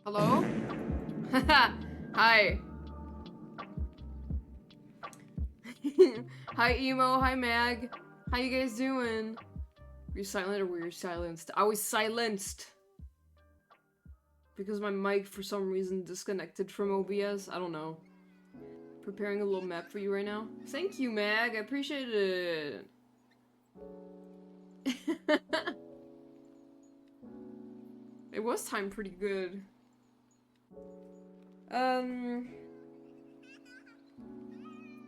Hello? Hi. Hi, Emo. Hi, Mag. How you guys doing? Were you silent or were you silenced? I was silenced. Because my mic, for some reason, disconnected from OBS. I don't know. Preparing a little map for you right now. Thank you, Mag. I appreciate it. It was timed pretty good.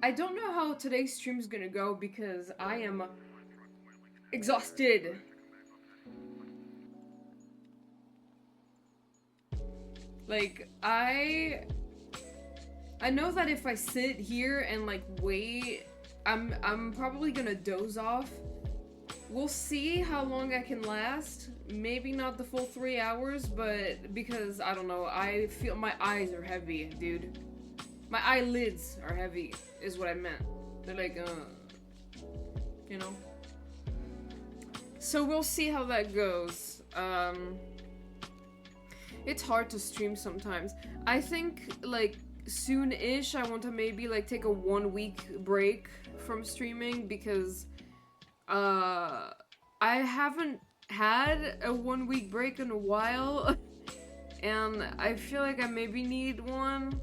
I don't know how today's stream is gonna go because I am exhausted. Like, I know that if I sit here and like wait, I'm probably gonna doze off. We'll see how long I can last. Maybe not the full 3 hours, but because I don't know, I feel my eyes are heavy, dude. My eyelids are heavy, is what I meant. They're like, you know. So we'll see how that goes. It's hard to stream sometimes. I think like soon-ish I want to maybe like take a 1-week break from streaming because I haven't had a 1-week break in a while and I feel like I maybe need one.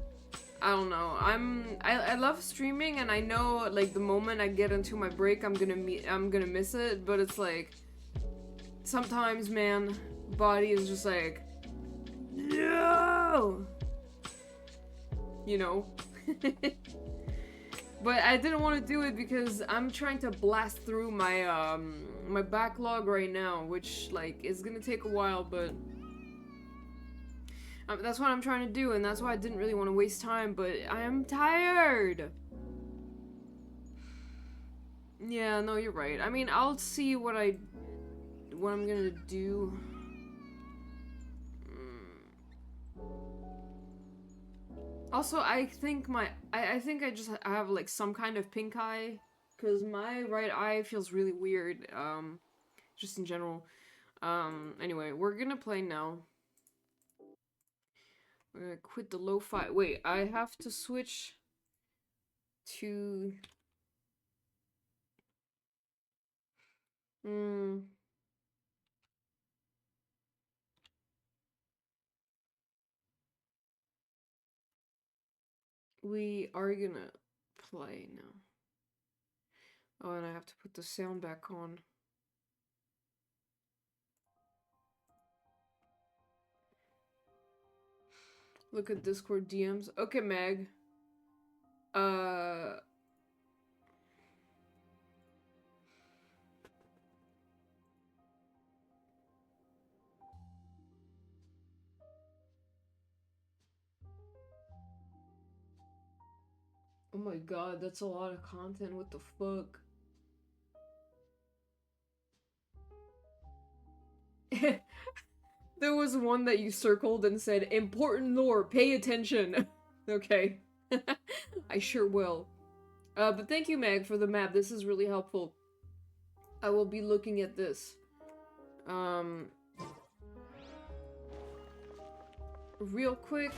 I don't know. I love streaming and I know like the moment I get into my break I'm gonna miss it, but it's like sometimes, man, body is just like, no, you know. But I didn't want to do it because I'm trying to blast through my my backlog right now, which like is gonna take a while, but that's what I'm trying to do, and that's why I didn't really want to waste time. But I am tired. Yeah, no, you're right. I mean, I'll see what I'm gonna do. Also, I think I think I just have like some kind of pink eye, cause my right eye feels really weird. Just in general. Anyway, we're gonna play now. We're gonna quit the lo-fi. Wait, I have to switch to. We are gonna play now. Oh, and I have to put the sound back on. Look at Discord DMs. Okay, Meg. Uh. Oh my god, that's a lot of content. What the fuck? There was one that you circled and said, important lore, pay attention. Okay. I sure will. But thank you, Meg, for the map. This is really helpful. I will be looking at this. Real quick.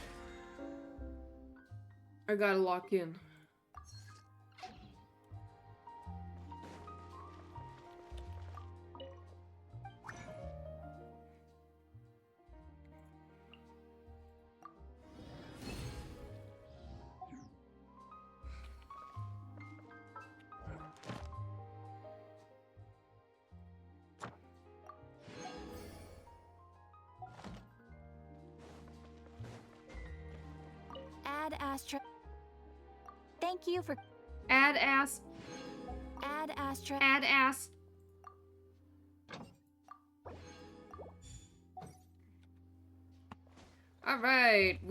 I gotta lock in. Add Astra. Thank you for Add ass. Add Astra. Add ass. Alright,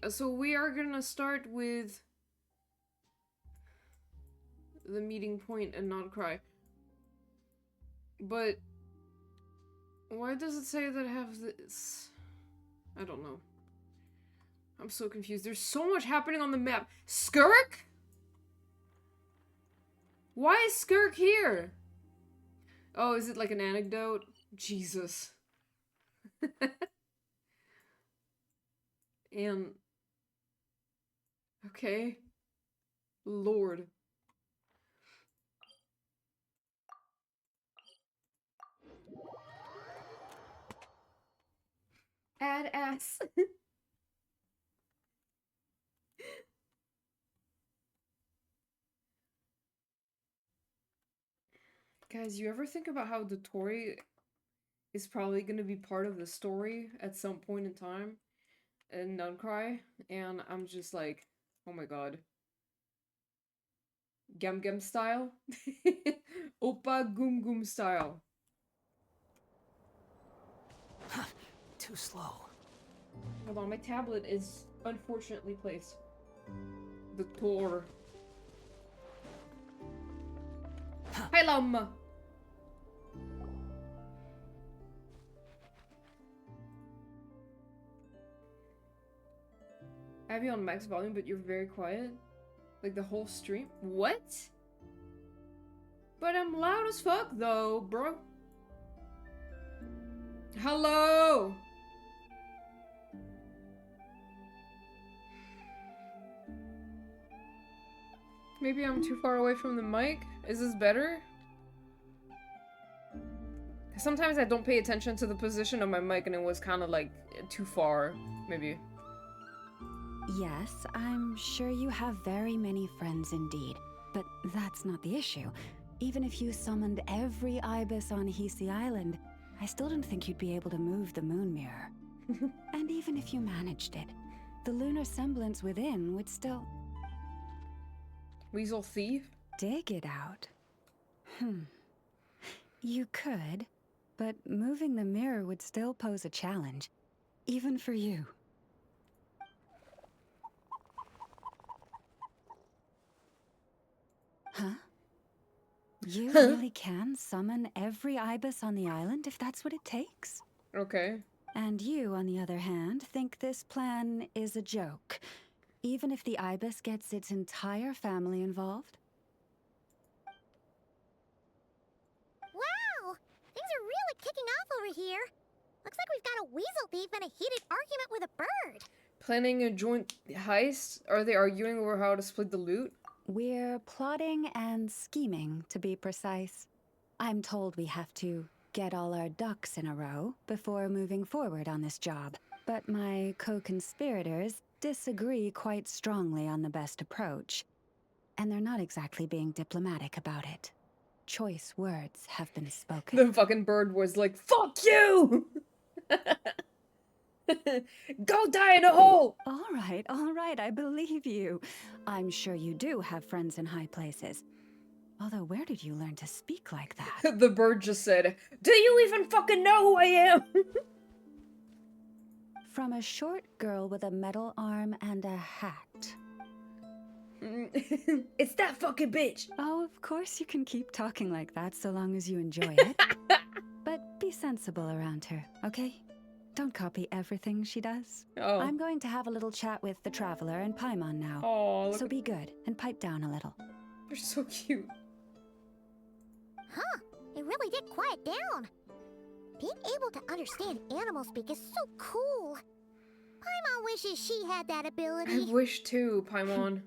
so we are gonna start with the meeting point and not cry. But why does it say that I have this? I don't know. I'm so confused. There's so much happening on the map. Skirk? Why is Skirk here? Oh, is it like an anecdote? Jesus. And okay. Lord. Add ass. Guys, you ever think about how the Tory is probably gonna be part of the story at some point in time in Nuncry? And I'm just like, oh my god. Gum Gum style? Oppa Goom Goom style. Too slow. Hold on, my tablet is unfortunately placed. The Tor. Hi, Lama! I have you on max volume, but you're very quiet. Like the whole stream? What? But I'm loud as fuck though, bro. Hello! Maybe I'm too far away from the mic? Is this better? Sometimes I don't pay attention to the position of my mic and it was kind of like too far, maybe. Yes, I'm sure you have very many friends indeed, but that's not the issue. Even if you summoned every ibis on Hisii Island, I still don't think you'd be able to move the moon mirror. And even if you managed it, the lunar semblance within would still... Weasel thief? dig it out. You could, but moving the mirror would still pose a challenge, even for you. Huh? You really can summon every ibis on the island if that's what it takes? Okay. And you, on the other hand, think this plan is a joke, even if the ibis gets its entire family involved? Wow! Things are really kicking off over here. Looks like we've got a weasel thief and a heated argument with a bird. Planning a joint heist? Are they arguing over how to split the loot? We're plotting and scheming, to be precise. I'm told we have to get all our ducks in a row before moving forward on this job. But my co-conspirators disagree quite strongly on the best approach. And they're not exactly being diplomatic about it. Choice words have been spoken. The fucking bird was like, fuck you! Go die in a hole! All right, I believe you. I'm sure you do have friends in high places. Although, where did you learn to speak like that? The bird just said, do you even fucking know who I am? From a short girl with a metal arm and a hat. It's that fucking bitch! Oh, of course you can keep talking like that so long as you enjoy it. But be sensible around her, okay? Don't copy everything she does. Oh. I'm going to have a little chat with the Traveler and Paimon now. Oh, So be good and pipe down a little. They're so cute. Huh, it really did quiet down. Being able to understand animal speak is so cool. Paimon wishes she had that I ability. wish too, Paimon.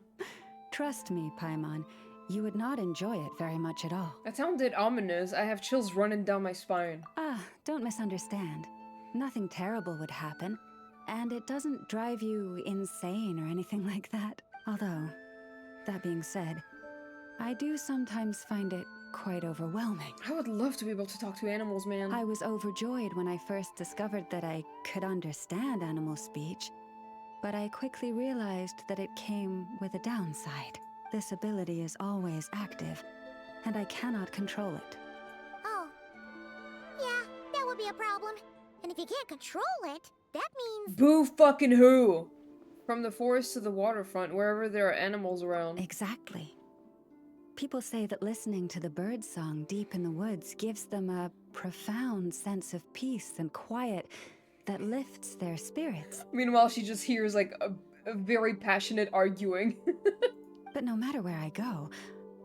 Trust me, Paimon, you would not enjoy it very much at all. That sounded ominous. I have chills running down my spine. Ah, don't misunderstand. Nothing terrible would happen, and it doesn't drive you insane or anything like that. Although, that being said, I do sometimes find it quite overwhelming. I would love to be able to talk to animals, man. I was overjoyed when I first discovered that I could understand animal speech, but I quickly realized that it came with a downside. This ability is always active, and I cannot control it. Oh. Yeah, that would be a problem. And if you can't control it, that means... Boo fucking who? From the forest to the waterfront, wherever there are animals around. Exactly. People say that listening to the bird song deep in the woods gives them a profound sense of peace and quiet that lifts their spirits. Meanwhile, she just hears like a very passionate arguing. But no matter where I go,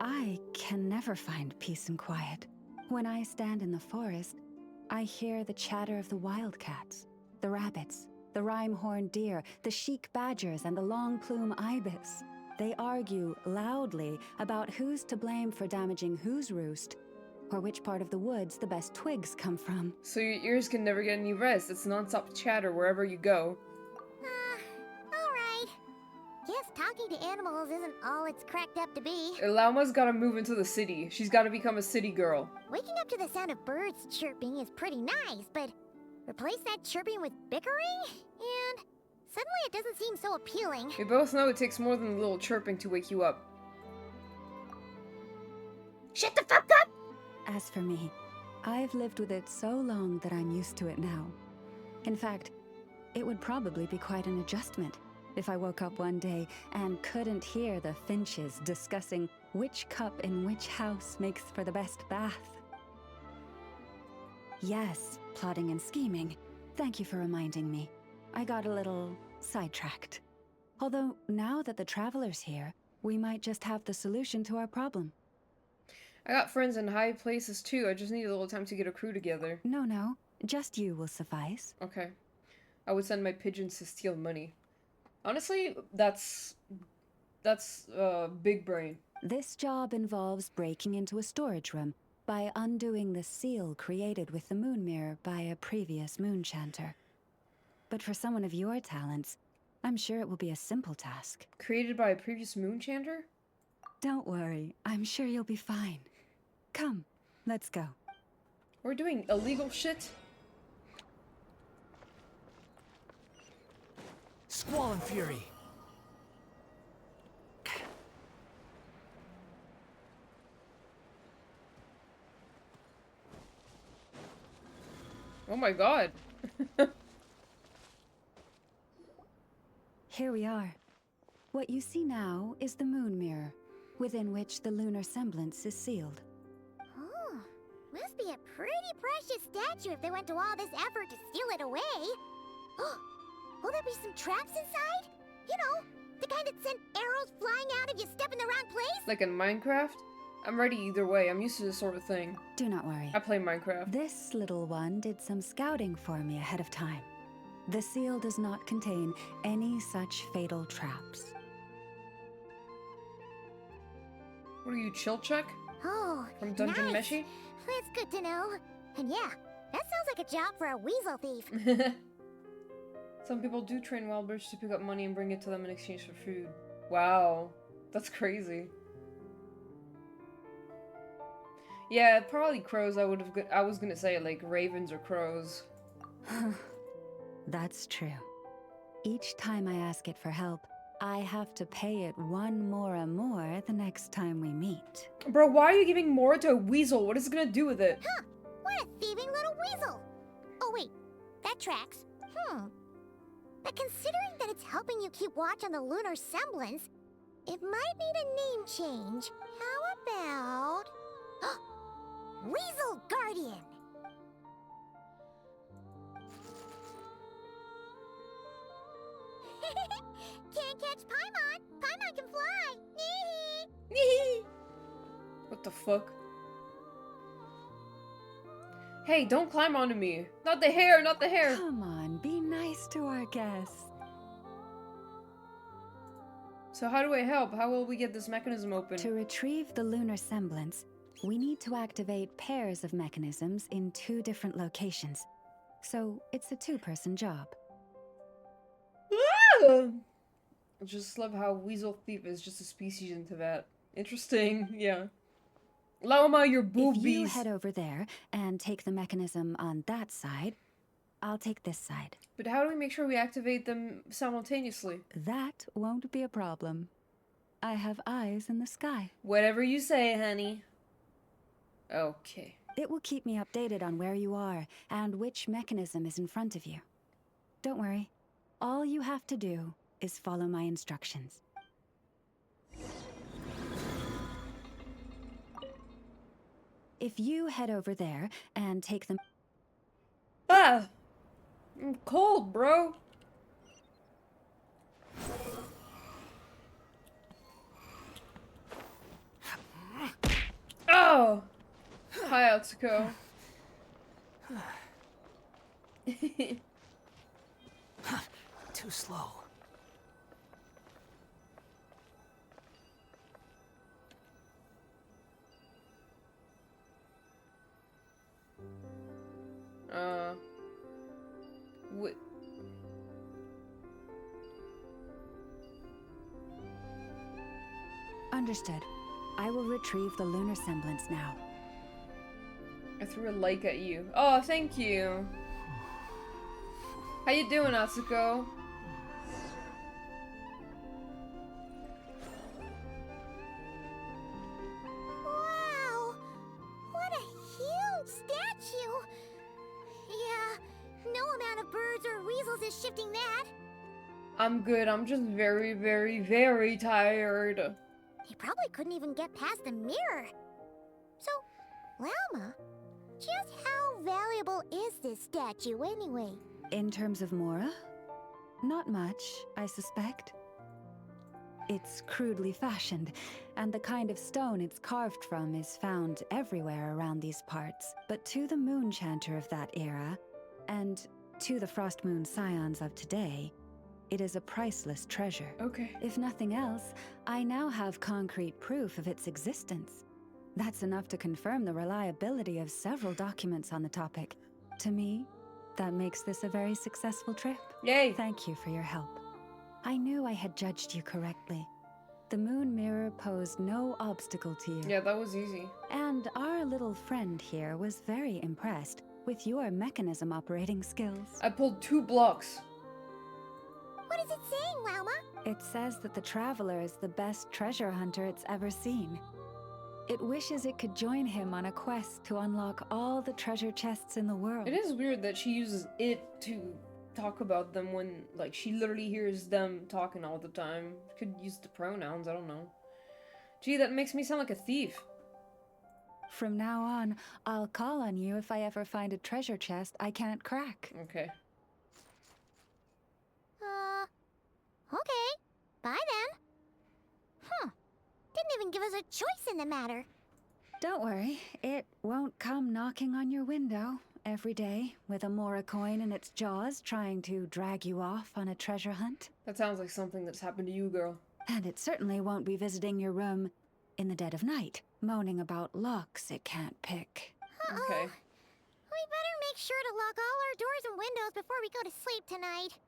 I can never find peace and quiet. When I stand in the forest, I hear the chatter of the wildcats, the rabbits, The rhyme-horned deer, the chic badgers, and the long-plume ibis. They argue loudly about who's to blame for damaging whose roost, or which part of the woods the best twigs come from. So your ears can never get any rest. It's non-stop chatter wherever you go. Alright. Guess talking to animals isn't all it's cracked up to be. Lauma's gotta move into the city. She's gotta become a city girl. Waking up to the sound of birds chirping is pretty nice, but replace that chirping with bickering? And suddenly it doesn't seem so appealing. We both know it takes more than a little chirping to wake you up. Shut the fuck up! As for me, I've lived with it so long that I'm used to it now. In fact, it would probably be quite an adjustment if I woke up one day and couldn't hear the finches discussing which cup in which house makes for the best bath. Yes, plotting and scheming. Thank you for reminding me. I got a little sidetracked. Although, now that the Traveler's here, we might just have the solution to our problem. I got friends in high places too. I just need a little time to get a crew together. No, just you will suffice. Okay. I would send my pigeons to steal money. Honestly, that's big brain. This job involves breaking into a storage room by undoing the seal created with the moon mirror by a previous moon chanter. But for someone of your talents, I'm sure it will be a simple task. Created by a previous moon chanter? Don't worry, I'm sure you'll be fine. Come, let's go. We're doing illegal shit? Squall and fury. Oh my god. Here we are. What you see now is the moon mirror, within which the lunar semblance is sealed. Oh, must be a pretty precious statue if they went to all this effort to steal it away. Will there be some traps inside? You know, the kind that send arrows flying out if you step in the wrong place? Like in Minecraft? I'm ready either way. I'm used to this sort of thing. Do not worry. I play Minecraft. This little one did some scouting for me ahead of time. The seal does not contain any such fatal traps. What are you, chill check? Oh, From Dungeon nice. Meshi? It's good to know. And yeah, that sounds like a job for a weasel thief. Some people do train wild birds to pick up money and bring it to them in exchange for food. Wow. That's crazy. Yeah, probably crows. I was gonna say like ravens or crows. That's true. Each time I ask it for help, I have to pay it one more the next time we meet. Bro, why are you giving more to a weasel? What is it gonna do with it? Huh, what a thieving little weasel. Oh wait, that tracks. But considering that it's helping you keep watch on the lunar semblance, it might need a name change. How about... Weasel Guardian! Can't catch Paimon! Paimon can fly! What the fuck? Hey, don't climb onto me! Not the hair, not the hair! Come on, be nice to our guests. So how do I help? How will we get this mechanism open? To retrieve the lunar semblance, we need to activate pairs of mechanisms in 2 different locations. So it's a 2-person job. I just love how Weasel Thief is just a species in Tibet. Interesting, yeah. Laoma, your boobies! If you head over there and take the mechanism on that side, I'll take this side. But how do we make sure we activate them simultaneously? That won't be a problem. I have eyes in the sky. Whatever you say, honey. Okay. It will keep me updated on where you are and which mechanism is in front of you. Don't worry. All you have to do is follow my instructions. If you head over there and take them... Ah! I'm cold, bro! Oh! Hi, Atsuko. Too slow. What? Understood. I will retrieve the lunar semblance now. I threw a like at you. Oh, thank you. How you doing, Atsuko? Wow! What a huge statue! Yeah, no amount of birds or weasels is shifting that. I'm good. I'm just very, very, very tired. He probably couldn't even get past the mirror. So, Llama, just how valuable is this statue anyway? In terms of Mora? Not much, I suspect. It's crudely fashioned, and the kind of stone it's carved from is found everywhere around these parts. But to the moon chanter of that era, and to the Frost Moon scions of today, it is a priceless treasure. Okay. If nothing else, I now have concrete proof of its existence. That's enough to confirm the reliability of several documents on the topic. To me, that makes this a very successful trip. Yay! Thank you for your help. I knew I had judged you correctly. The moon mirror posed no obstacle to you. Yeah, that was easy. And our little friend here was very impressed with your mechanism operating skills. I pulled 2 blocks. What is it saying, Llama? It says that the Traveler is the best treasure hunter it's ever seen. It wishes it could join him on a quest to unlock all the treasure chests in the world. It is weird that she uses it to talk about them when, like, she literally hears them talking all the time. Could use the pronouns, I don't know. Gee, that makes me sound like a thief. From now on, I'll call on you if I ever find a treasure chest I can't crack. Okay. Okay. Bye then. Didn't even give us a choice in the matter. Don't worry, it won't come knocking on your window every day with a Mora coin in its jaws trying to drag you off on a treasure hunt. That sounds like something that's happened to you, girl. And it certainly won't be visiting your room in the dead of night, moaning about locks it can't pick. Okay. We better make sure to lock all our doors and windows before we go to sleep tonight.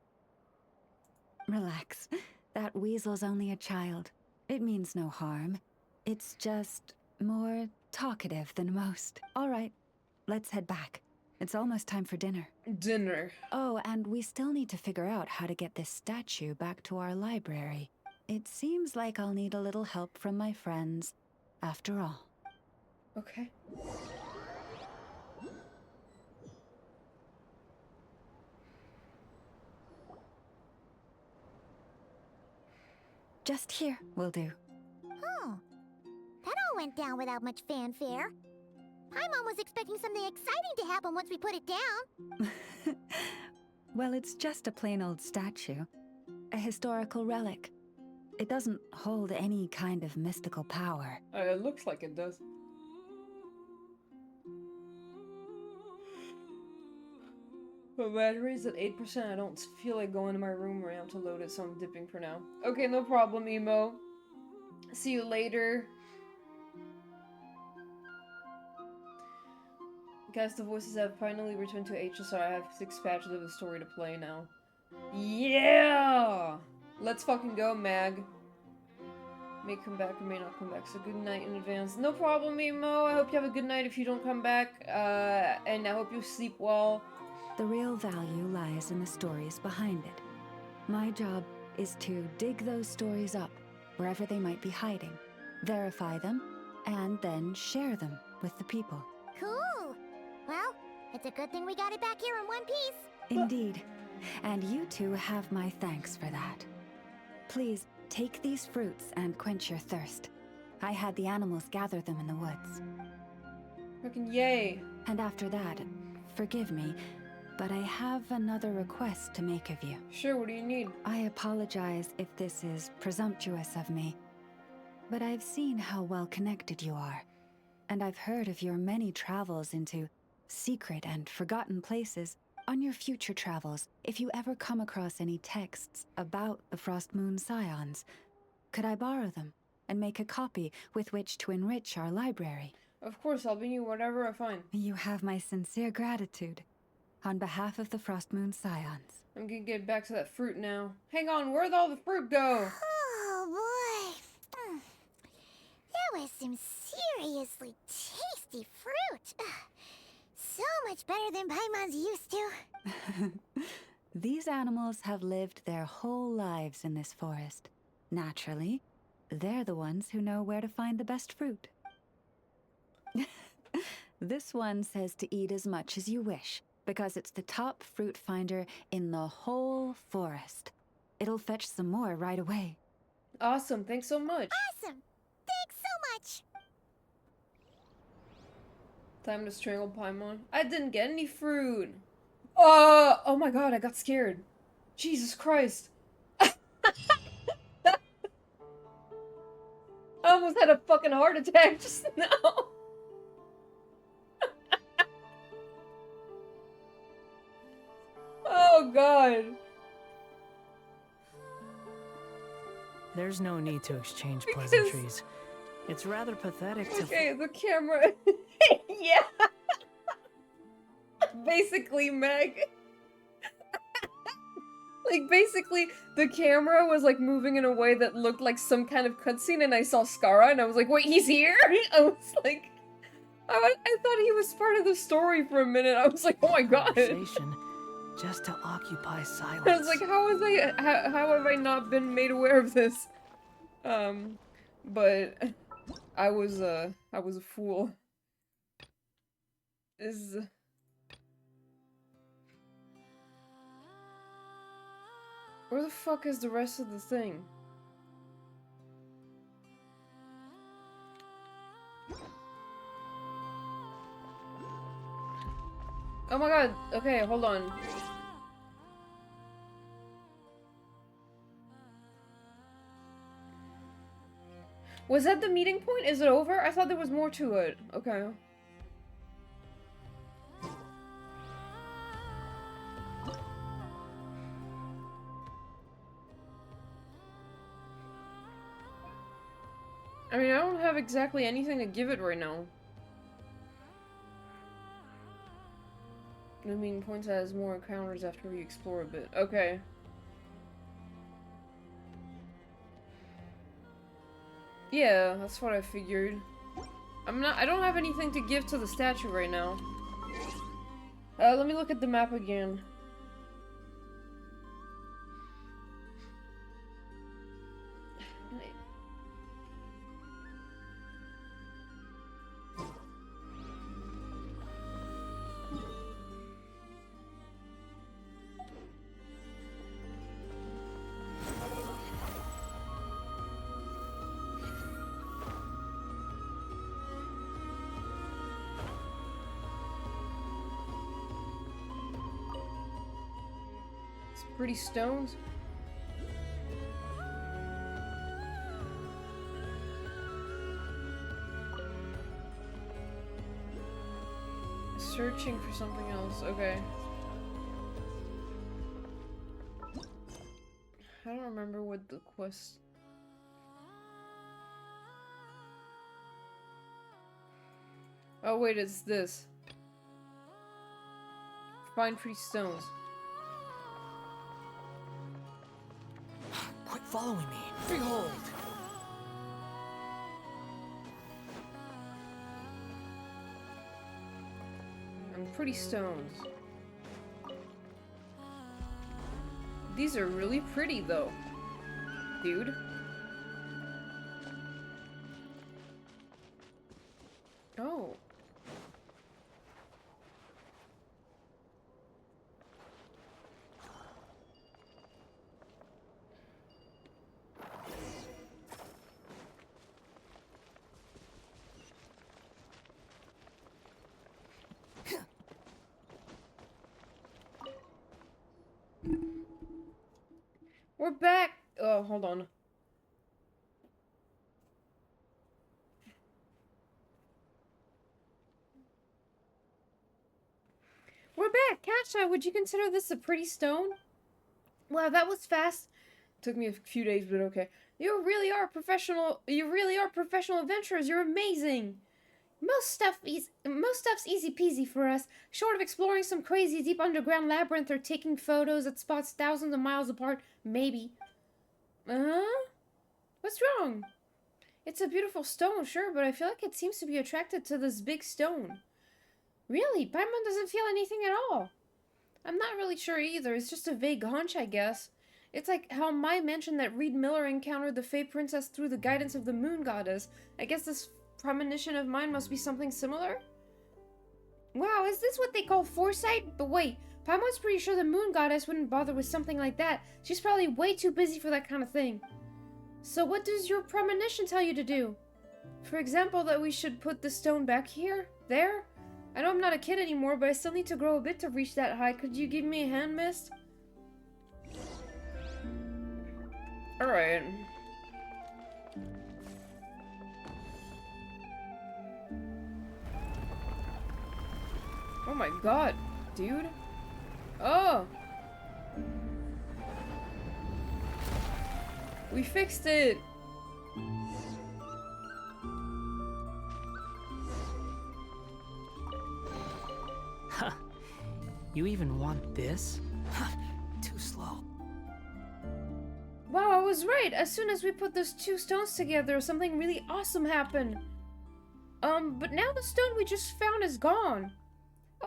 Relax. That weasel's only a child. It means no harm. It's just more talkative than most. All right, let's head back. It's almost time for dinner. Dinner. Oh, and we still need to figure out how to get this statue back to our library. It seems like I'll need a little help from my friends, after all. Okay. Just here will do. Oh, that all went down without much fanfare. Paimon was expecting something exciting to happen once we put it down. Well, it's just a plain old statue. A historical relic. It doesn't hold any kind of mystical power. It looks like it does. My battery's at 8%. I don't feel like going to my room right now to load it, so I'm dipping for now. Okay, no problem, Emo. See you later. Guys, the voices have finally returned to HSR. I have 6 patches of the story to play now. Yeah! Let's fucking go, Mag. May come back or may not come back, so good night in advance. No problem, Emo. I hope you have a good night if you don't come back. And I hope you sleep well. The real value lies in the stories behind it. My job is to dig those stories up, wherever they might be hiding, verify them, and then share them with the people. Cool. Well, it's a good thing we got it back here in one piece. Indeed. And you two have my thanks for that. Please, take these fruits and quench your thirst. I had the animals gather them in the woods. Fucking yay. And after that, forgive me, but I have another request to make of you. Sure, what do you need? I apologize if this is presumptuous of me, but I've seen how well connected you are, and I've heard of your many travels into secret and forgotten places On your future travels, if you ever come across any texts about the Frost Moon Scions, could I borrow them and make a copy with which to enrich our library? Of course, I'll bring you whatever I find. You have my sincere gratitude. On behalf of the Frost Moon Scions. I'm gonna get back to that fruit now. Hang on, where'd all the fruit go? Oh boy. That was some seriously tasty fruit. So much better than Paimon's used to. These animals have lived their whole lives in this forest. Naturally, they're the ones who know where to find the best fruit. This one says to eat as much as you wish, because it's the top fruit finder in the whole forest. It'll fetch some more right away. Awesome, thanks so much. Awesome. Thanks so much. Time to strangle Paimon. I didn't get any fruit. Oh my god, I got scared. Jesus Christ. I almost had a fucking heart attack just now. Oh god. There's no need to exchange Because- pleasantries. It's rather pathetic to... Okay, the camera. Yeah. Basically, Meg. Like, basically, the camera was, like, moving in a way that looked like some kind of cutscene, and I saw Skara, and I was like, wait, he's here? I was like... I thought he was part of the story for a minute. I was like, oh my god. Conversation, just to occupy silence. I was like, how have I not been made aware of this? But I was a fool. Where the fuck is the rest of the thing? Oh my god, okay, hold on. Was that the meeting point? Is it over? I thought there was more to it. Okay. I mean, I don't have exactly anything to give it right now. The meeting point has more encounters after we explore a bit. Okay. Yeah, that's what I figured. I don't have anything to give to the statue right now. Let me look at the map again. Pretty stones. Searching for something else. Okay. I don't remember what the quest... Oh wait, it's this. Find 3 stones. Quit following me. Behold! I'm pretty stones. These are really pretty though, dude. Oh. We're back! Oh, hold on. We're back! Kasha, would you consider this a pretty stone? Wow, that was fast. Took me a few days, but okay. You really are professional adventurers. You're amazing. Most stuff's easy peasy for us, short of exploring some crazy deep underground labyrinth or taking photos at spots thousands of miles apart, maybe. What's wrong? It's a beautiful stone, sure, but I feel like it seems to be attracted to this big stone. Really? Paimon doesn't feel anything at all. I'm not really sure either. It's just a vague hunch, I guess. It's like how Mai mentioned that Reed Miller encountered the Fey Princess through the guidance of the Moon Goddess. I guess this premonition of mine must be something similar? Wow, is this what they call foresight? But wait, Paimon's pretty sure the Moon Goddess wouldn't bother with something like that. She's probably way too busy for that kind of thing. So what does your premonition tell you to do? For example, that we should put the stone back here? There? I know I'm not a kid anymore, but I still need to grow a bit to reach that high. Could you give me a hand, Mist? Alright. Oh my god, dude. Oh! We fixed it! Huh. You even want this? Too slow. Wow, I was right! As soon as we put those two stones together, something really awesome happened. But now the stone we just found is gone.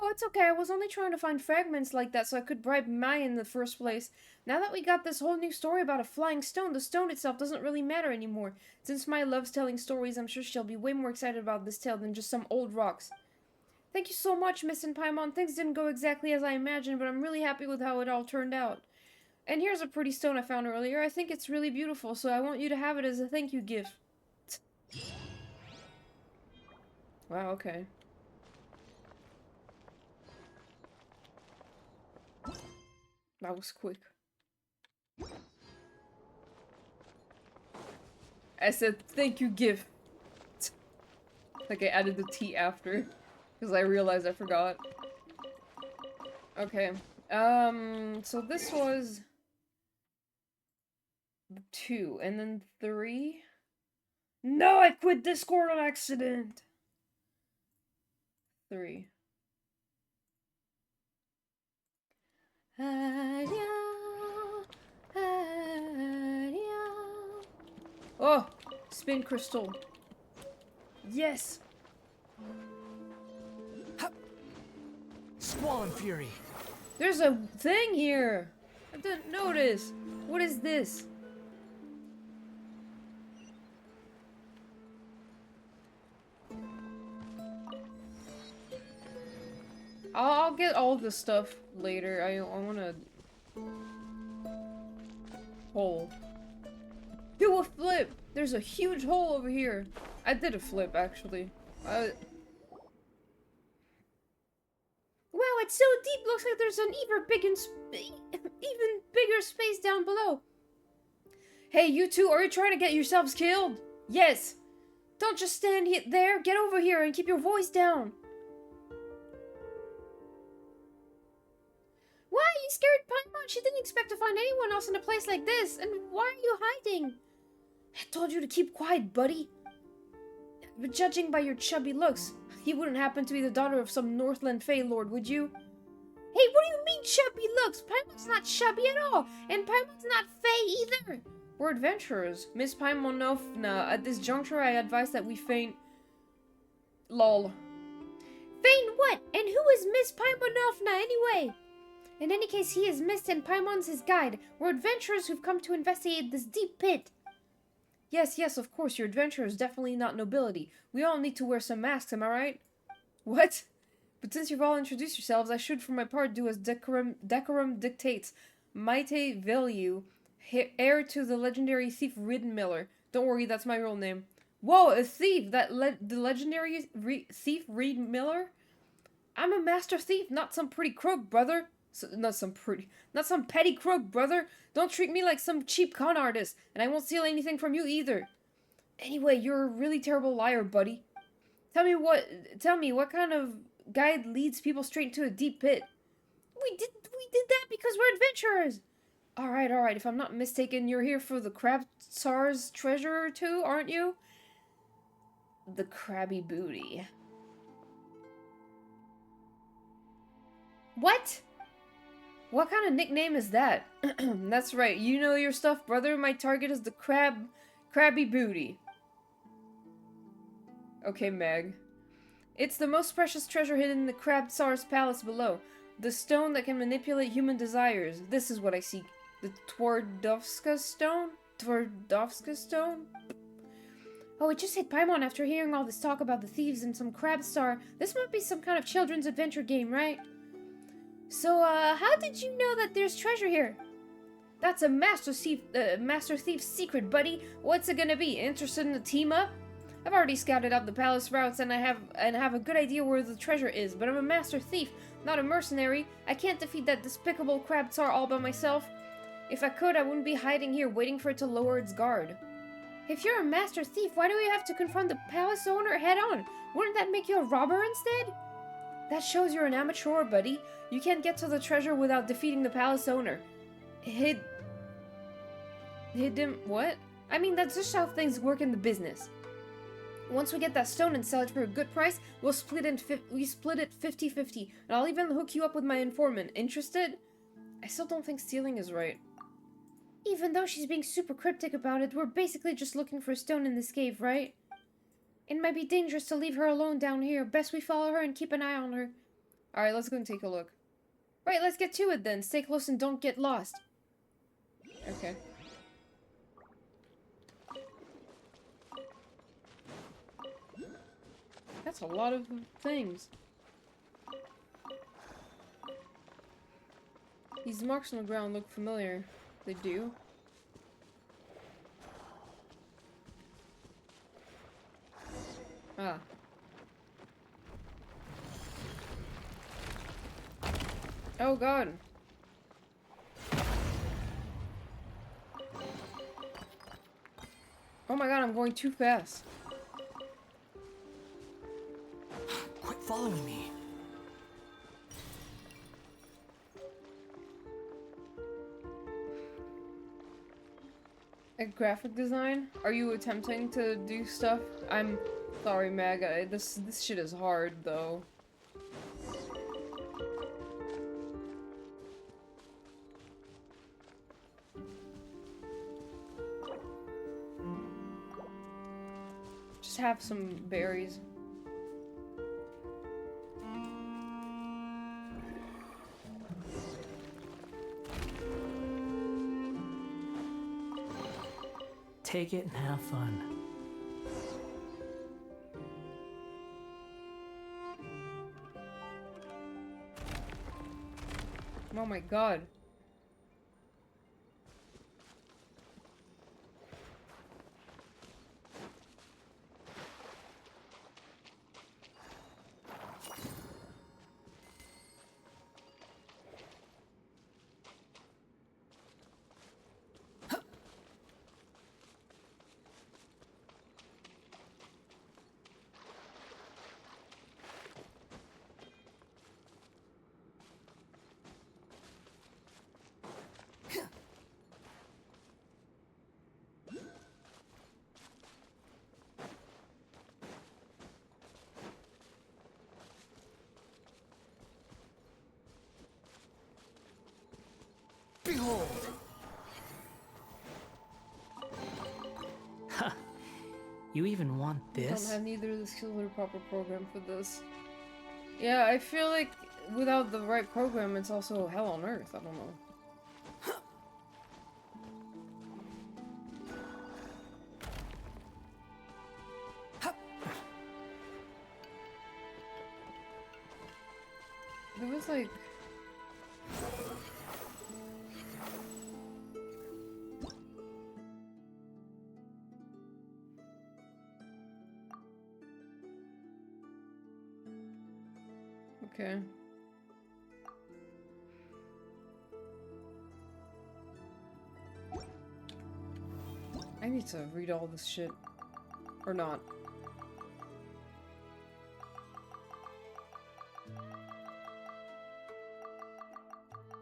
Oh, it's okay. I was only trying to find fragments like that so I could bribe Mai in the first place. Now that we got this whole new story about a flying stone, the stone itself doesn't really matter anymore. Since Mai loves telling stories, I'm sure she'll be way more excited about this tale than just some old rocks. Thank you so much, Miss and Paimon. Things didn't go exactly as I imagined, but I'm really happy with how it all turned out. And here's a pretty stone I found earlier. I think it's really beautiful, so I want you to have it as a thank you gift. Wow, okay. That was quick. I said thank you gift. Like I added the T after. Because I realized I forgot. Okay. So this was 2, and then 3. No, I quit Discord on accident! 3. Oh! Spin crystal. Yes! Squall and Fury. There's a thing here! I didn't notice. What is this? I'll get all the stuff later. I wanna... Hole. Do a flip! There's a huge hole over here. I did a flip, actually. Wow, it's so deep. Looks like there's an even bigger space down below. Hey, you two, are you trying to get yourselves killed? Yes. Don't just stand there. Get over here and keep your voice down. Why are you scared, Paimon? She didn't expect to find anyone else in a place like this. And why are you hiding? I told you to keep quiet, buddy. But judging by your chubby looks, you wouldn't happen to be the daughter of some Northland Fey Lord, would you? Hey, what do you mean chubby looks? Paimon's not chubby at all, and Paimon's not Fey either. We're adventurers. Miss Paimonovna, at this juncture I advise that we feign... Lol. Feign what? And who is Miss Paimonovna anyway? In any case, he is Mist and Paimon's his guide. We're adventurers who've come to investigate this deep pit. Yes, of course, your adventure is definitely not nobility. We all need to wear some masks, am I right? What? But since you've all introduced yourselves, I should for my part do as decorum dictates. Maite Value, heir to the legendary thief Ridden Miller. Don't worry, that's my real name. Whoa, a thief! The legendary thief Reed Miller? I'm a master thief, not some pretty crook, brother. Not some petty crook, brother. Don't treat me like some cheap con artist, and I won't steal anything from you either. Anyway, you're a really terrible liar, buddy. Tell me what kind of guide leads people straight into a deep pit? we did that because we're adventurers. All right. If I'm not mistaken, you're here for the Crab Tsar's treasure too, aren't you? The Krabby Booty. What? What kind of nickname is that? That's right. You know your stuff, brother. My target is the Krabby Booty. Okay, Meg. It's the most precious treasure hidden in the Crab Tsar's palace below. The stone that can manipulate human desires. This is what I seek. The Twardowska stone? Twardowska stone? Oh, it just hit Paimon after hearing all this talk about the thieves and some crab star. This must be some kind of children's adventure game, right? So, how did you know that there's treasure here? That's a master thief's secret, buddy. What's it gonna be? Interested in a team up? I've already scouted out the palace routes and I have a good idea where the treasure is, but I'm a master thief, not a mercenary. I can't defeat that despicable crab tsar all by myself. If I could, I wouldn't be hiding here waiting for it to lower its guard. If you're a master thief, why do we have to confront the palace owner head on? Wouldn't that make you a robber instead? That shows you're an amateur, buddy. You can't get to the treasure without defeating the palace owner. Hid him? What? I mean, that's just how things work in the business. Once we get that stone and sell it for a good price, we split it 50-50, and I'll even hook you up with my informant. Interested? I still don't think stealing is right. Even though she's being super cryptic about it, we're basically just looking for a stone in this cave, right? It might be dangerous to leave her alone down here. Best we follow her and keep an eye on her. Alright, let's go and take a look. Right, let's get to it then. Stay close and don't get lost. Okay. That's a lot of things. These marks on the ground look familiar. They do. Ah. Oh god. Oh my god, I'm going too fast. Quit following me. A graphic design? Are you attempting to do stuff? I'm sorry, Meg. This shit is hard, though. Just have some berries. Take it and have fun. Oh my god. Behold! Ha! You even want I this? don't have neither the skills or proper program for this. Yeah, I feel like without the right program, it's also hell on earth. I don't know. There was like... Okay. I need to read all this shit. Or not.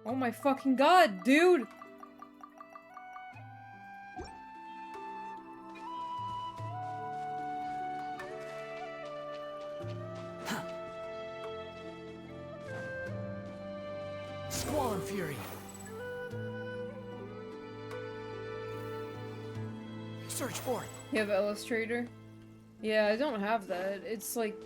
Oh my fucking god, dude! Squall and Fury. Search for it. You have Illustrator? Yeah, I don't have that. It's like...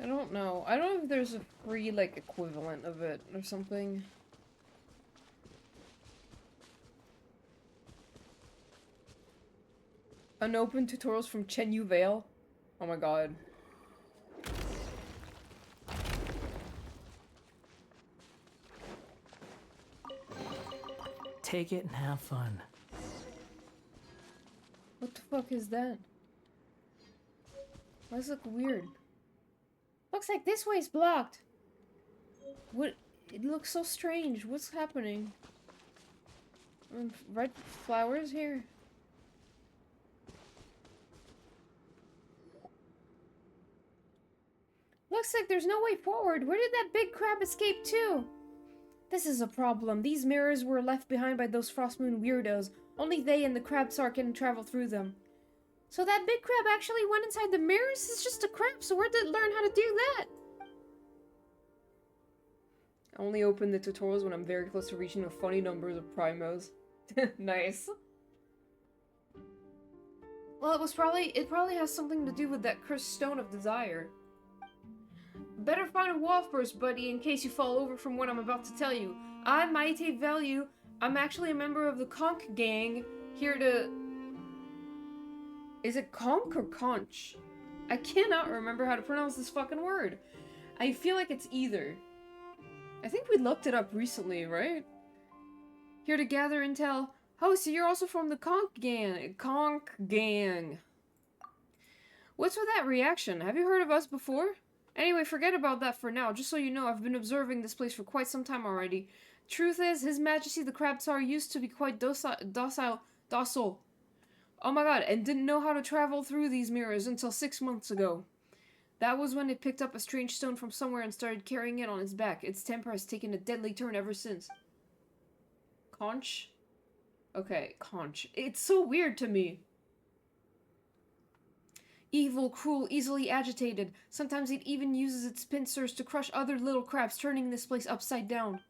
I don't know. I don't know if there's a free, like, equivalent of it or something. Unopened tutorials from Chen Yu Vale? Oh my god. Take it and have fun. What the fuck is that? Why does it look weird? Looks like this way's blocked. What? It looks so strange. What's happening? Red flowers here? Looks like there's no way forward. Where did that big crab escape to? This is a problem. These mirrors were left behind by those Frostmoon weirdos. Only they and the crab tsar can travel through them. So that big crab actually went inside the mirrors? It's just a crab, so where did it learn how to do that? I only open the tutorials when I'm very close to reaching the funny numbers of primos. Nice. Well, it probably has something to do with that cursed stone of desire. Better find a wall first, buddy, in case you fall over from what I'm about to tell you. I'm Maite Value. I'm actually a member of the Conch gang, here to... Is it Conch or Conch? I cannot remember how to pronounce this fucking word. I feel like it's either. I think we looked it up recently, right? Here to gather intel. Oh, so you're also from the Conch gang. Conch gang. What's with that reaction? Have you heard of us before? Anyway, forget about that for now. Just so you know, I've been observing this place for quite some time already. Truth is, His Majesty the Crab Tsar used to be quite docile. Oh my god, and didn't know how to travel through these mirrors until 6 months ago. That was when it picked up a strange stone from somewhere and started carrying it on its back. Its temper has taken a deadly turn ever since. Conch? Okay, Conch. It's so weird to me. Evil, cruel, easily agitated. Sometimes it even uses its pincers to crush other little crabs, turning this place upside down.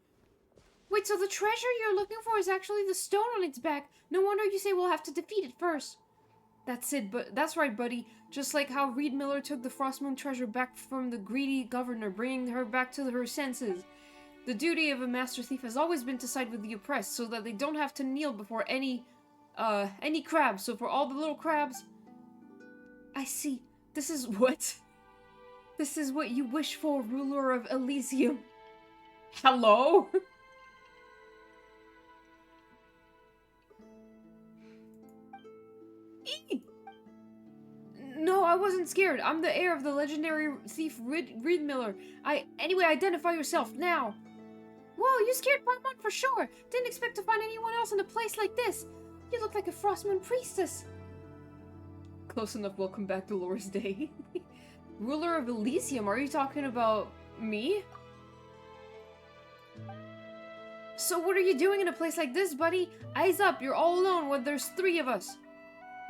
Wait, so the treasure you're looking for is actually the stone on its back? No wonder you say we'll have to defeat it first. That's it, but that's right, buddy. Just like how Reed Miller took the Frostmoon treasure back from the greedy governor, bringing her back to her senses. The duty of a master thief has always been to side with the oppressed, so that they don't have to kneel before any crabs. So for all the little crabs... I see. This is what? This is what you wish for, ruler of Elysium. Hello? No, I wasn't scared. I'm the heir of the legendary thief Reed Miller. Anyway, identify yourself, now. Whoa, you scared Paimon for sure. Didn't expect to find anyone else in a place like this. You look like a Frostmoon priestess. Close enough, welcome back to Lore's Day. Ruler of Elysium, are you talking about me? So what are you doing in a place like this, buddy? Eyes up, you're all alone when there's 3 of us.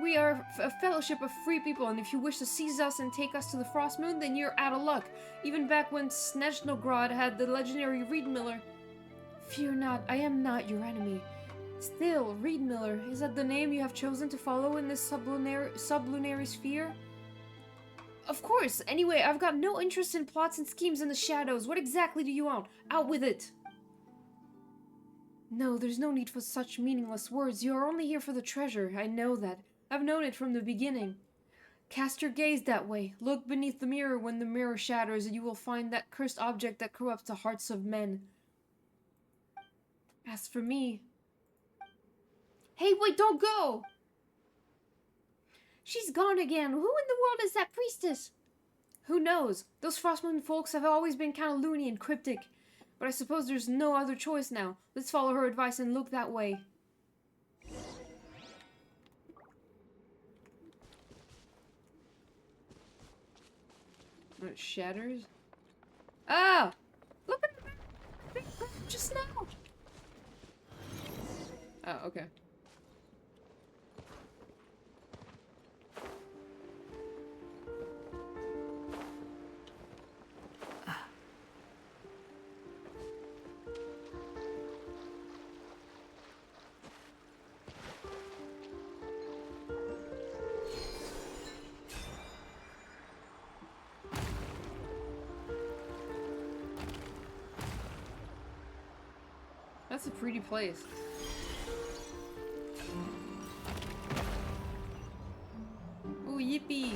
We are a fellowship of free people, and if you wish to seize us and take us to the Frostmoon, then you're out of luck. Even back when Snezhnogrod had the legendary Reed Miller. Fear not, I am not your enemy. Still, Reed Miller, is that the name you have chosen to follow in this sublunary sphere? Of course! Anyway, I've got no interest in plots and schemes in the shadows. What exactly do you want? Out with it! No, there's no need for such meaningless words. You are only here for the treasure. I know that. I've known it from the beginning. Cast your gaze that way. Look beneath the mirror when the mirror shatters, and you will find that cursed object that corrupts the hearts of men. As for me... Hey, wait, don't go! She's gone again. Who in the world is that priestess? Who knows? Those Frostmoon folks have always been kind of loony and cryptic. But I suppose there's no other choice now. Let's follow her advice and look that way. When it shatters. Ah! Look at the big just now! Oh, okay. That's a pretty place. Oh, yippee!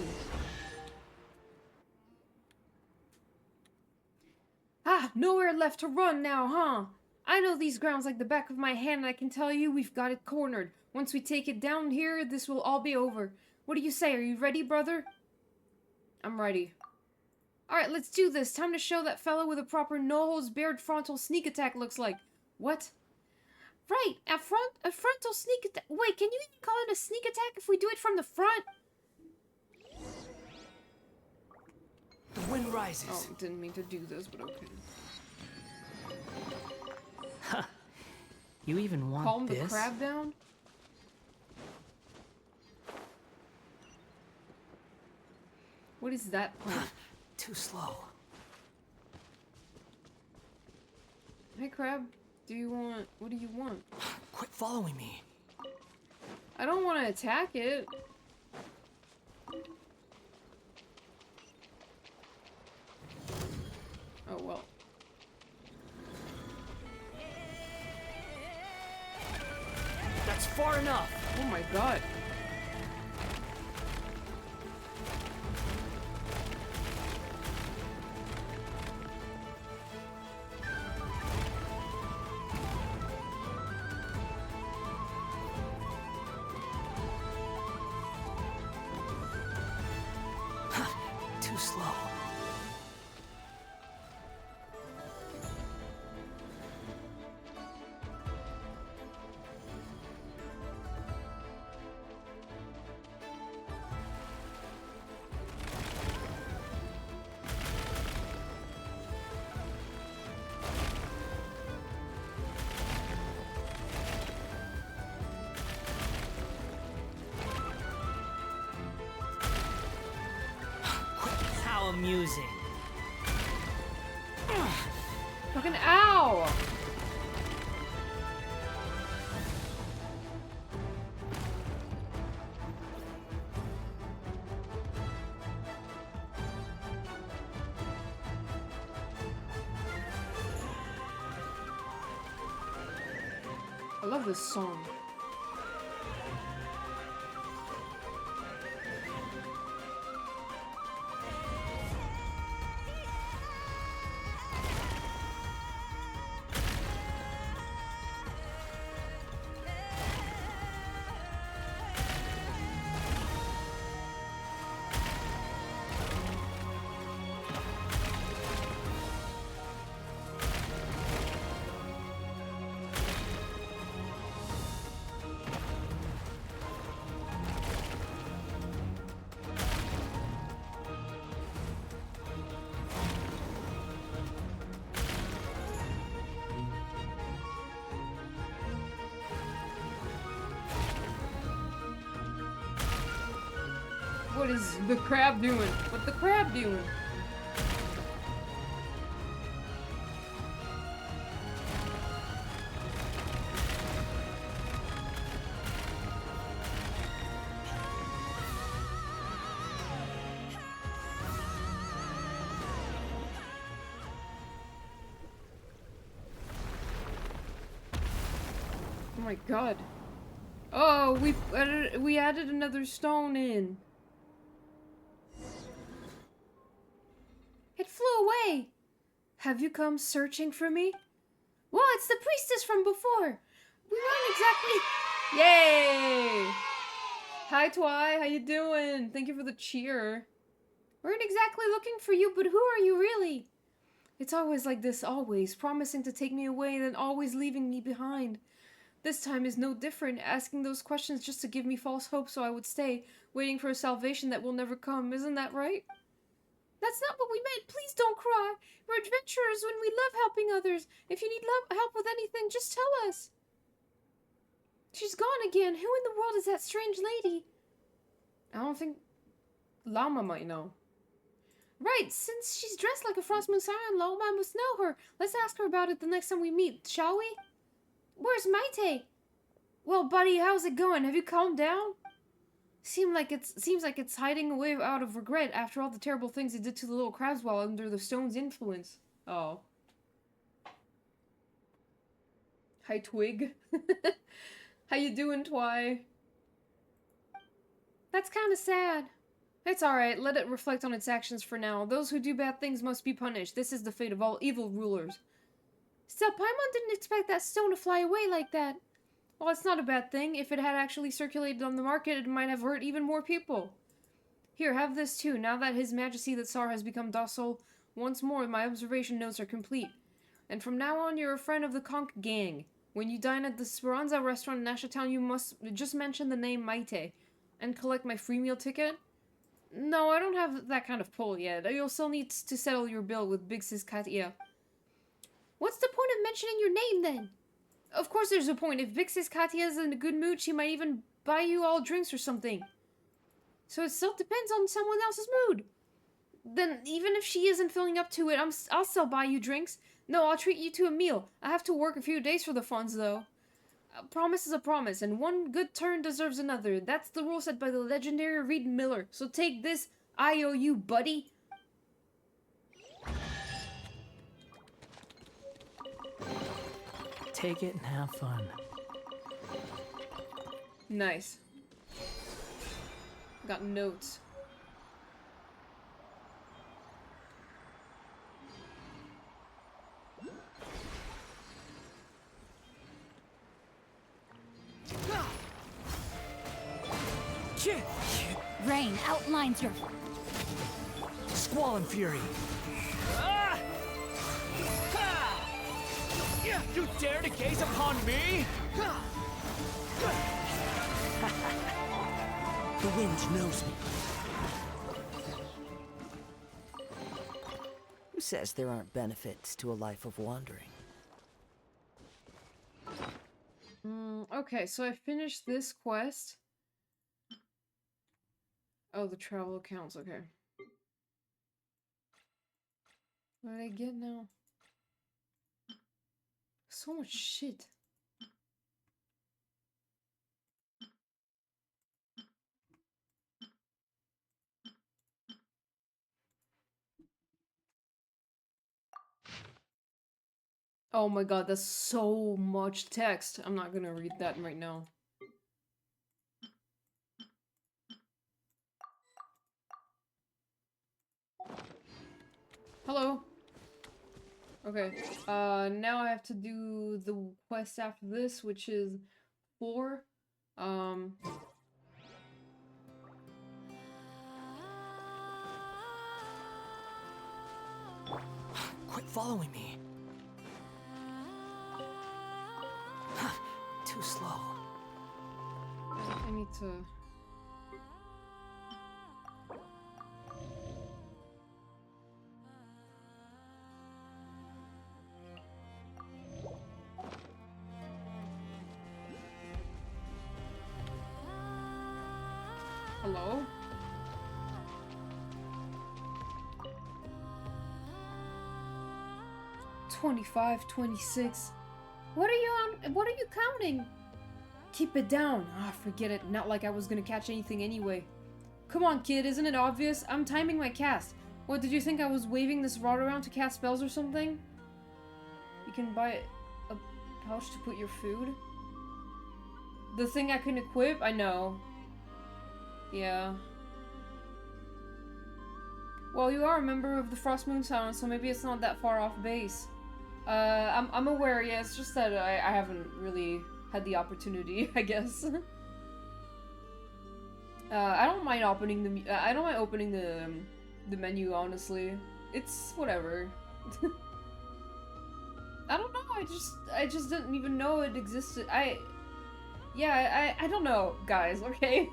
Ah, nowhere left to run now, huh? I know these grounds like the back of my hand, and I can tell you we've got it cornered. Once we take it down here, this will all be over. What do you say? Are you ready, brother? I'm ready. Alright, let's do this. Time to show that fellow with a proper no-holds-barred frontal sneak attack looks like. What? Right, a frontal sneak attack. Wait, can you even call it a sneak attack if we do it from the front? The wind rises. Oh, didn't mean to do this, but okay. Huh. You even want Calm this? the crab down? What is that point? Too slow. Hey, crab. What do you want? Quit following me. I don't want to attack it. Oh, well. That's far enough. Oh my god. Too slow. How amusing. Fucking ow! I love this song. What is the crab doing? What's the crab doing? Oh my god. Oh, we added another stone in. It flew away. Have you come searching for me? Well, it's the priestess from before. We weren't exactly... Yay! Hi, Twy. How you doing? Thank you for the cheer. We weren't exactly looking for you, but who are you really? It's always like this, always. Promising to take me away, then always leaving me behind. This time is no different, asking those questions just to give me false hope so I would stay, waiting for a salvation that will never come. Isn't that right? That's not what we meant. Please don't cry. We're adventurers when we love helping others. If you need help with anything, just tell us. She's gone again. Who in the world is that strange lady? I don't think Llama might know. Right, since she's dressed like a Frost Moon Siren, Llama must know her. Let's ask her about it the next time we meet, shall we? Where's Maite? Well, buddy, how's it going? Have you calmed down? Seems like it's hiding away out of regret after all the terrible things it did to the little crabs while under the stone's influence. Oh. Hi, Twig. How you doing, Twy? That's kind of sad. It's alright, let it reflect on its actions for now. Those who do bad things must be punished. This is the fate of all evil rulers. Still, Paimon didn't expect that stone to fly away like that. Well, it's not a bad thing. If it had actually circulated on the market, it might have hurt even more people. Here, have this too. Now that His Majesty the Tsar has become docile, once more my observation notes are complete. And from now on, you're a friend of the Conch gang. When you dine at the Speranza restaurant in Nasha Town, you must just mention the name Maite. And collect my free meal ticket? No, I don't have that kind of pull yet. You'll still need to settle your bill with Big Sis Katia. What's the point of mentioning your name, then? Of course there's a point. If Big Sis Katia is in a good mood, she might even buy you all drinks or something. So it still depends on someone else's mood. Then, even if she isn't feeling up to it, I'll still buy you drinks. No, I'll treat you to a meal. I have to work a few days for the funds, though. A promise is a promise, and one good turn deserves another. That's the rule set by the legendary Reed Miller. So take this IOU, buddy. Take it and have fun. Nice. Got notes. Rain outlines your Squall and fury. You dare to gaze upon me? The wind knows me. Who says there aren't benefits to a life of wandering? Okay, so I finished this quest. Oh, the travel accounts, okay. What did I get now? So much shit. Oh my god, that's so much text. I'm not gonna read that right now. Hello. Okay, now I have to do the quest after this, which is 4. Quit following me. Too slow. I need to... Hello? $25, $26. What are you counting? Keep it down. Ah, forget it. Not like I was gonna catch anything anyway. Come on, kid, isn't it obvious? I'm timing my cast. What, did you think I was waving this rod around to cast spells or something? You can buy a pouch to put your food? The thing I can equip? I know. Yeah. Well, you are a member of the Frost Moon Silence, so maybe it's not that far off base. I'm aware, yeah, it's just that I haven't really had the opportunity, I guess. I don't mind opening the menu, honestly. It's whatever. I don't know, I just didn't even know it existed. I don't know, guys, okay?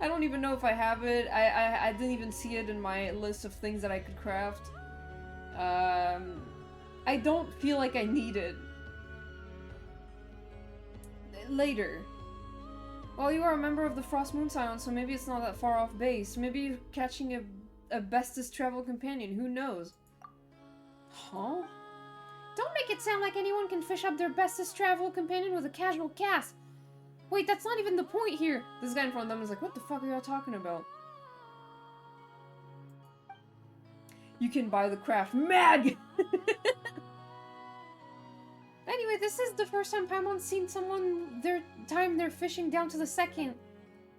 I I don't even know if I have it. I didn't even see it in my list of things that I could craft. I don't feel like I need it. Later. Well, you are a member of the Frost Moon Scion, so maybe it's not that far off base. Maybe you're catching a bestest travel companion, who knows? Huh? Don't make it sound like anyone can fish up their bestest travel companion with a casual cast. Wait, that's not even the point here. This guy in front of them is like, what the fuck are y'all talking about? You can buy the craft mag! Anyway, this is the first time Paimon's seen someone they're fishing down to the second.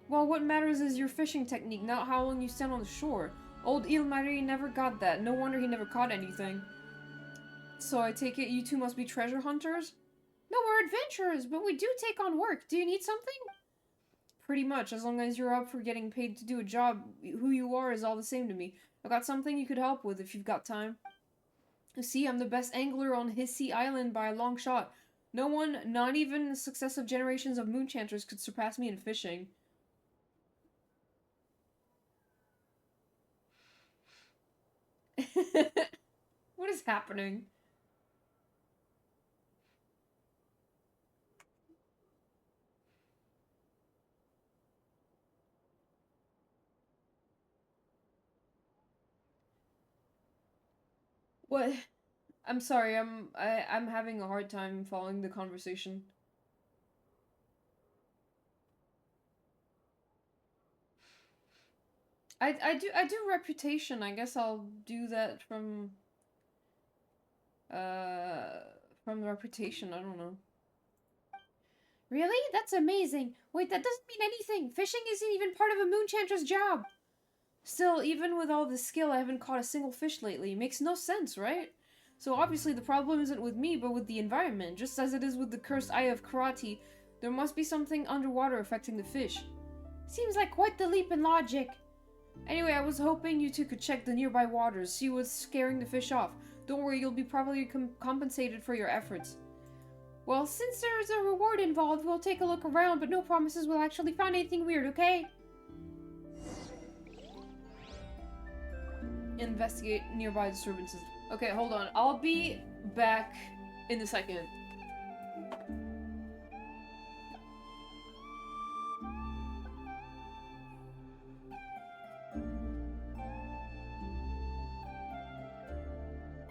Well, what matters is your fishing technique, not how long you stand on the shore. Old Ilmarie never got that. No wonder he never caught anything. So I take it you two must be treasure hunters? No, we're adventurers, but we do take on work. Do you need something? Pretty much, as long as you're up for getting paid to do a job, who you are is all the same to me. I've got something you could help with if you've got time. You see, I'm the best angler on Hisii Island by a long shot. No one, not even successive generations of moonchanters, could surpass me in fishing. What is happening? What? I'm sorry, I'm having a hard time following the conversation. I do reputation. I guess I'll do that from reputation. I don't know. Really? That's amazing. Wait, that doesn't mean anything. Fishing isn't even part of a moonchanter's job. Still, even with all this skill, I haven't caught a single fish lately. Makes no sense, right? So obviously the problem isn't with me, but with the environment. Just as it is with the cursed Eye of Karate, there must be something underwater affecting the fish. Seems like quite the leap in logic. Anyway, I was hoping you two could check the nearby waters, see what's scaring the fish off. Don't worry, you'll be properly compensated for your efforts. Well, since there's a reward involved, we'll take a look around, but no promises we'll actually find anything weird, okay? Investigate nearby disturbances. Okay, hold on. I'll be back in a second.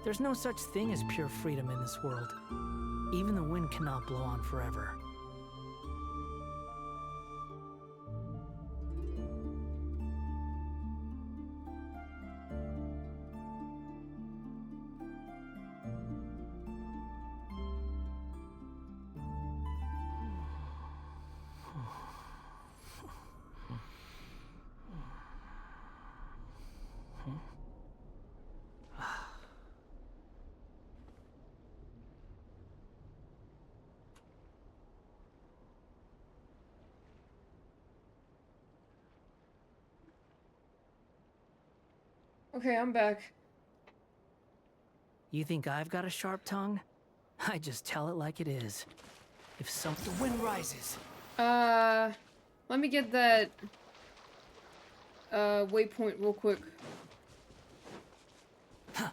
There's no such thing as pure freedom in this world. Even the wind cannot blow on forever. Okay, I'm back. You think I've got a sharp tongue? I just tell it like it is. If the wind rises. Let me get that waypoint real quick. Huh.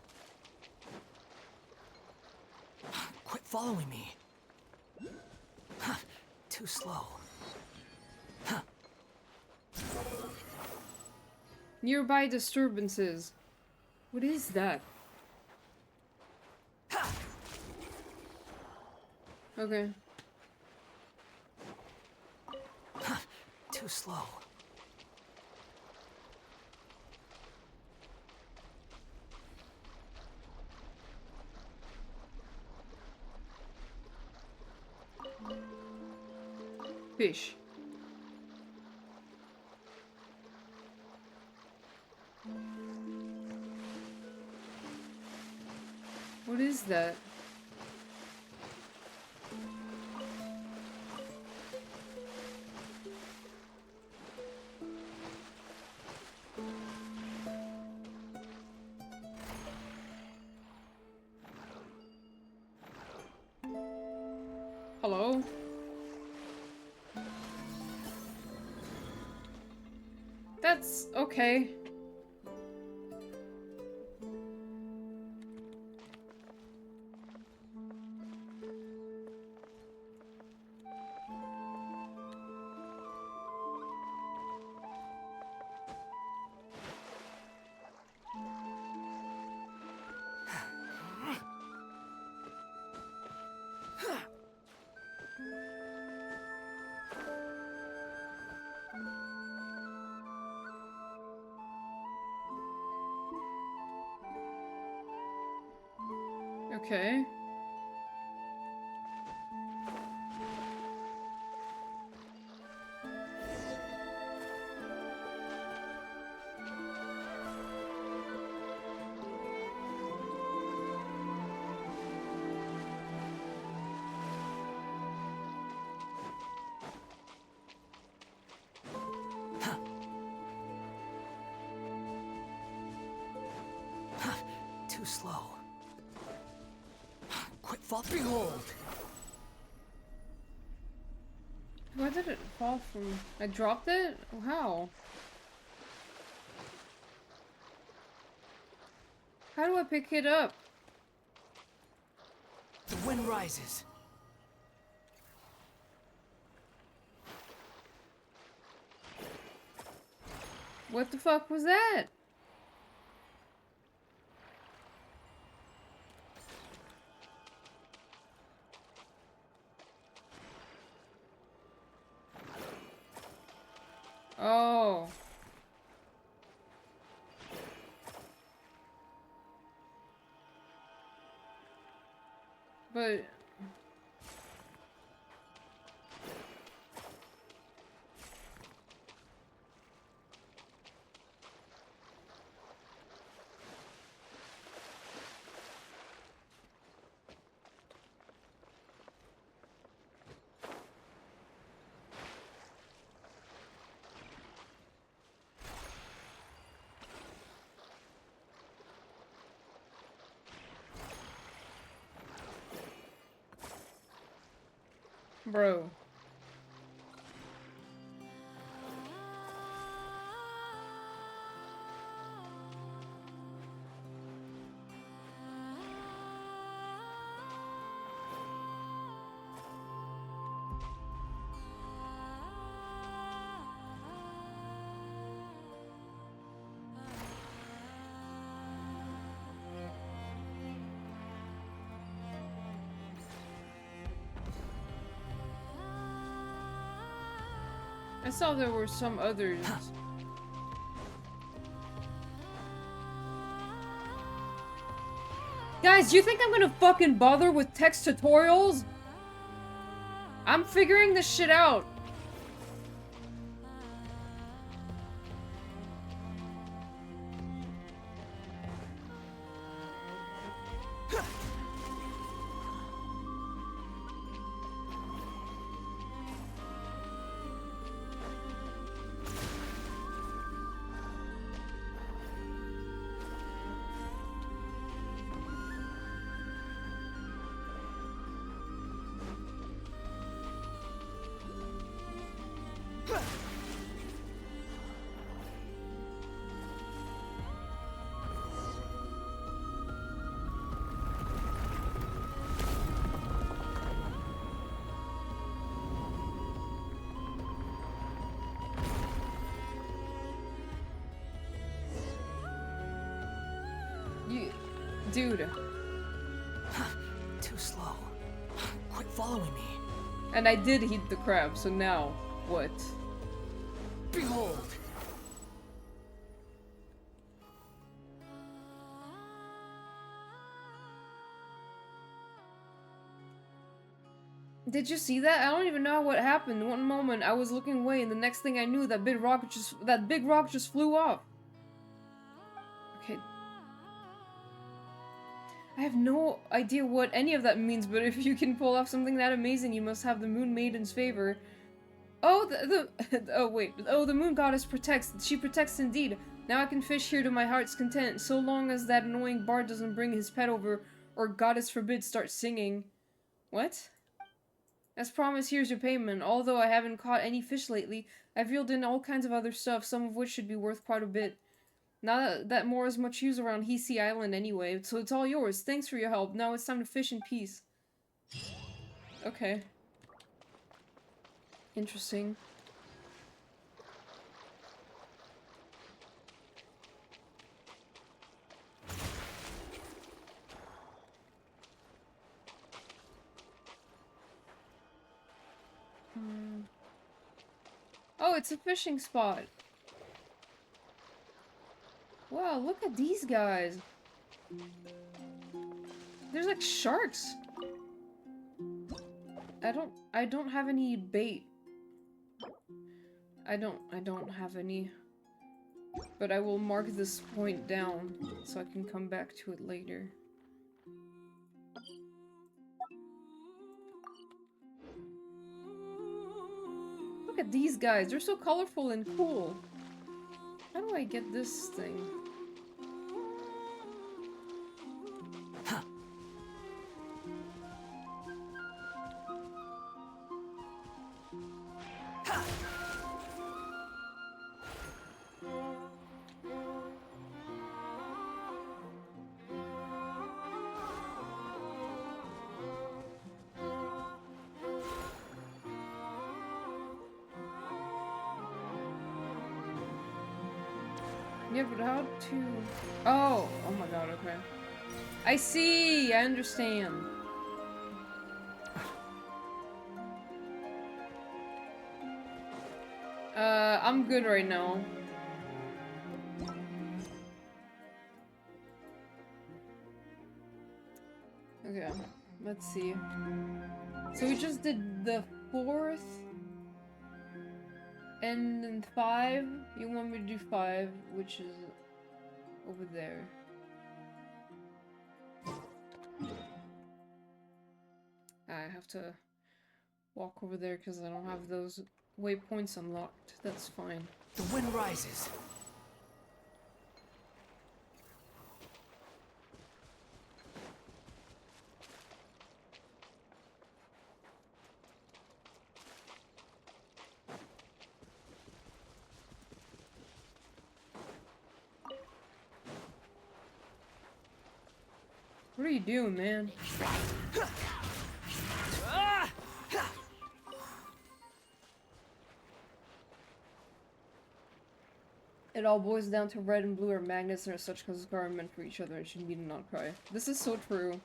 Quit following me. Huh. Too slow. Huh. Nearby disturbances. What is that? Okay. Too slow. Fish. What is that? Hello? That's okay. Okay. Too slow. Quick fall. Behold! Where did it fall from? I dropped it? How? How do I pick it up? The wind rises. What the fuck was that? Oh. But... Bro. I saw there were some others. Guys, you think I'm gonna fucking bother with text tutorials? I'm figuring this shit out. Dude. Too slow. Quit following me. And I did eat the crab, so now what? Behold! Did you see that? I don't even know what happened. One moment I was looking away, and the next thing I knew, that big rock just flew off. Okay. I have no idea what any of that means, but if you can pull off something that amazing, you must have the Moon Maiden's favor. Oh, oh wait. Oh, the Moon Goddess protects. She protects indeed. Now I can fish here to my heart's content, so long as that annoying bard doesn't bring his pet over, or Goddess forbid start singing. What? As promised, here's your payment. Although I haven't caught any fish lately, I've reeled in all kinds of other stuff, some of which should be worth quite a bit. Not that more is much use around Hisii Island anyway, so it's all yours. Thanks for your help. Now it's time to fish in peace. Okay. Interesting. Oh, it's a fishing spot. Wow, look at these guys. There's like sharks. I don't have any bait. I don't have any. But I will mark this point down so I can come back to it later. Look at these guys, they're so colorful and cool. How do I get this thing? Yeah, but how to... Oh! Oh my god, okay. I see! I understand. I'm good right now. Okay, let's see. So we just did the 4th... And then 5, you want me to do 5, which is over there. I have to walk over there because I don't have those waypoints unlocked. That's fine. The wind rises. What are you doing, man? It all boils down to red and blue are magnets and are such causes are meant for each other and should be to not cry. This is so true.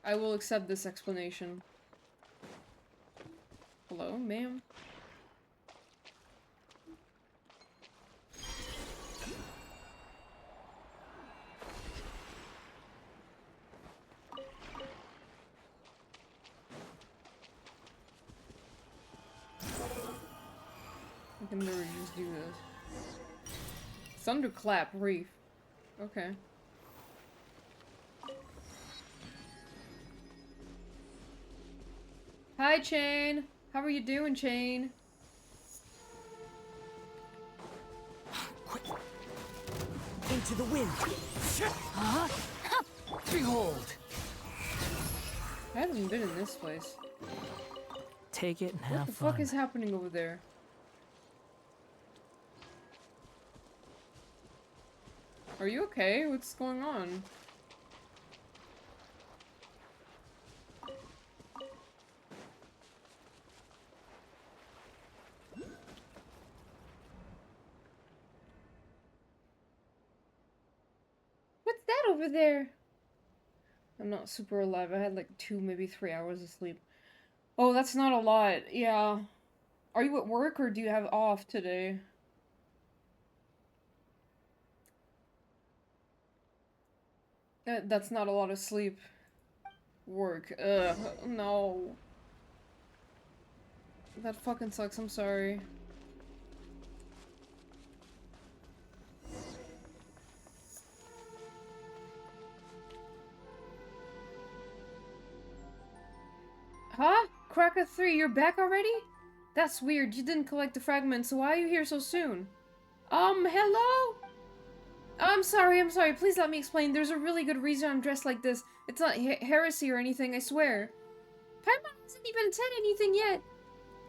I will accept this explanation. Hello, ma'am? I can never just do this. Thunderclap Reef. Okay. Hi, Chain! How are you doing, Chain? Quick! Into the wind! Huh? Behold! I haven't been in this place. Take it and What have the fun. fuck is happening over there? Are you okay? What's going on? What's that over there? I'm not super alive. I had like 2, maybe 3 hours of sleep. Oh, that's not a lot. Yeah. Are you at work or do you have off today? That's not a lot of sleep. Work. Ugh. No. That fucking sucks. I'm sorry. Huh? Cracker 3, you're back already? That's weird. You didn't collect the fragments, so why are you here so soon? Hello? I'm sorry. Please let me explain. There's a really good reason I'm dressed like this. It's not heresy or anything, I swear. Paimon hasn't even said anything yet.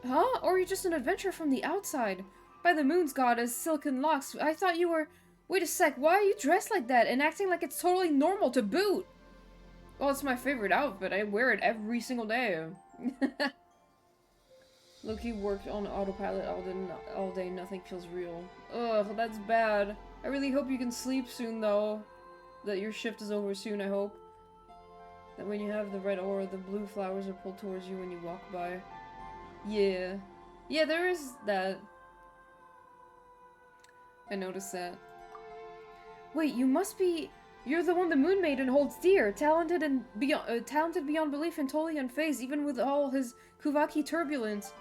Huh? Or you're just an adventurer from the outside? By the moon's goddess, Silken Locks, I thought you were... Wait a sec, why are you dressed like that and acting like it's totally normal to boot? Well, it's my favorite outfit. I wear it every single day. Loki worked on autopilot all day. Nothing feels real. Ugh, that's bad. I really hope you can sleep soon, though. That your shift is over soon, I hope. That when you have the red aura, the blue flowers are pulled towards you when you walk by. Yeah. Yeah, there is that. I noticed that. Wait, you must be... You're the one the Moon Maiden holds dear. Talented beyond belief and totally unfazed, even with all his Kuvaki turbulence.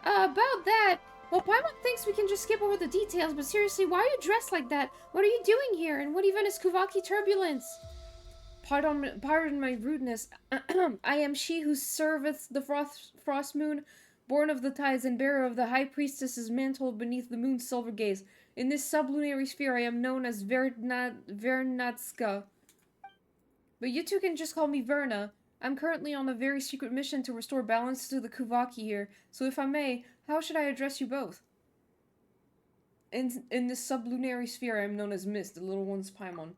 About that... Well, Paimon thinks we can just skip over the details, but seriously, why are you dressed like that? What are you doing here? And what even is Kuvaki turbulence? Pardon my rudeness. I am she who serveth the frost moon, born of the tides and bearer of the high priestess's mantle beneath the moon's silver gaze. In this sublunary sphere, I am known as Vernatska. But you two can just call me Verna. I'm currently on a very secret mission to restore balance to the Kuvaki here, so if I may, how should I address you both? In this sublunary sphere, I am known as Mist, the little one's Paimon.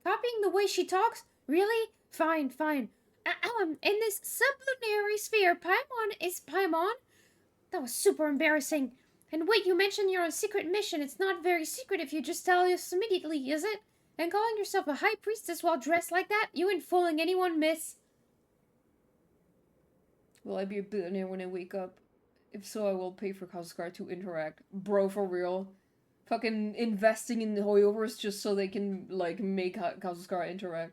Copying the way she talks? Really? Fine, fine. In this sublunary sphere, Paimon is Paimon? That was super embarrassing. And wait, you mentioned you're on a secret mission. It's not very secret if you just tell us immediately, is it? And calling yourself a high priestess while dressed like that? You ain't fooling anyone, miss. Will I be a billionaire when I wake up? If so, I will pay for Kazuskar to interact. Bro, for real. Fucking investing in the Hoyoverse just so they can, like, make Kazuskar interact.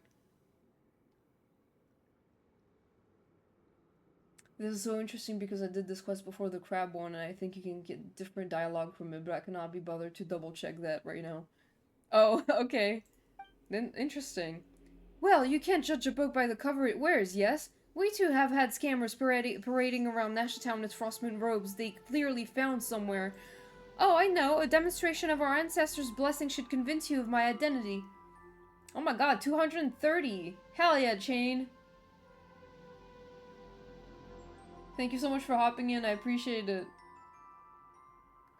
This is so interesting because I did this quest before the crab one, and I think you can get different dialogue from it, but I cannot be bothered to double check that right now. Oh, okay. Then, interesting. Well, you can't judge a book by the cover it wears, yes? We too have had scammers parading around Nashatown in its Frostmoon robes they clearly found somewhere. Oh, I know. A demonstration of our ancestors' blessing should convince you of my identity. Oh my god, 230! Hell yeah, Chain! Thank you so much for hopping in, I appreciate it.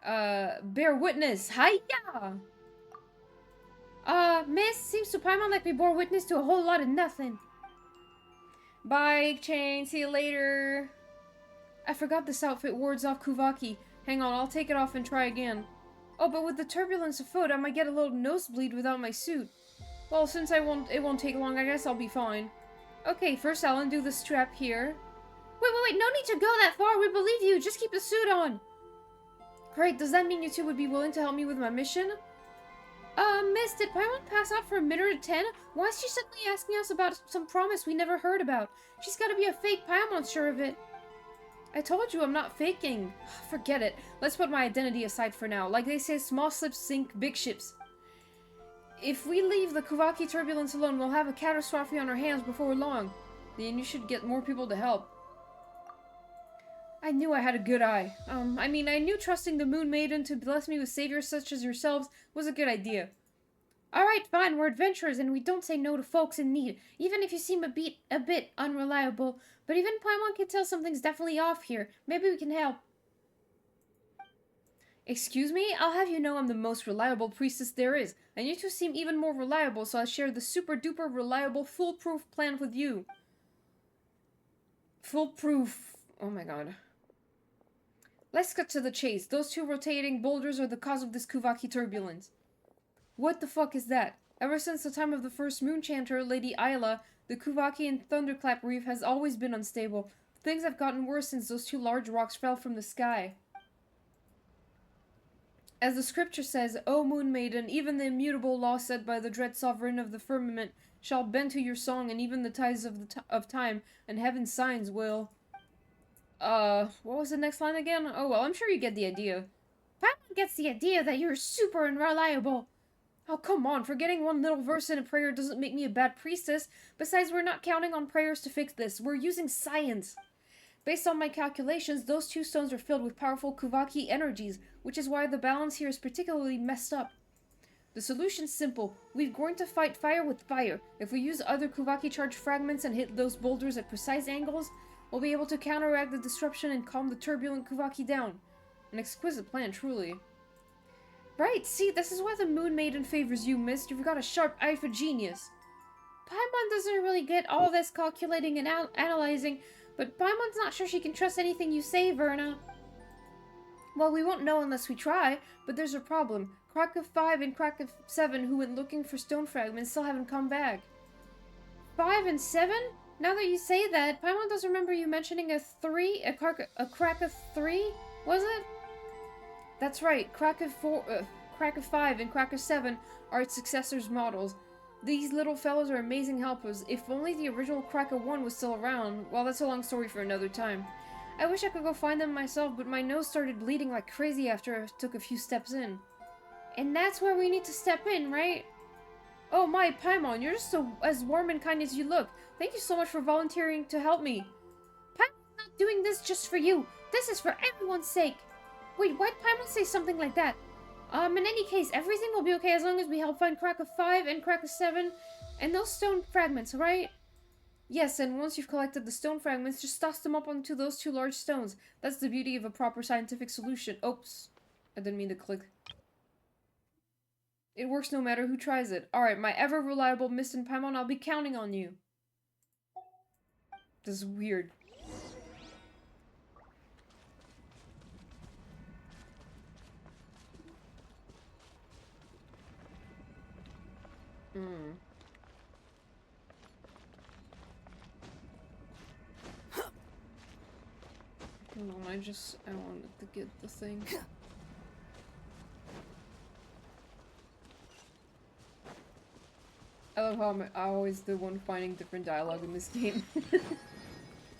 Bear witness! Hiya! Miss, seems to Paimon like we bore witness to a whole lot of nothing. Bye, Chain, see you later. I forgot this outfit wards off Kuvaki. Hang on, I'll take it off and try again. Oh, but with the turbulence afoot, I might get a little nosebleed without my suit. Well, since it won't take long, I guess I'll be fine. Okay, first I'll undo the strap here. Wait, no need to go that far, we believe you, just keep the suit on. Great, does that mean you two would be willing to help me with my mission? Miss, did Paimon pass out for a minute or 10? Why is she suddenly asking us about some promise we never heard about? She's gotta be a fake Paimon, sure of it. I told you I'm not faking. Forget it. Let's put my identity aside for now. Like they say, small slips sink big ships. If we leave the Kuvaki turbulence alone, we'll have a catastrophe on our hands before long. Then you should get more people to help. I knew I had a good eye. I knew trusting the Moon Maiden to bless me with saviors such as yourselves was a good idea. Alright, fine, we're adventurers and we don't say no to folks in need, even if you seem a bit unreliable. But even Paimon can tell something's definitely off here. Maybe we can help. Excuse me? I'll have you know I'm the most reliable priestess there is, and you two seem even more reliable, so I'll share the super duper reliable foolproof plan with you. Foolproof. Oh my god. Let's cut to the chase. Those two rotating boulders are the cause of this Kuvaki turbulence. What the fuck is that? Ever since the time of the first moon chanter, Lady Ayla, the Kuvaki and Thunderclap Reef has always been unstable. Things have gotten worse since those two large rocks fell from the sky. As the scripture says, O Moon Maiden, even the immutable law set by the dread sovereign of the firmament shall bend to your song, and even the tides of time and heaven's signs will... what was the next line again? Oh well, I'm sure you get the idea. Paimon gets the idea that you're super unreliable. Oh, come on, forgetting one little verse in a prayer doesn't make me a bad priestess. Besides, we're not counting on prayers to fix this. We're using science. Based on my calculations, those two stones are filled with powerful Kuvaki energies, which is why the balance here is particularly messed up. The solution's simple. We're going to fight fire with fire. If we use other Kuvaki charged fragments and hit those boulders at precise angles, we'll be able to counteract the disruption and calm the turbulent Kuvaki down. An exquisite plan, truly. Right, see, this is why the Moon Maiden favors you, Mist. You've got a sharp eye for genius. Paimon doesn't really get all this calculating and analyzing, but Paimon's not sure she can trust anything you say, Verna. Well, we won't know unless we try, but there's a problem. Krakow 5 and Krakow 7, who went looking for stone fragments, still haven't come back. 5 and 7? Now that you say that, Paimon does remember you mentioning a Krakow 3, was it? That's right, Krakow 5 and Krakow 7 are its successors' models. These little fellows are amazing helpers. If only the original Krakow 1 was still around. Well, that's a long story for another time. I wish I could go find them myself, but my nose started bleeding like crazy after I took a few steps in. And that's where we need to step in, right? Oh my, Paimon, you're just as warm and kind as you look. Thank you so much for volunteering to help me. Paimon's not doing this just for you. This is for everyone's sake. Wait, why'd Paimon say something like that? In any case, everything will be okay as long as we help find Krakow 5 and Krakow 7 and those stone fragments, right? Yes, and once you've collected the stone fragments, just toss them up onto those 2 large stones. That's the beauty of a proper scientific solution. Oops. I didn't mean to click. It works no matter who tries it. Alright, my ever-reliable Mist and Paimon, I'll be counting on you. This is weird. Hold on, I wanted to get the thing. I love how I'm always the one finding different dialogue in this game.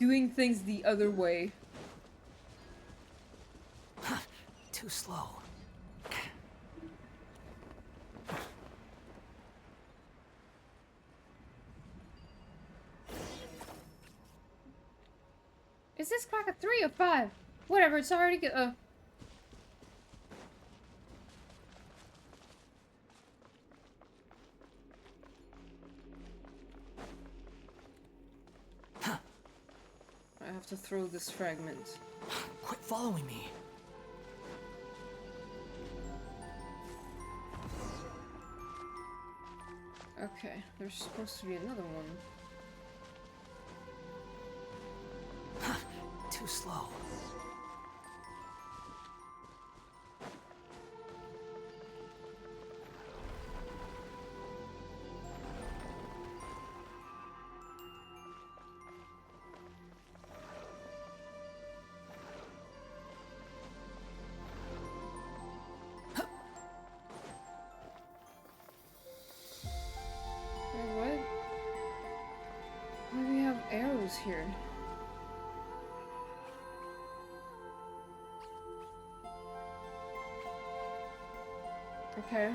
Doing things the other way. Too slow. Is this Krakow 3 or 5? Whatever, it's already I have to throw this fragment. Quit following me. Okay, there's supposed to be another one. Too slow. Wait, what? Why do we have arrows here? Okay.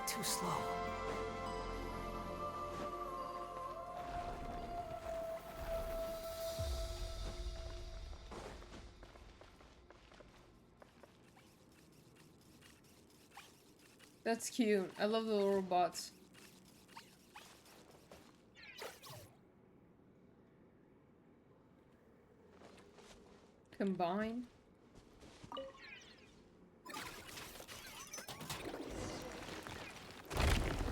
Too slow. That's cute. I love the little robots. Combine.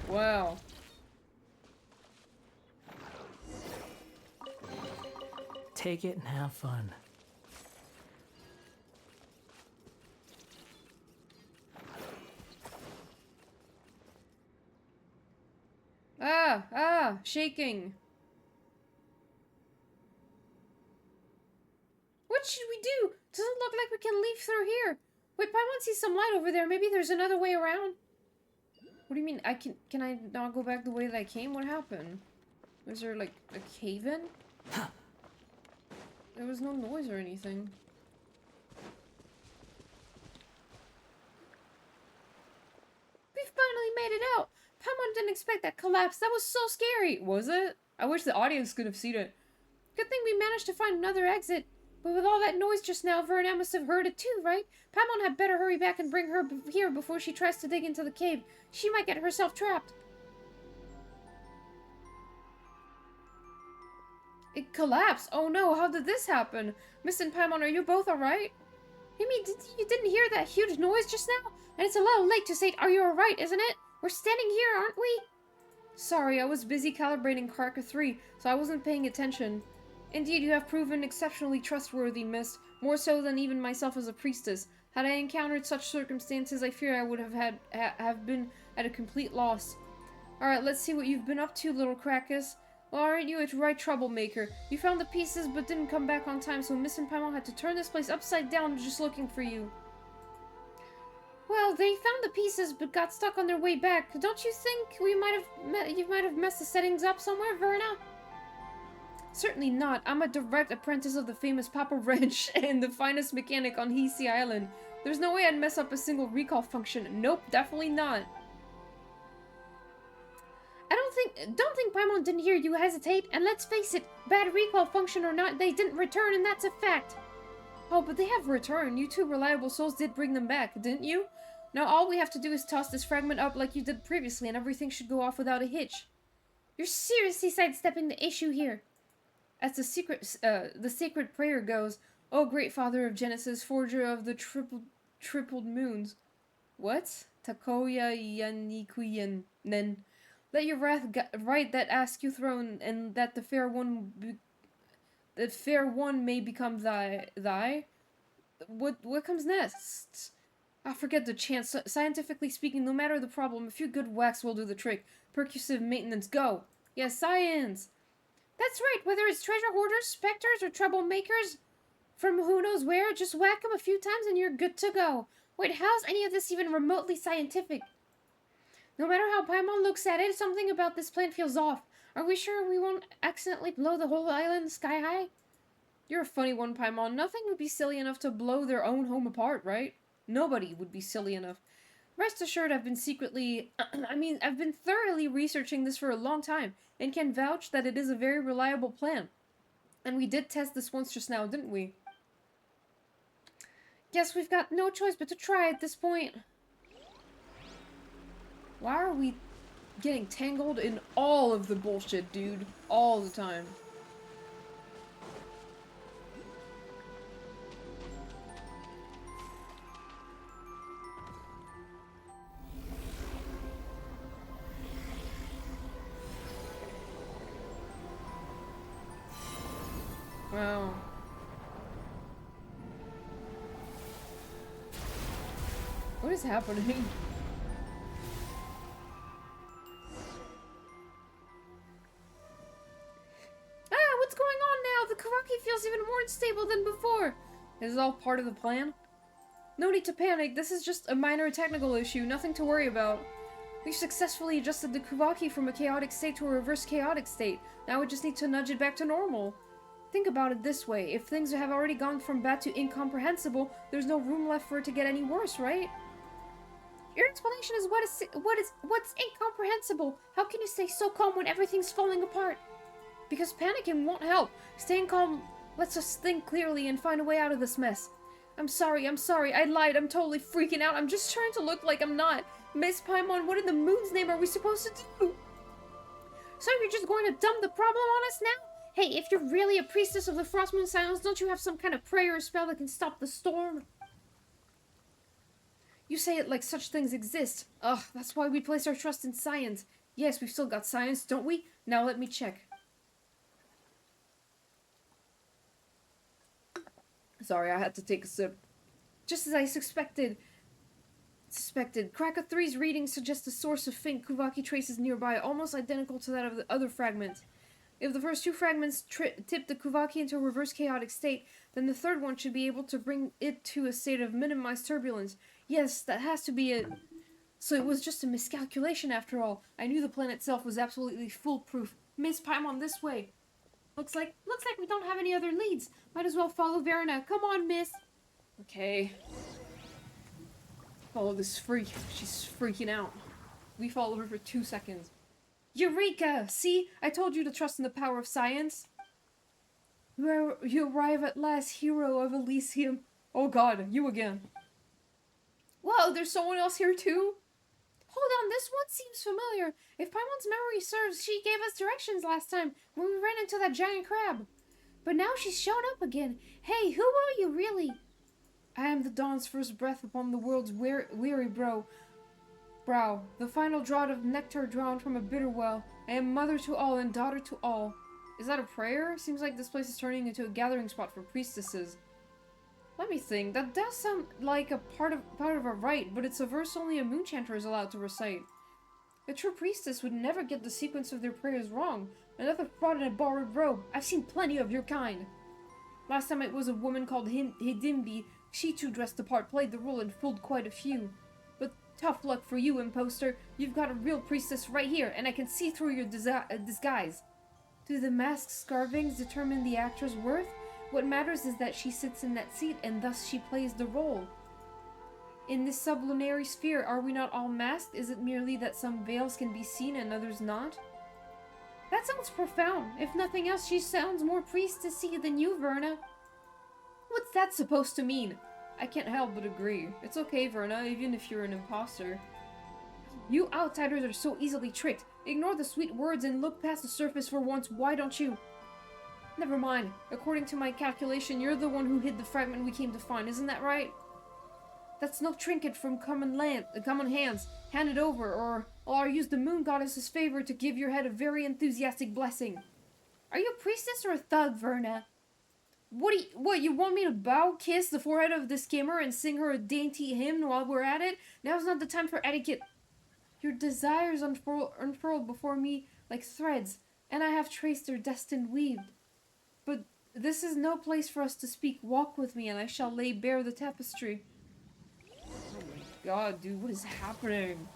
Wow. Take it and have fun. Shaking. What should we do? Doesn't look like we can leave through here. Wait, Paimon sees some light over there. Maybe there's another way around. What do you mean? Can I not go back the way that I came? What happened? Was there like a cave-in? There was no noise or anything. We finally made it out. Paimon didn't expect that collapse. That was so scary. Was it? I wish the audience could have seen it. Good thing we managed to find another exit. But with all that noise just now, Verna must have heard it too, right? Paimon had better hurry back and bring her here before she tries to dig into the cave. She might get herself trapped. It collapsed. Oh no, how did this happen? Miss and Paimon, are you both alright? You mean you didn't hear that huge noise just now? And it's a little late to say, are you alright, isn't it? We're standing here, aren't we? Sorry, I was busy calibrating Karka 3, so I wasn't paying attention. Indeed, you have proven exceptionally trustworthy, Miss. More so than even myself as a priestess. Had I encountered such circumstances, I fear I would have been at a complete loss. Alright, let's see what you've been up to, little Krakus. Well, aren't you a right troublemaker? You found the pieces, but didn't come back on time, so Miss and Paimon had to turn this place upside down just looking for you. Well, they found the pieces, but got stuck on their way back. Don't you think you might have messed the settings up somewhere, Verna? Certainly not. I'm a direct apprentice of the famous Papa Wrench and the finest mechanic on Hisii Island. There's no way I'd mess up a single recall function. Nope, definitely not. Don't think Paimon didn't hear you hesitate, and let's face it, bad recall function or not, they didn't return, and that's a fact. Oh, but they have returned. You two reliable souls did bring them back, didn't you? Now all we have to do is toss this fragment up like you did previously, and everything should go off without a hitch. You're seriously sidestepping the issue here. As the sacred prayer goes, O great father of Genesis, forger of the tripled moons. What? Takoya yanikuyen nen. Let your wrath right that ask you throne, and that the fair one may become thy. What comes next? I forget the chance. Scientifically speaking, no matter the problem, a few good whacks will do the trick. Percussive maintenance, go. Yes, science. That's right. Whether it's treasure hoarders, specters, or troublemakers from who knows where, just whack them a few times and you're good to go. Wait, how's any of this even remotely scientific? No matter how Paimon looks at it, something about this plan feels off. Are we sure we won't accidentally blow the whole island sky high? You're a funny one, Paimon. Nothing would be silly enough to blow their own home apart, right? Nobody would be silly enough. Rest assured, I've been thoroughly researching this for a long time, and can vouch that it is a very reliable plan. And we did test this once just now, didn't we? Guess we've got no choice but to try at this point. Why are we getting tangled in all of the bullshit, dude? All the time. Wow. What is happening? What's going on now? The Kawaki feels even more unstable than before. Is this all part of the plan? No need to panic. This is just a minor technical issue. Nothing to worry about. We've successfully adjusted the Kawaki from a chaotic state to a reverse chaotic state. Now we just need to nudge it back to normal. Think about it this way. If things have already gone from bad to incomprehensible, there's no room left for it to get any worse, right? Your explanation is what's incomprehensible. How can you stay so calm when everything's falling apart? Because panicking won't help. Staying calm lets us think clearly and find a way out of this mess. I'm sorry, I lied, I'm totally freaking out. I'm just trying to look like I'm not. Miss Paimon, what in the moon's name are we supposed to do? So you're just going to dump the problem on us now? Hey, if you're really a priestess of the Frostmoon Silence, don't you have some kind of prayer or spell that can stop the storm? You say it like such things exist. Ugh, that's why we place our trust in science. Yes, we've still got science, don't we? Now let me check. Sorry, I had to take a sip. Just as I suspected. Kraka 3's readings suggest a source of faint Kawaki traces nearby, almost identical to that of the other fragments. If the first two fragments tip the Kawaki into a reverse chaotic state, then the third one should be able to bring it to a state of minimized turbulence. Yes, that has to be it. So it was just a miscalculation after all. I knew the plan itself was absolutely foolproof. Miss Paimon, this way. Looks like we don't have any other leads. Might as well follow Verna. Come on, miss. Okay. Follow this freak. She's freaking out. We follow her for 2 seconds. Eureka! See? I told you to trust in the power of science. You arrive at last, hero of Elysium. Oh god, you again. Whoa, there's someone else here too? Hold on, this one seems familiar. If Paimon's memory serves, she gave us directions last time when we ran into that giant crab. But now she's shown up again. Hey, who are you really? I am the dawn's first breath upon the world's weary brow. The final draught of nectar drawn from a bitter well. I am mother to all and daughter to all. Is that a prayer? Seems like this place is turning into a gathering spot for priestesses. Let me think. That does sound like a part of a rite, but it's a verse only a moonchanter is allowed to recite. A true priestess would never get the sequence of their prayers wrong. Another fraud in a borrowed robe. I've seen plenty of your kind. Last time it was a woman called Hidimbi. She too dressed the part, played the role, and fooled quite a few. But tough luck for you, imposter. You've got a real priestess right here, and I can see through your disguise. Do the mask's carvings determine the actor's worth? What matters is that she sits in that seat, and thus she plays the role. In this sublunary sphere, are we not all masked? Is it merely that some veils can be seen and others not? That sounds profound. If nothing else, she sounds more priestessy than you, Verna. What's that supposed to mean? I can't help but agree. It's okay, Verna, even if you're an imposter. You outsiders are so easily tricked. Ignore the sweet words and look past the surface for once, why don't you? Never mind. According to my calculation, you're the one who hid the fragment we came to find, isn't that right? That's no trinket from common hands. Hand it over, or I'll use the moon goddess's favor to give your head a very enthusiastic blessing. Are you a priestess or a thug, Verna? What, you want me to bow, kiss the forehead of this skimmer and sing her a dainty hymn while we're at it? Now's not the time for etiquette. Your desires unfurled before me like threads, and I have traced their destined weave. But this is no place for us to speak. Walk with me, and I shall lay bare the tapestry. Oh my god, dude, what is happening?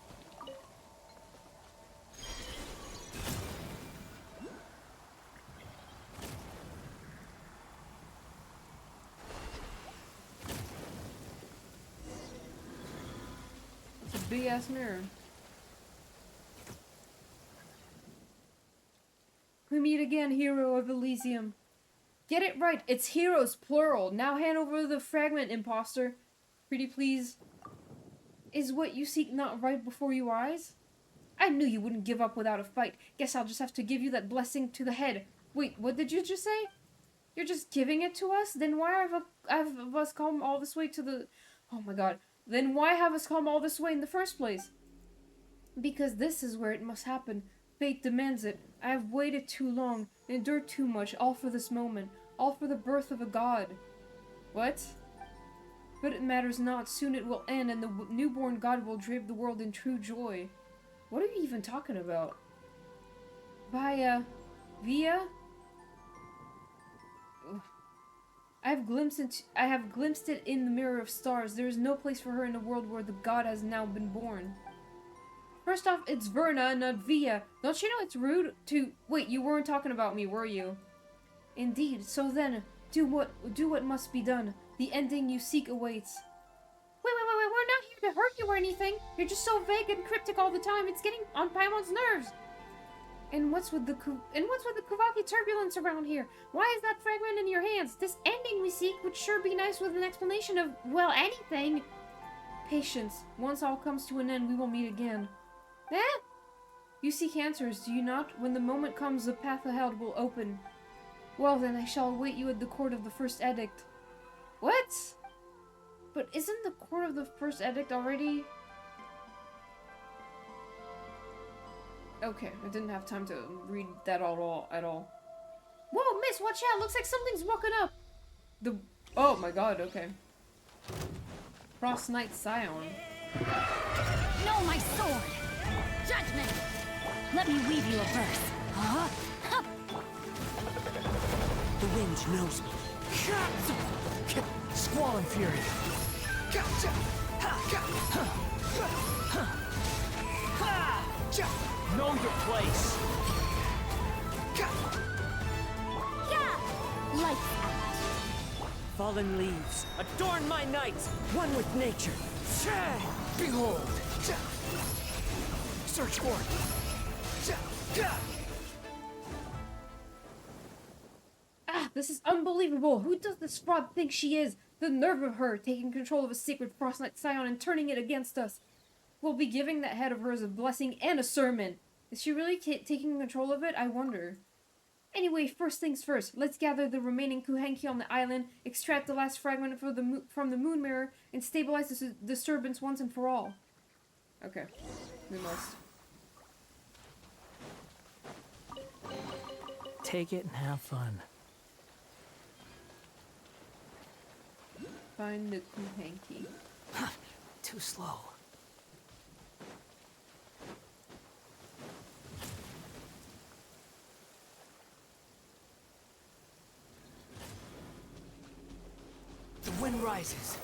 It's a big-ass mirror. We meet again, hero of Elysium. Get it right, it's heroes, plural. Now hand over the fragment, imposter. Pretty please. Is what you seek not right before your eyes? I knew you wouldn't give up without a fight. Guess I'll just have to give you that blessing to the head. Wait, what did you just say? You're just giving it to us? Then why have us come all this way to the... Oh my god. Then why have us come all this way in the first place? Because this is where it must happen. Fate demands it. I have waited too long, endured too much, all for this moment, all for the birth of a god. What? But it matters not. Soon it will end, and the newborn god will drape the world in true joy. What are you even talking about? Via? Ugh. I have glimpsed it in the mirror of stars. There is no place for her in a world where the god has now been born. First off, it's Verna, not Via. Don't you know it's rude to... Wait, you weren't talking about me, were you? Indeed. So then, do what must be done. The ending you seek awaits. Wait, we're not here to hurt you or anything. You're just so vague and cryptic all the time. It's getting on Paimon's nerves. And what's with the Kuvaki turbulence around here? Why is that fragment in your hands? This ending we seek would sure be nice with an explanation of, well, anything. Patience. Once all comes to an end, we will meet again. Eh? You seek answers, do you not? When the moment comes, the path ahead will open. Well then, I shall await you at the court of the first edict. What? But isn't the court of the first edict already... Okay, I didn't have time to read that at all. Whoa, miss, watch out! Looks like something's walking up! Oh my god, okay. Frost Knight Scion. No, my sword! Judgment! Let me weave you a verse. Huh? The wind knows me. Squall and fury. Know your place. Yeah! Lights out. Fallen leaves, adorn my nights, one with nature. Behold. Search for it. Ah, this is unbelievable! Who does this fraud think she is? The nerve of her, taking control of a sacred Frostnight Scion and turning it against us! We'll be giving that head of hers a blessing and a sermon! Is she really taking control of it? I wonder. Anyway, first things first, let's gather the remaining Kuhenki on the island, extract the last fragment from the moon mirror, and stabilize this disturbance once and for all. Okay, we must. Take it and have fun. Find the Kuhenki. Too slow. The wind rises.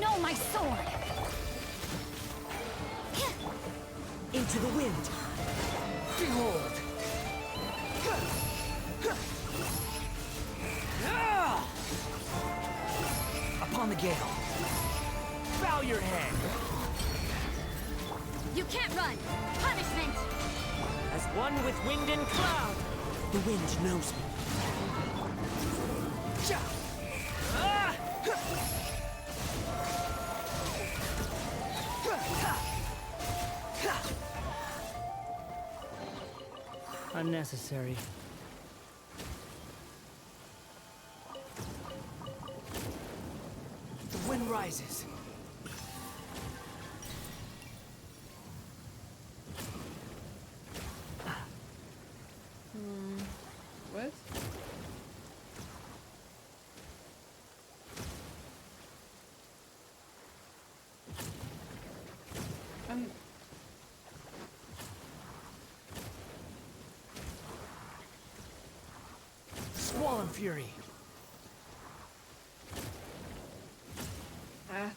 No, my sword! Into the wind. Behold! Upon the gale. Bow your head. You can't run! Punishment! As one with wind and cloud. The wind knows me. Unnecessary. The wind rises. What? Squall and fury. Ah.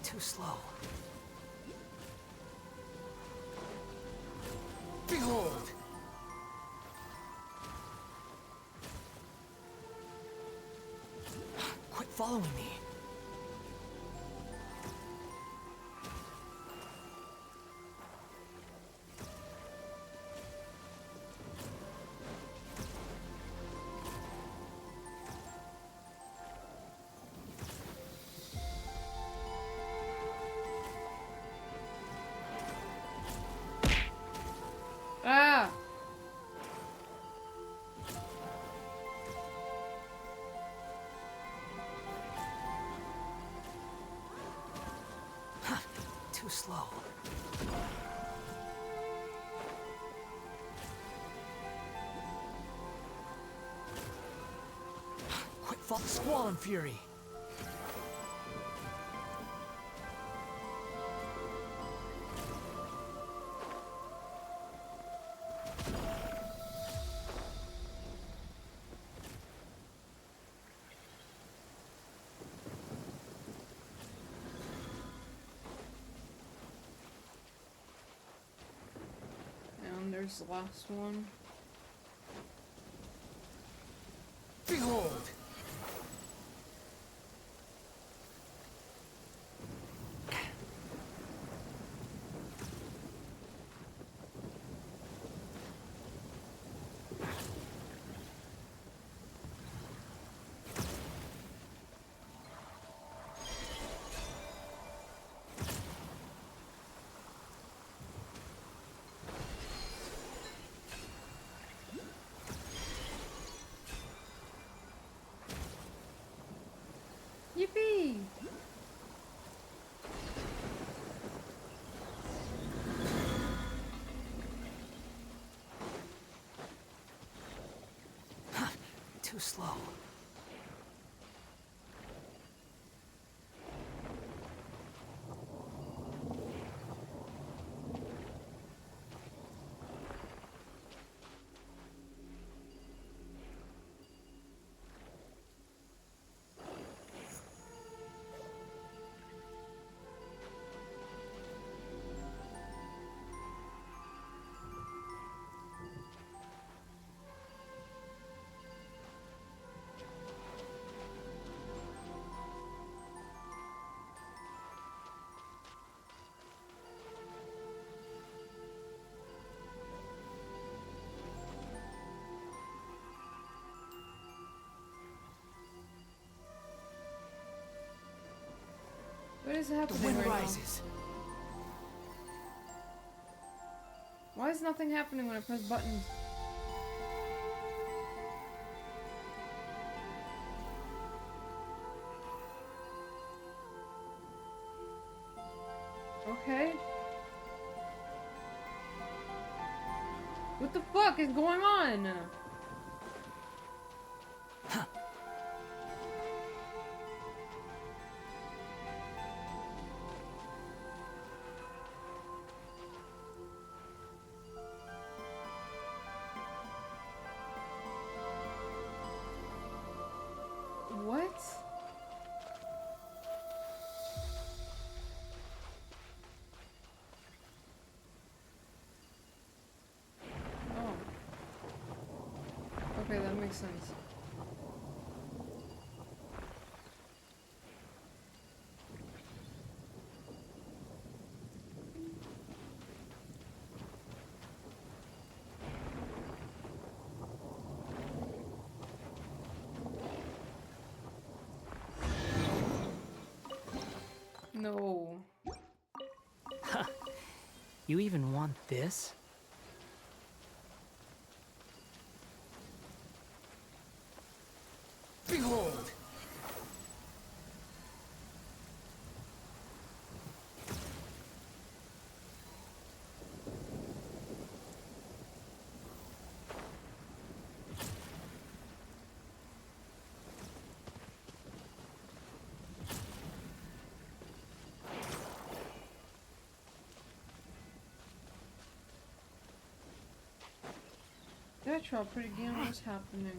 Too slow. Behold! Quit following me. Ah! Too slow. Quit fall. Squall and fury. And there's the last one. Behold! Yippee! Too slow. is The happening wind right now? rises. Why is nothing happening when I press buttons? Okay. What the fuck is going on? What? Oh. Okay, that makes sense. No. You even want this? Behold! That's all pretty game. What's happening?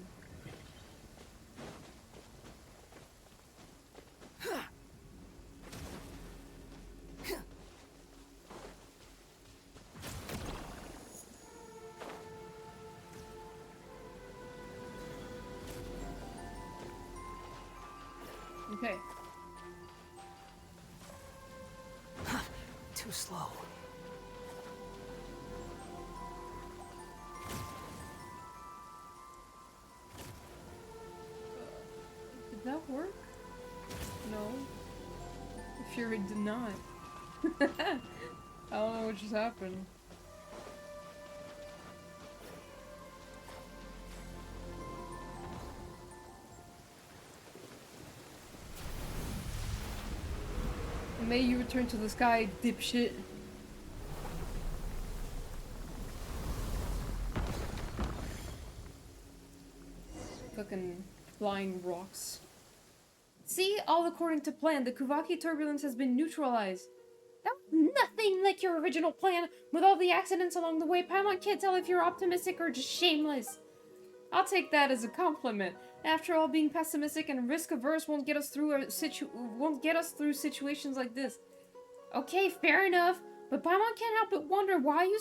Okay. Too slow. Did that work? No. I fear it did not. I don't know what just happened. May you return to the sky, dipshit. Fucking flying rocks. See, all according to plan, the Kuvaki turbulence has been neutralized. That was nothing like your original plan. With all the accidents along the way, Paimon can't tell if you're optimistic or just shameless. I'll take that as a compliment. After all, being pessimistic and risk-averse won't get us through situations like this. Okay, fair enough. But Paimon can't help but wonder why you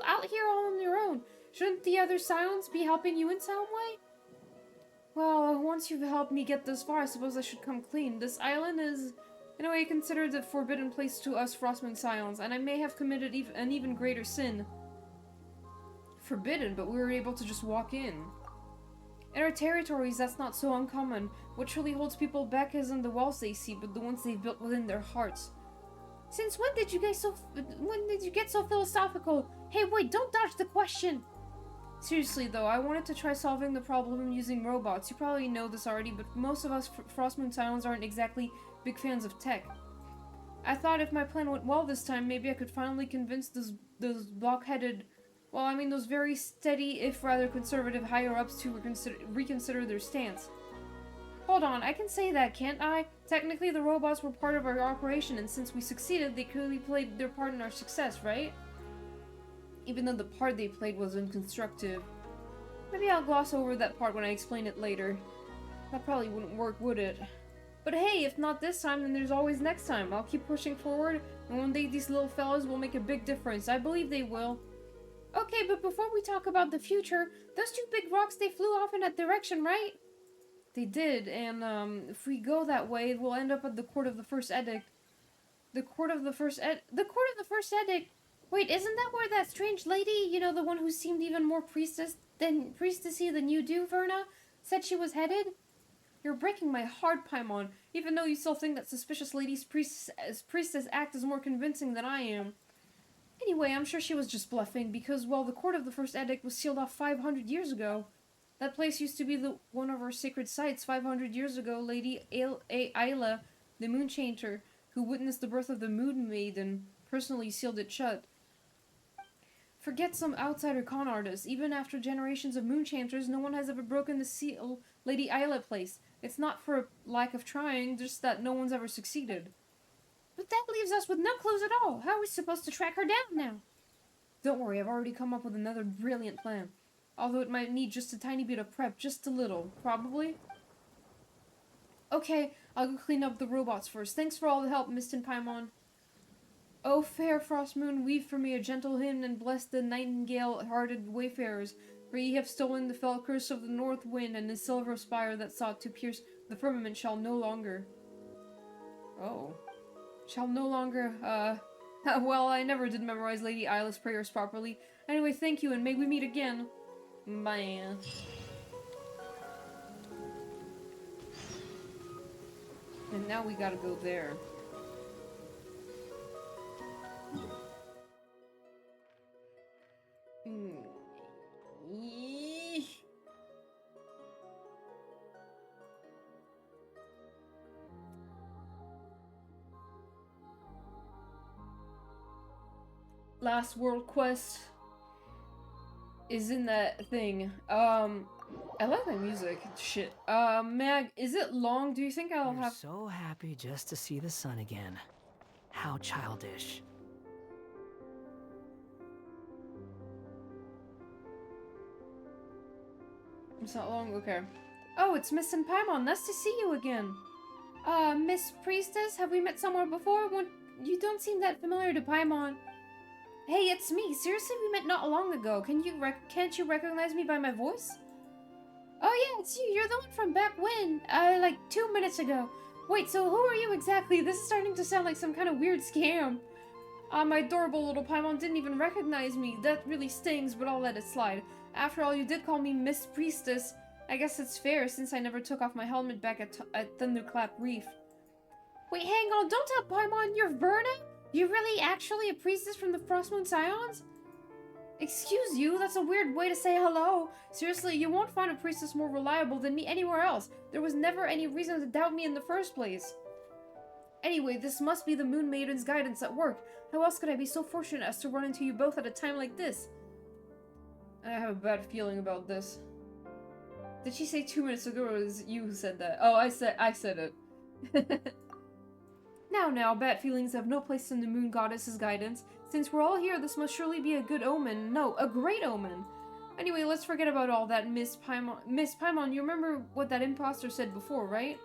out here all on your own? Shouldn't the other Scions be helping you in some way? Well, once you've helped me get this far, I suppose I should come clean. This island is, in a way, considered a forbidden place to us Frostmourne Scions, and I may have committed an even greater sin. Forbidden, but we were able to just walk in. In our territories, that's not so uncommon. What truly holds people back isn't the walls they see, but the ones they've built within their hearts. Since when did you get so philosophical? Hey, wait, don't dodge the question! Seriously though, I wanted to try solving the problem using robots. You probably know this already, but most of us Frostmourne Scions aren't exactly big fans of tech. I thought if my plan went well this time, maybe I could finally convince those block-headed, well, I mean those very steady, if rather conservative higher-ups to reconsider their stance. Hold on, I can say that, can't I? Technically, the robots were part of our operation, and since we succeeded, they clearly played their part in our success, right? Even though the part they played was unconstructive. Maybe I'll gloss over that part when I explain it later. That probably wouldn't work, would it? But hey, if not this time, then there's always next time. I'll keep pushing forward, and one day these little fellas will make a big difference. I believe they will. Okay, but before we talk about the future, those two big rocks, they flew off in that direction, right? They did, and if we go that way, we'll end up at the Court of the First Edict. The Court of the First Edict? Wait, isn't that where that strange lady, you know, the one who seemed even more priestessy than you do, Verna, said she was headed? You're breaking my heart, Paimon, even though you still think that suspicious lady's priestess act is more convincing than I am. Anyway, I'm sure she was just bluffing, because, well, the court of the first edict was sealed off 500 years ago. That place used to be one of our sacred sites 500 years ago. Lady Ayla, the moon chanter, who witnessed the birth of the moon maiden, personally sealed it shut. Forget some outsider con artist. Even after generations of moon chanters, no one has ever broken the seal Lady Ayla placed. It's not for a lack of trying, just that no one's ever succeeded. But that leaves us with no clues at all. How are we supposed to track her down now? Don't worry, I've already come up with another brilliant plan. Although it might need just a tiny bit of prep, just a little, probably. Okay, I'll go clean up the robots first. Thanks for all the help, Mist and Paimon. O fair frost moon, weave for me a gentle hymn and bless the nightingale-hearted wayfarers, for ye have stolen the fell curse of the north wind, and the silver spire that sought to pierce the firmament shall no longer... Oh. Shall no longer, well, I never did memorize Lady Ayla's prayers properly. Anyway, thank you, and may we meet again. Bye. And now we gotta go there. Eesh. Last world quest is in that thing. I like that music. Shit. Mag, is it long? Do you think I'll You're have... so happy just to see the sun again. How childish. It's not long? Okay. Oh, it's Miss and Paimon. Nice to see you again. Miss Priestess, have we met somewhere before? You don't seem that familiar to Paimon. Hey, it's me. Seriously, we met not long ago. Can't you recognize me by my voice? Oh yeah, it's you. You're the one from back when? Like 2 minutes ago. Wait, so who are you exactly? This is starting to sound like some kind of weird scam. My adorable little Paimon didn't even recognize me. That really stings, but I'll let it slide. After all, you did call me Miss Priestess. I guess it's fair, since I never took off my helmet back at Thunderclap Reef. Wait, hang on. Don't tell Paimon you're Verna? You're really actually a priestess from the Frostmoon Scions? Excuse you, that's a weird way to say hello. Seriously, you won't find a priestess more reliable than me anywhere else. There was never any reason to doubt me in the first place. Anyway, this must be the Moon Maiden's guidance at work. How else could I be so fortunate as to run into you both at a time like this? I have a bad feeling about this. Did she say 2 minutes ago, or was you who said that? Oh, I said it. Now, bad feelings have no place in the Moon Goddess's guidance. Since we're all here, this must surely be a good omen. No, a great omen. Anyway, let's forget about all that, Miss Paimon. Miss Paimon, you remember what that imposter said before, right?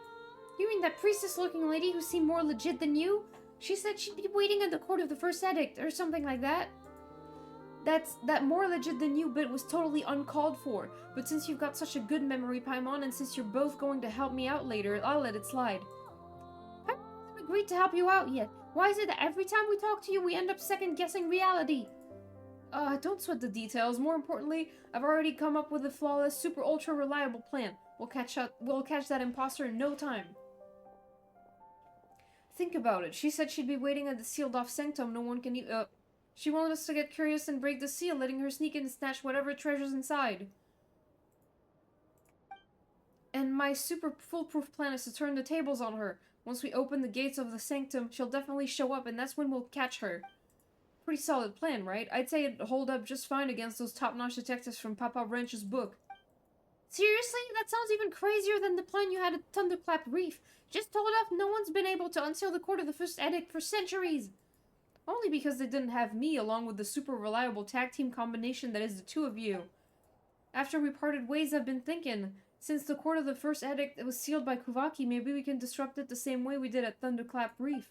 You mean that priestess-looking lady who seemed more legit than you? She said she'd be waiting at the court of the first edict, or something like that. That more legit than you bit was totally uncalled for. But since you've got such a good memory, Paimon, and since you're both going to help me out later, I'll let it slide. Agreed to help you out yet. Why is it that every time we talk to you, we end up second-guessing reality? Don't sweat the details. More importantly, I've already come up with a flawless, super ultra reliable plan. We'll catch that imposter in no time. Think about it. She said she'd be waiting at the sealed-off sanctum. No one can she wanted us to get curious and break the seal, letting her sneak in and snatch whatever treasure's inside. And my super foolproof plan is to turn the tables on her. Once we open the gates of the sanctum, she'll definitely show up, and that's when we'll catch her. Pretty solid plan, right? I'd say it'd hold up just fine against those top-notch detectives from Papa Wrench's book. Seriously? That sounds even crazier than the plan you had at Thunderclap Reef. Just told us no one's been able to unseal the court of the first edict for centuries. Only because they didn't have me along with the super reliable tag team combination that is the two of you. After we parted ways, I've been thinking... Since the court of the first edict was sealed by Kuvaki, maybe we can disrupt it the same way we did at Thunderclap Reef.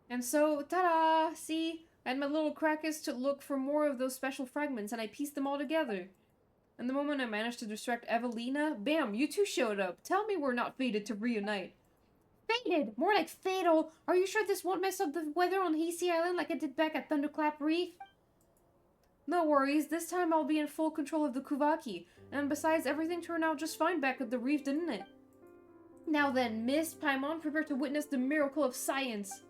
And so, ta-da! See? I had my little crackers to look for more of those special fragments, and I pieced them all together. And the moment I managed to distract Evelina, bam, you two showed up. Tell me we're not fated to reunite. Fated? More like fatal. Are you sure this won't mess up the weather on Hisii Island like it did back at Thunderclap Reef? No worries, this time I'll be in full control of the Kuvaki. And besides, everything turned out just fine back at the reef, didn't it? Now then, Miss Paimon, prepare to witness the miracle of science.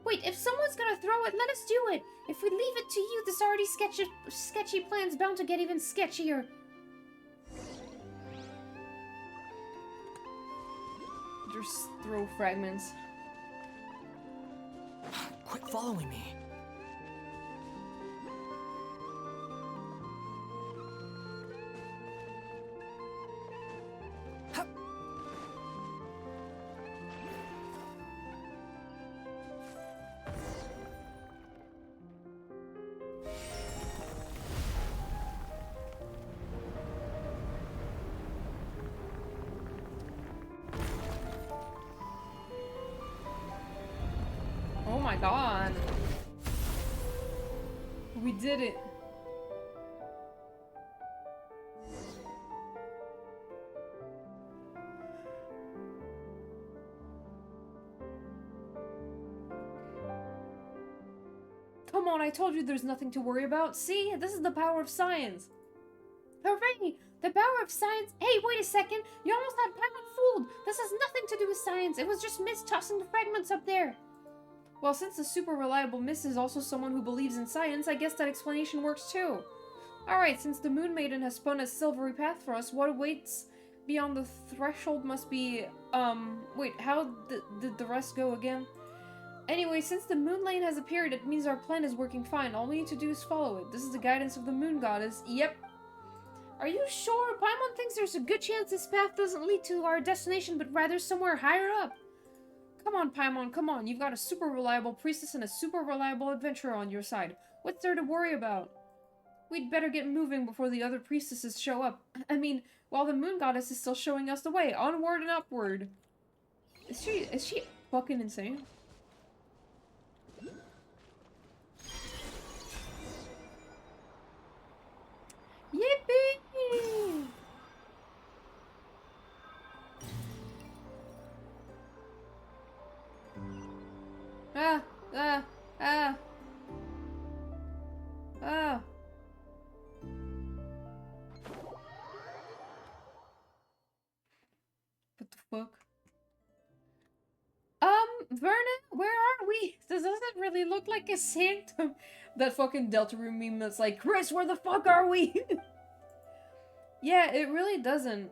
Wait, if someone's gonna throw it, let us do it! If we leave it to you, this already sketchy plan's bound to get even sketchier. Just throw fragments. Quit following me. Oh my god. We did it. Come on, I told you there's nothing to worry about. See? This is the power of science. Hooray! The power of science. Hey, wait a second. You almost had Paimon fooled. This has nothing to do with science. It was just Miss tossing the fragments up there. Well, since the super reliable Miss is also someone who believes in science, I guess that explanation works too. Alright, since the Moon Maiden has spun a silvery path for us, what awaits beyond the threshold must be, wait, how did the rest go again? Anyway, since the Moon Lane has appeared, it means our plan is working fine. All we need to do is follow it. This is the guidance of the Moon Goddess. Yep. Are you sure? Paimon thinks there's a good chance this path doesn't lead to our destination, but rather somewhere higher up. Come on, Paimon, come on. You've got a super reliable priestess and a super reliable adventurer on your side. What's there to worry about? We'd better get moving before the other priestesses show up. I mean, while the Moon Goddess is still showing us the way. Onward and upward. Is she fucking insane? Yippee! Ah! Ah! Ah! Ah! What the fuck? Verna, where are we? This doesn't really look like a sanctum. That fucking Deltarune meme that's like, Chris, where the fuck are we? Yeah, it really doesn't.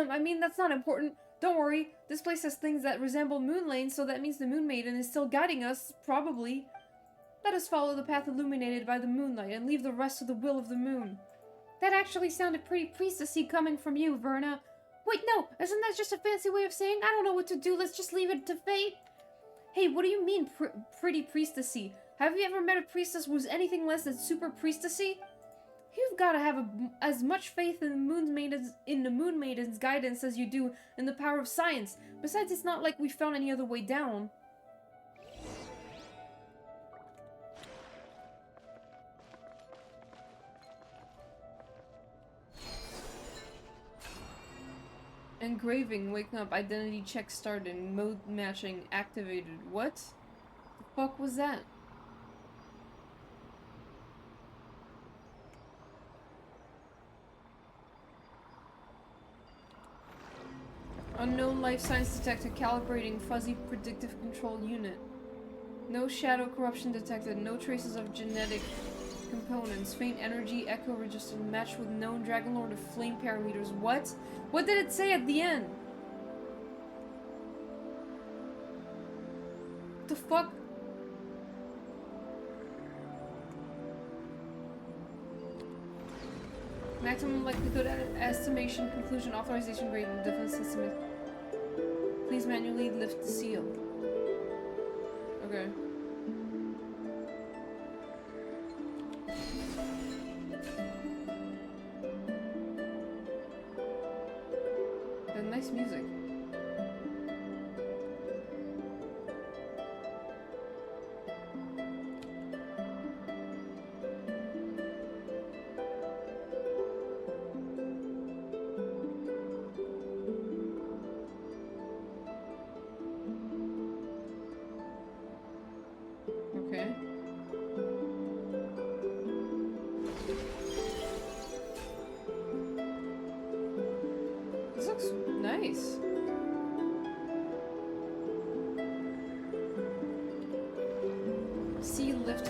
I mean, that's not important. Don't worry, this place has things that resemble moon lanes, so that means the Moon Maiden is still guiding us, probably. Let us follow the path illuminated by the moonlight and leave the rest to the will of the moon. That actually sounded pretty priestessy coming from you, Verna. Wait, no, isn't that just a fancy way of saying, I don't know what to do, let's just leave it to fate? Hey, what do you mean, pretty priestessy? Have you ever met a priestess who's anything less than super priestessy? You've got to have as much faith in the Moon Maiden's guidance as you do in the power of science. Besides, it's not like we found any other way down. Engraving, waking up, identity check started, mode matching activated. What? The fuck was that? Unknown life science detected, calibrating fuzzy predictive control unit. No shadow corruption detected, no traces of genetic components. Faint energy echo registered, matched with known Dragonlord of flame parameters. What? What did it say at the end? What the fuck? Maximum likelihood estimation, conclusion, authorization grade, and defense system. Please manually lift the seal. Okay. That's nice music. Okay. This looks nice.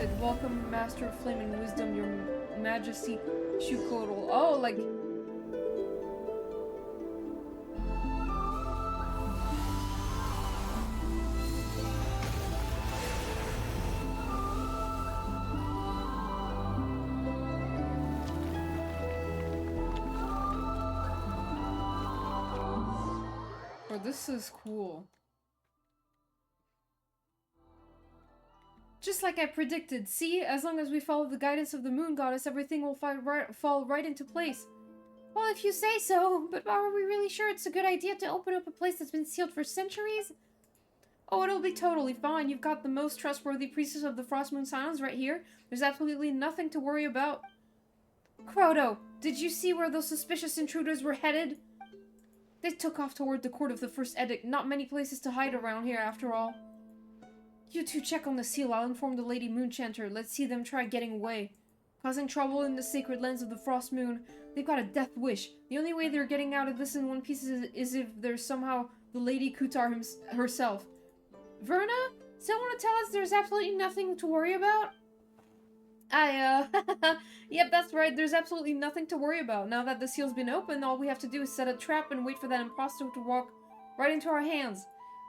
granted. Welcome, Master of Flame and Wisdom, your Majesty Shukodal. Oh, like... Oh, this is cool. Just like I predicted, see? As long as we follow the guidance of the Moon Goddess, everything will fall right into place. Well, if you say so, but are we really sure it's a good idea to open up a place that's been sealed for centuries? Oh, it'll be totally fine. You've got the most trustworthy priestess of the Frost Moon Silence right here. There's absolutely nothing to worry about. Croto, did you see where those suspicious intruders were headed? They took off toward the court of the First Edict. Not many places to hide around here, after all. You two check on the seal. I'll inform the Lady Moonchanter. Let's see them try getting away. Causing trouble in the sacred lands of the Frost Moon. They've got a death wish. The only way they're getting out of this in one piece is if there's somehow the Lady Kutar herself. Verna? Someone want to tell us there's absolutely nothing to worry about? Yep, that's right. There's absolutely nothing to worry about. Now that the seal's been opened, all we have to do is set a trap and wait for that imposter to walk right into our hands.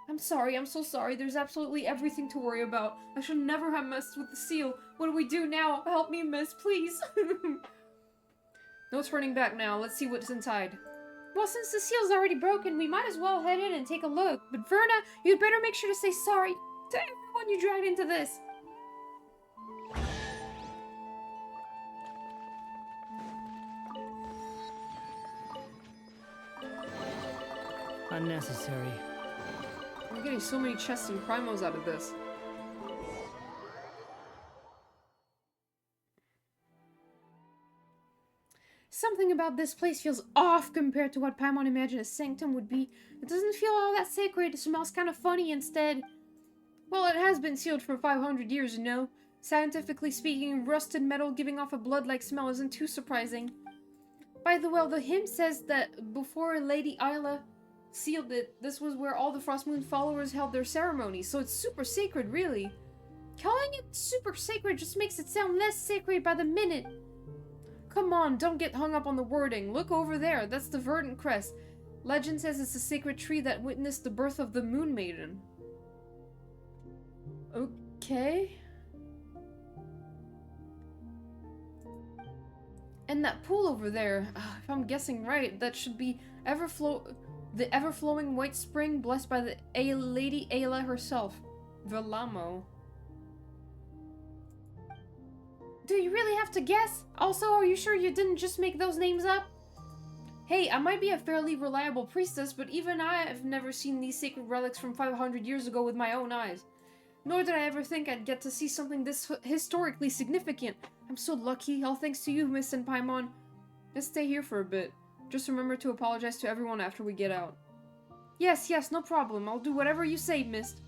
I'm sorry, I'm so sorry. There's absolutely everything to worry about. I should never have messed with the seal. What do we do now? Help me, miss, please. No turning back now. Let's see what's inside. Well, since the seal's already broken, we might as well head in and take a look. But Verna, you'd better make sure to say sorry to everyone you dragged into this. Unnecessary. We're getting so many chests and primos out of this. Something about this place feels off compared to what Paimon imagined a sanctum would be. It doesn't feel all that sacred. It smells kind of funny instead. Well, it has been sealed for 500 years, you know. Scientifically speaking, rusted metal giving off a blood-like smell isn't too surprising. By the way, the hymn says that before Lady Isla sealed it, this was where all the Frost Moon followers held their ceremonies, so it's super sacred, really. Calling it super sacred just makes it sound less sacred by the minute. Come on, don't get hung up on the wording. Look over there, that's the verdant crest. Legend says it's a sacred tree that witnessed the birth of the Moon Maiden. Okay. And that pool over there, if I'm guessing right, that should be the ever-flowing white spring blessed by the Lady Ayla herself, Velamo. Do you really have to guess? Also, are you sure you didn't just make those names up? Hey, I might be a fairly reliable priestess, but even I have never seen these sacred relics from 500 years ago with my own eyes. Nor did I ever think I'd get to see something this historically significant. I'm so lucky, all thanks to you, Miss and Paimon. Let's stay here for a bit. Just remember to apologize to everyone after we get out. Yes, no problem. I'll do whatever you say, Mist.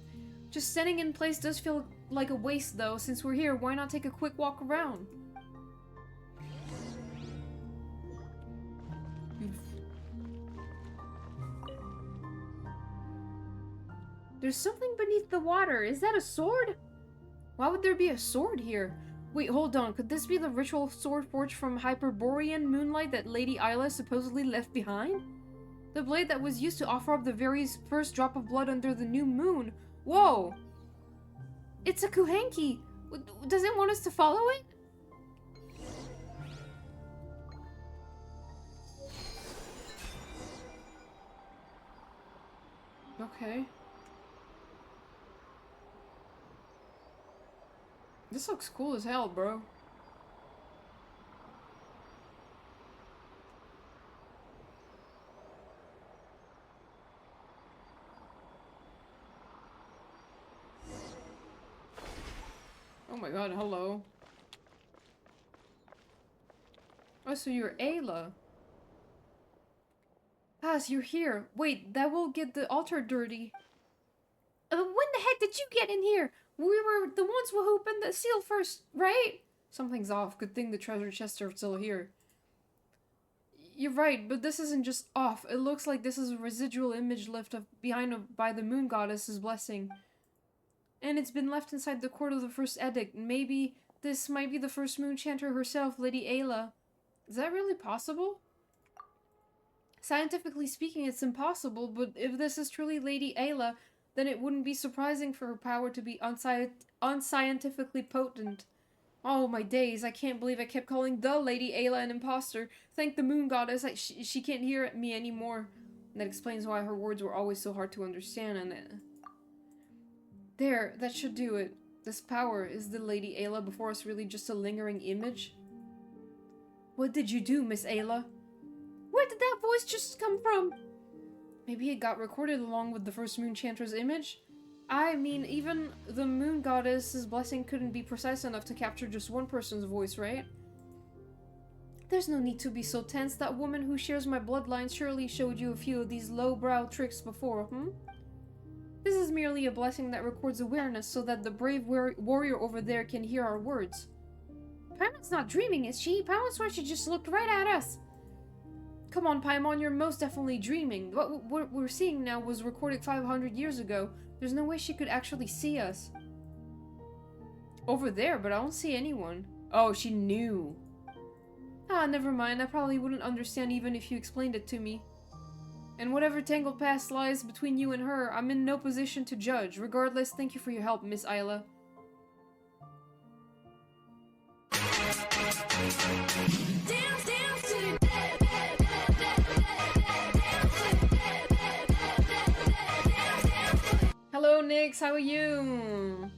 Just standing in place does feel like a waste, though. Since we're here, why not take a quick walk around? There's something beneath the water. Is that a sword? Why would there be a sword here? Wait, hold on. Could this be the ritual sword forged from Hyperborean moonlight that Lady Isla supposedly left behind? The blade that was used to offer up the very first drop of blood under the new moon. Whoa! It's a Kuhanki! Does it want us to follow it? Okay. This looks cool as hell, bro. Oh my god, hello. Oh, so you're Ayla. Ah, so you're here. Wait, that will get the altar dirty. When the heck did you get in here? We were the ones who opened the seal first, right? Something's off. Good thing the treasure chests are still here. You're right, but this isn't just off. It looks like this is a residual image left by the moon goddess's blessing. And it's been left inside the court of the first edict. Maybe this might be the first moon chanter herself, Lady Ayla. Is that really possible? Scientifically speaking, it's impossible, but if this is truly Lady Ayla, then it wouldn't be surprising for her power to be unscientifically potent. Oh my days, I can't believe I kept calling the Lady Ayla an imposter. Thank the moon goddess, she can't hear me anymore. That explains why her words were always so hard to understand, and There, that should do it. This power, is the Lady Ayla before us really just a lingering image? What did you do, Miss Ayla? Where did that voice just come from? Maybe it got recorded along with the first moon chanter's image? I mean, even the moon goddess's blessing couldn't be precise enough to capture just one person's voice, right? There's no need to be so tense. That woman who shares my bloodline surely showed you a few of these lowbrow tricks before, This is merely a blessing that records awareness so that the brave warrior over there can hear our words. Paimon's not dreaming, is she? Paimon swear she just looked right at us. Come on, Paimon, you're most definitely dreaming. What we're seeing now was recorded 500 years ago. There's no way she could actually see us. Over there, but I don't see anyone. Oh, she knew. Ah, never mind. I probably wouldn't understand even if you explained it to me. And whatever tangled past lies between you and her, I'm in no position to judge. Regardless, thank you for your help, Miss Ayla. Hello, Nyx, how are you?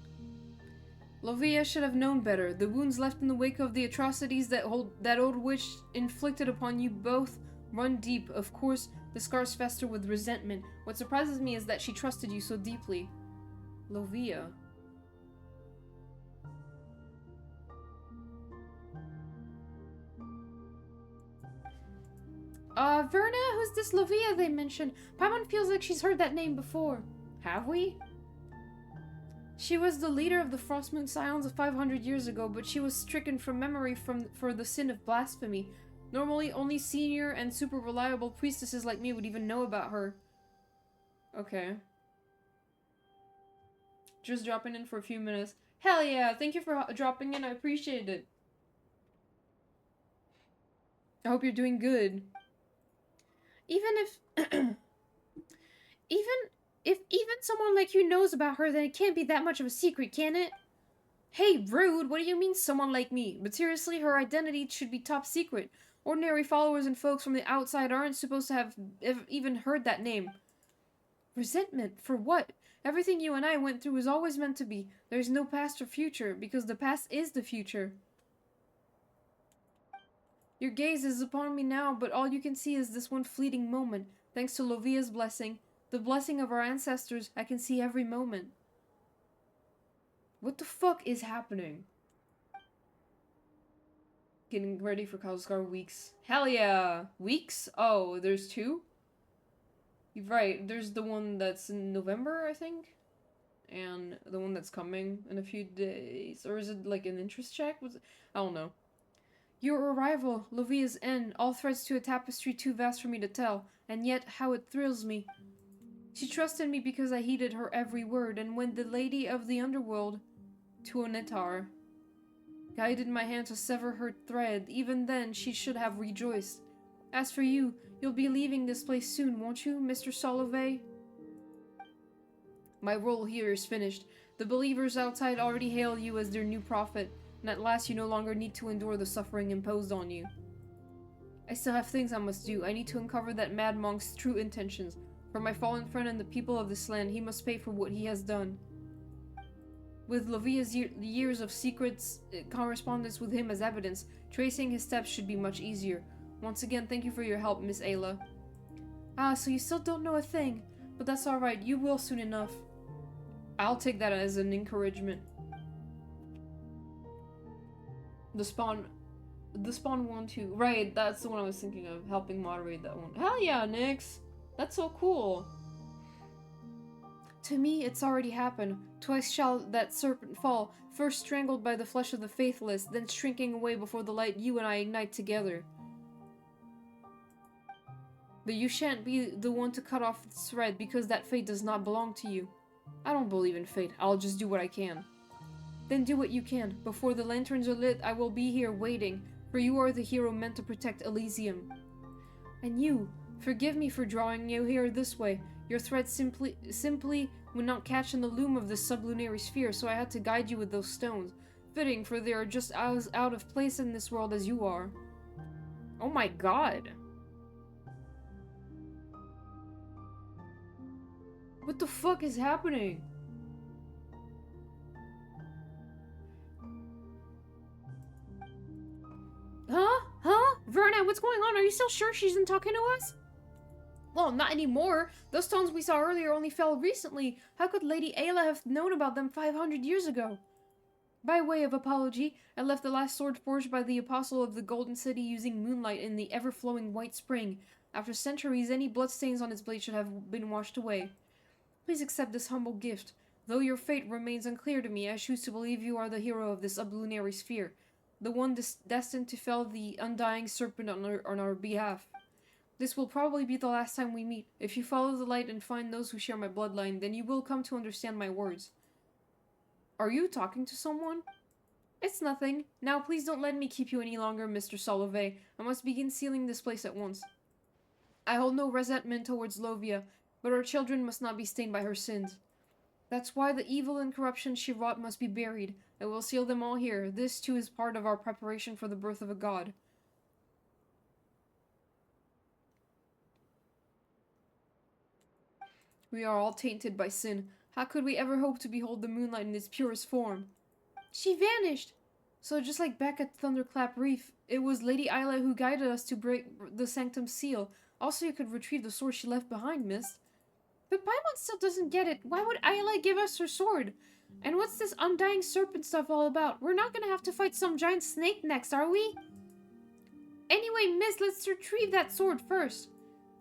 Lovia should have known better. The wounds left in the wake of the atrocities that old witch inflicted upon you both run deep. Of course, the scars fester with resentment. What surprises me is that she trusted you so deeply. Lovia. Verna? Who's this Lovia they mentioned? Paimon feels like she's heard that name before. Have we? She was the leader of the Frostmoon Scions 500 years ago, but she was stricken from memory for the sin of blasphemy. Normally, only senior and super reliable priestesses like me would even know about her. Okay. Just dropping in for a few minutes. Hell yeah! Thank you for dropping in, I appreciate it. I hope you're doing good. Even if someone like you knows about her, then it can't be that much of a secret, can it? Hey, rude, what do you mean someone like me? But seriously, her identity should be top secret. Ordinary followers and folks from the outside aren't supposed to have even heard that name. Resentment? For what? Everything you and I went through was always meant to be. There's no past or future, because the past is the future. Your gaze is upon me now, but all you can see is this one fleeting moment. Thanks to Lovia's blessing, the blessing of our ancestors, I can see every moment. What the fuck is happening? Getting ready for Kalskar weeks. Hell yeah! Weeks? Oh, there's two? You're right, there's the one that's in November, I think? And the one that's coming in a few days. Or is it like an interest check? I don't know. Your arrival, Lovia's end, all threads to a tapestry too vast for me to tell, and yet how it thrills me. She trusted me because I heeded her every word, and when the lady of the underworld, Tuonetar, guided my hand to sever her thread, even then she should have rejoiced. As for you, you'll be leaving this place soon, won't you, Mr. Solovey? My role here is finished. The believers outside already hail you as their new prophet, and at last you no longer need to endure the suffering imposed on you. I still have things I must do. I need to uncover that mad monk's true intentions. For my fallen friend and the people of this land, he must pay for what he has done. With Lovia's years of secrets correspondence with him as evidence, tracing his steps should be much easier. Once again, thank you for your help, Miss Ayla. Ah, so you still don't know a thing. But that's alright, you will soon enough. I'll take that as an encouragement. The spawn one too. Right, that's the one I was thinking of, helping moderate that one. Hell yeah, Nyx! That's so cool! To me, it's already happened. Twice shall that serpent fall, first strangled by the flesh of the faithless, then shrinking away before the light you and I ignite together. But you shan't be the one to cut off its thread, because that fate does not belong to you. I don't believe in fate. I'll just do what I can. Then do what you can. Before the lanterns are lit, I will be here waiting, for you are the hero meant to protect Elysium. And you, forgive me for drawing you here this way. Your thread simply would not catch in the loom of this sublunary sphere, so I had to guide you with those stones. Fitting, for they are just as out of place in this world as you are. Oh my god. What the fuck is happening? Huh? Verna, what's going on? Are you still sure she isn't talking to us? Well, not anymore. Those stones we saw earlier only fell recently. How could Lady Ayla have known about them 500 years ago? By way of apology, I left the last sword forged by the Apostle of the Golden City using moonlight in the ever-flowing white spring. After centuries, any bloodstains on its blade should have been washed away. Please accept this humble gift. Though your fate remains unclear to me, I choose to believe you are the hero of this sublunary sphere, the one destined to fell the undying serpent on our behalf. This will probably be the last time we meet. If you follow the light and find those who share my bloodline, then you will come to understand my words. Are you talking to someone? It's nothing. Now please don't let me keep you any longer, Mr. Solovey. I must begin sealing this place at once. I hold no resentment towards Lovia, but our children must not be stained by her sins. That's why the evil and corruption she wrought must be buried. I will seal them all here. This, too, is part of our preparation for the birth of a god. We are all tainted by sin. How could we ever hope to behold the moonlight in its purest form? She vanished! So just like back at Thunderclap Reef, it was Lady Ayla who guided us to break the Sanctum seal. Also, you could retrieve the sword she left behind, miss. But Paimon still doesn't get it. Why would Ayla give us her sword? And what's this undying serpent stuff all about? We're not gonna have to fight some giant snake next, are we? Anyway, miss, let's retrieve that sword first.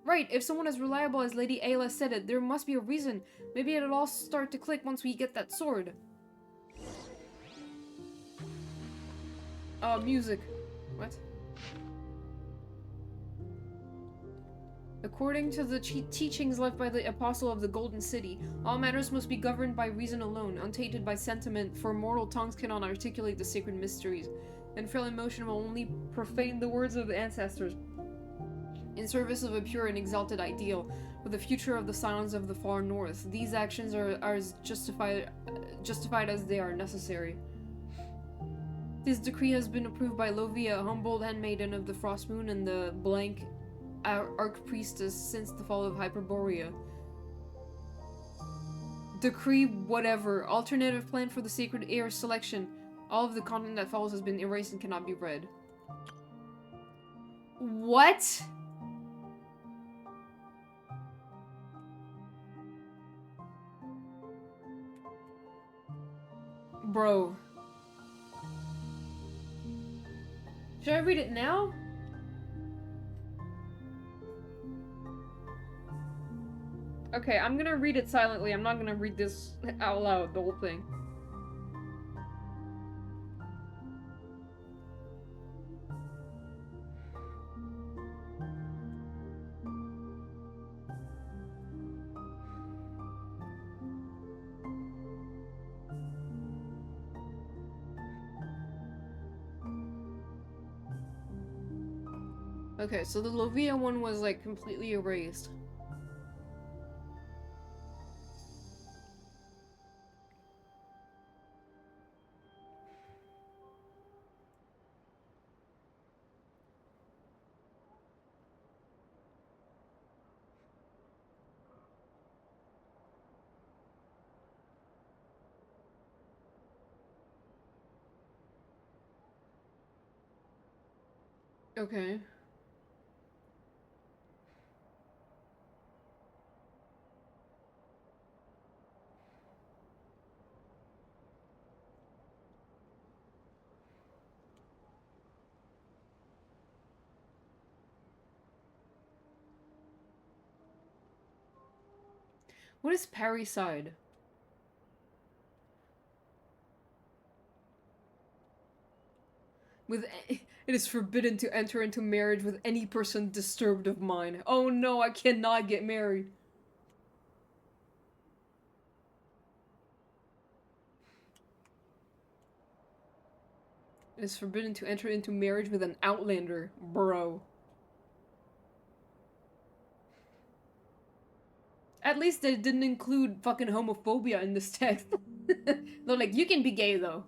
Right, if someone as reliable as Lady Ayla said it, there must be a reason. Maybe it'll all start to click once we get that sword. Music. What? According to the teachings left by the Apostle of the Golden City, all matters must be governed by reason alone, untainted by sentiment, for mortal tongues cannot articulate the sacred mysteries, and frail emotion will only profane the words of the ancestors. In service of a pure and exalted ideal, for the future of the Silence of the Far North, these actions are as justified as they are necessary. This decree has been approved by Lovia, a humble handmaiden of the Frost Moon, and the blank Archpriestess since the fall of Hyperborea. Decree whatever. Alternative plan for the sacred heir selection. All of the content that follows has been erased and cannot be read. What? Bro. Should I read it now? Okay, I'm gonna read it silently. I'm not gonna read this out loud, the whole thing. Okay, so the Lovia one was like completely erased. Okay. What is parricide? It is forbidden to enter into marriage with any person disturbed of mind. Oh no, I cannot get married. It is forbidden to enter into marriage with an outlander, bro. At least they didn't include fucking homophobia in this text. They're like, you can be gay though.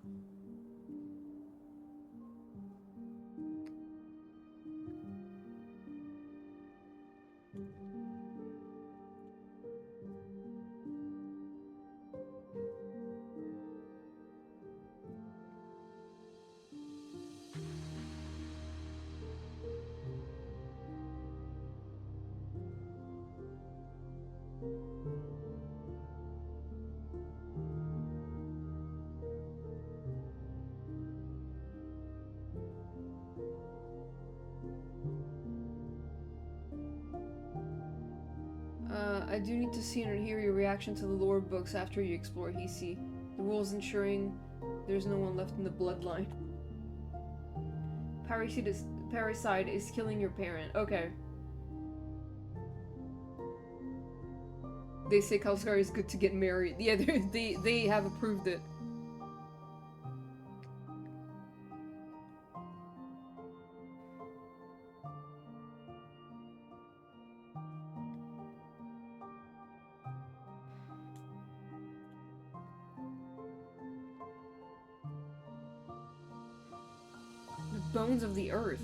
I do need to see and hear your reaction to the lore books after you explore Hisii. The rules ensuring there's no one left in the bloodline. Parricide is killing your parent. Okay. They say Kalskar is good to get married. Yeah, they have approved it. The bones of the earth.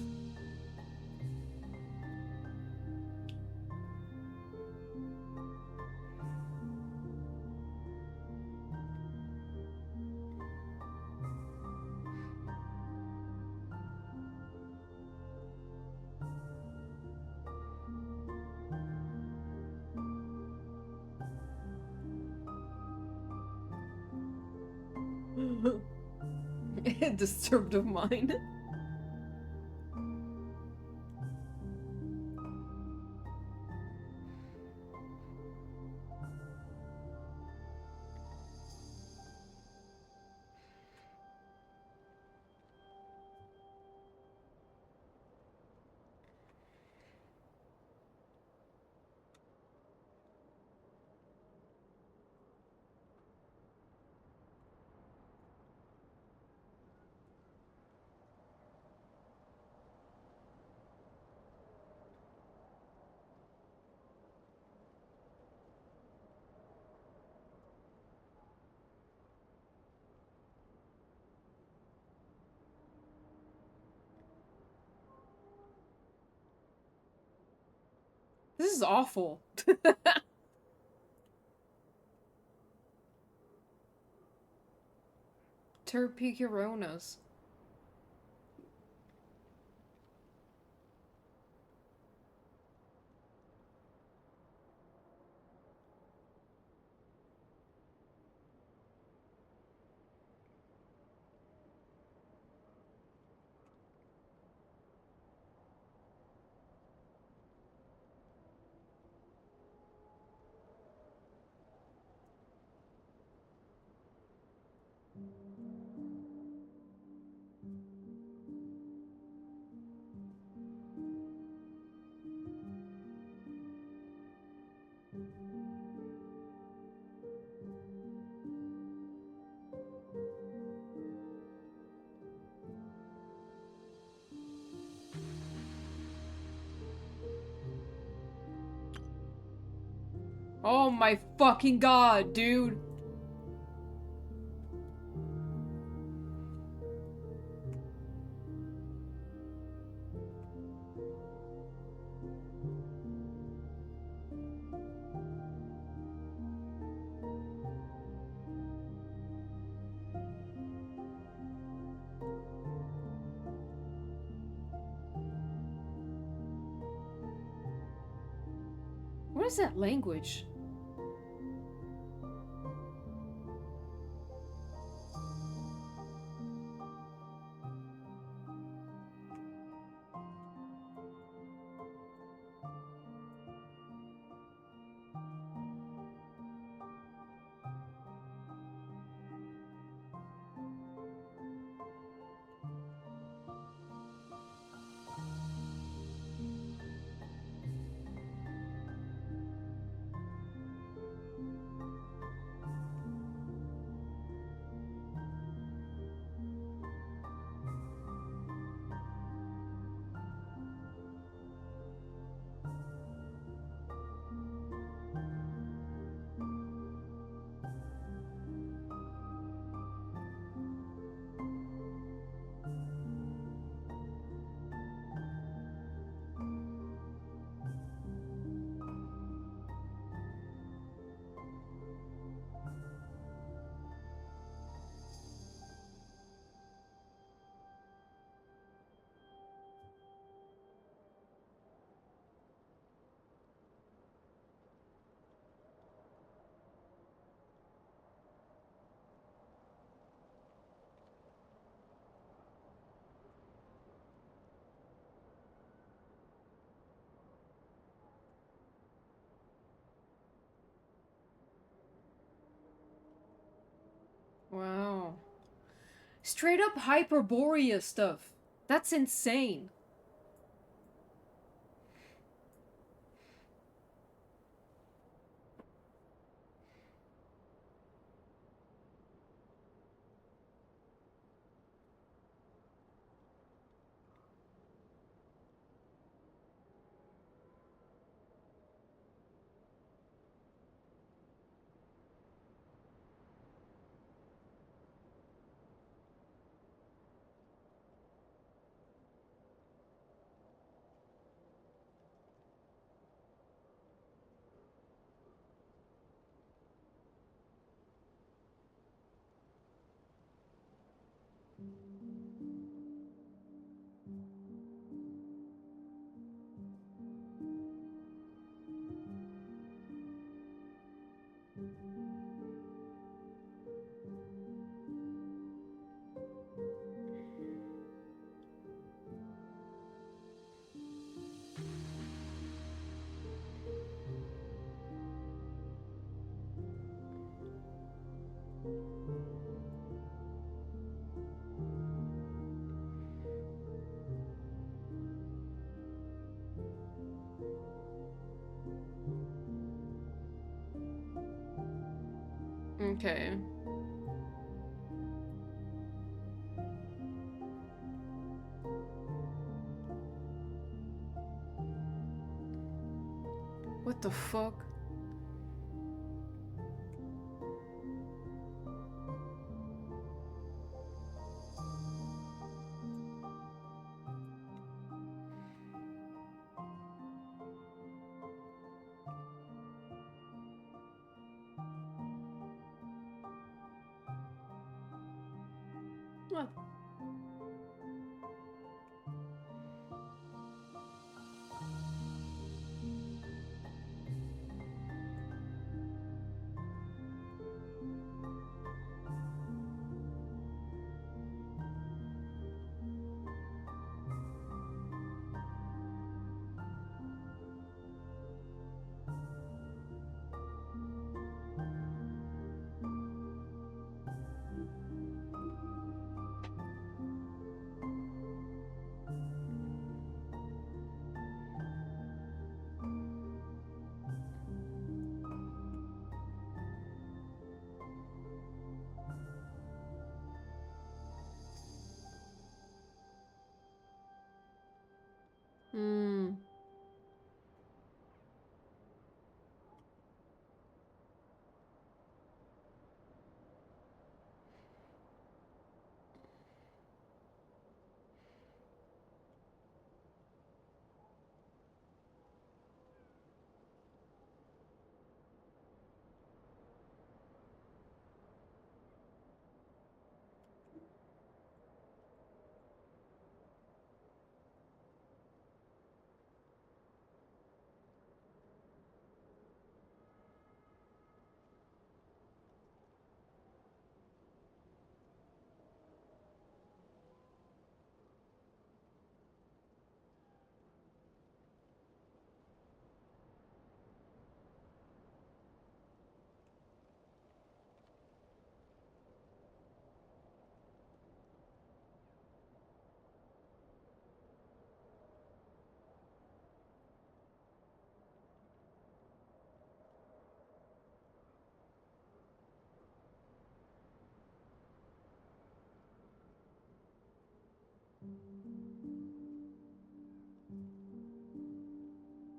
Disturbed of mind. This is awful. Terpicuronas. Oh my fucking god, dude. What is that language? Straight up Hyperborea stuff. That's insane. Okay. What the fuck? What? Hmm.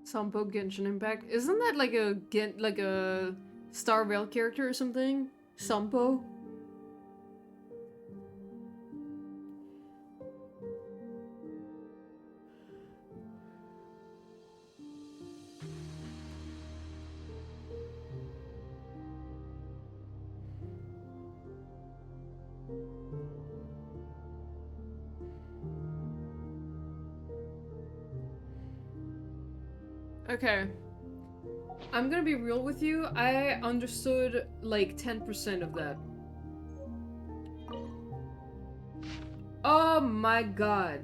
Sampo Genshin Impact. Isn't that like a Star Rail character or something? Sampo? Okay. I'm gonna be real with you. I understood like 10% of that. Oh my god.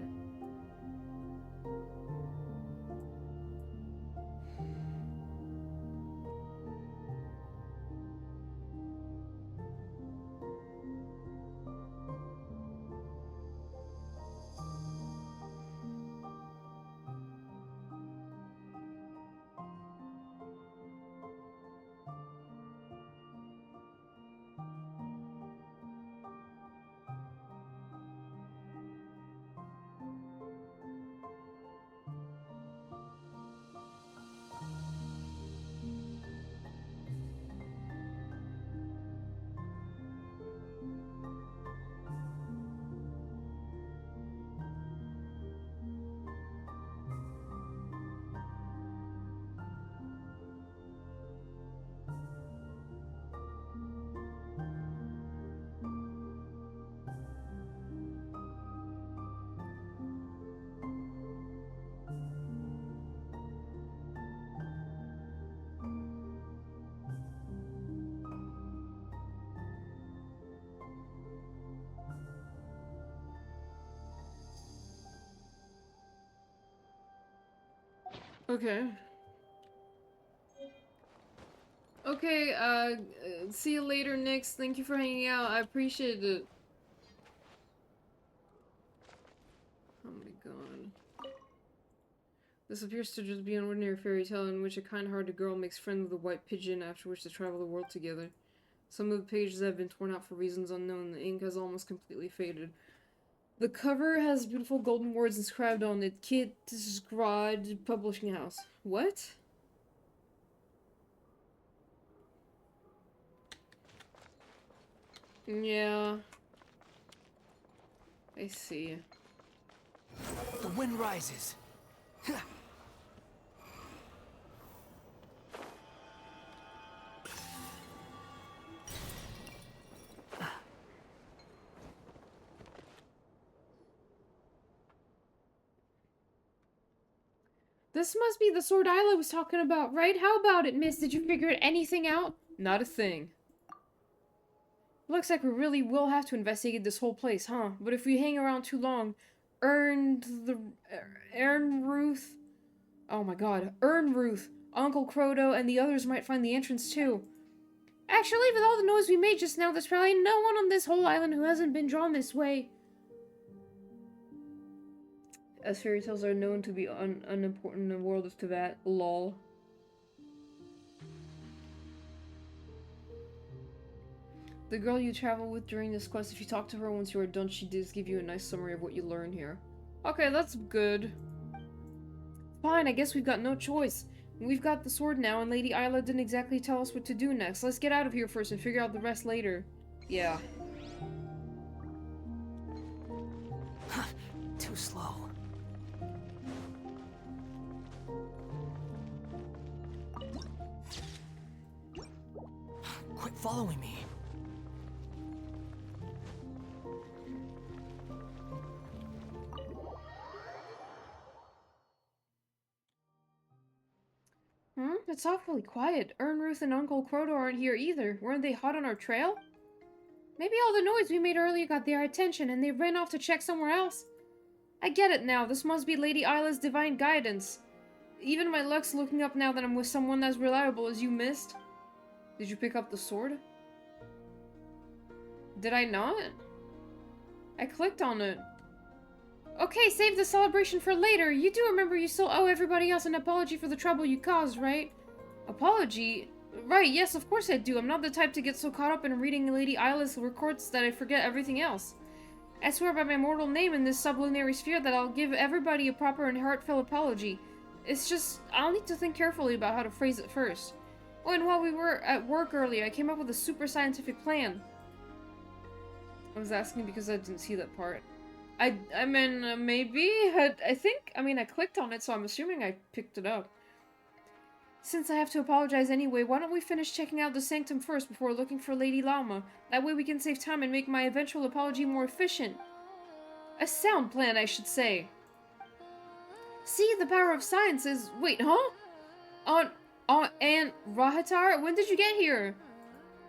Okay. Okay, see you later, Nyx. Thank you for hanging out. I appreciate it. Oh my god. This appears to just be an ordinary fairy tale in which a kind-hearted girl makes friends with a white pigeon, after which they travel the world together. Some of the pages have been torn out for reasons unknown. The ink has almost completely faded. The cover has beautiful golden words inscribed on it. Kit Sgrod Publishing House. What? Yeah. I see. The wind rises. This must be the sword Isla was talking about, right? How about it, miss? Did you figure anything out? Not a thing. Looks like we really will have to investigate this whole place, huh? But if we hang around too long, Ernruth... Oh my god. Ernruth, Uncle Croto, and the others might find the entrance too. Actually, with all the noise we made just now, there's probably no one on this whole island who hasn't been drawn this way. As fairy tales are known to be unimportant in the world of Teyvat, lol. The girl you travel with during this quest, if you talk to her once you are done, she does give you a nice summary of what you learn here. Okay, that's good. Fine, I guess we've got no choice. We've got the sword now, and Lady Isla didn't exactly tell us what to do next. Let's get out of here first and figure out the rest later. Yeah. Too slow. Quit following me. It's awfully quiet. Ernruth and Uncle Croto aren't here either. Weren't they hot on our trail? Maybe all the noise we made earlier got their attention and they ran off to check somewhere else. I get it now. This must be Lady Isla's divine guidance. Even my luck's looking up now that I'm with someone as reliable as you, missed. Did you pick up the sword? Did I not? I clicked on it. Okay, save the celebration for later. You do remember you still owe everybody else an apology for the trouble you caused, right? Apology? Right, yes, of course I do. I'm not the type to get so caught up in reading Lady Isla's records that I forget everything else. I swear by my mortal name in this sublunary sphere that I'll give everybody a proper and heartfelt apology. It's just, I'll need to think carefully about how to phrase it first. Oh, and while we were at work earlier, I came up with a super scientific plan. I was asking because I didn't see that part. I mean, maybe? I clicked on it, so I'm assuming I picked it up. Since I have to apologize anyway, why don't we finish checking out the sanctum first before looking for Lady Llama? That way we can save time and make my eventual apology more efficient. A sound plan, I should say. See, the power of science is... Wait, huh? Aunt Rahatar, when did you get here?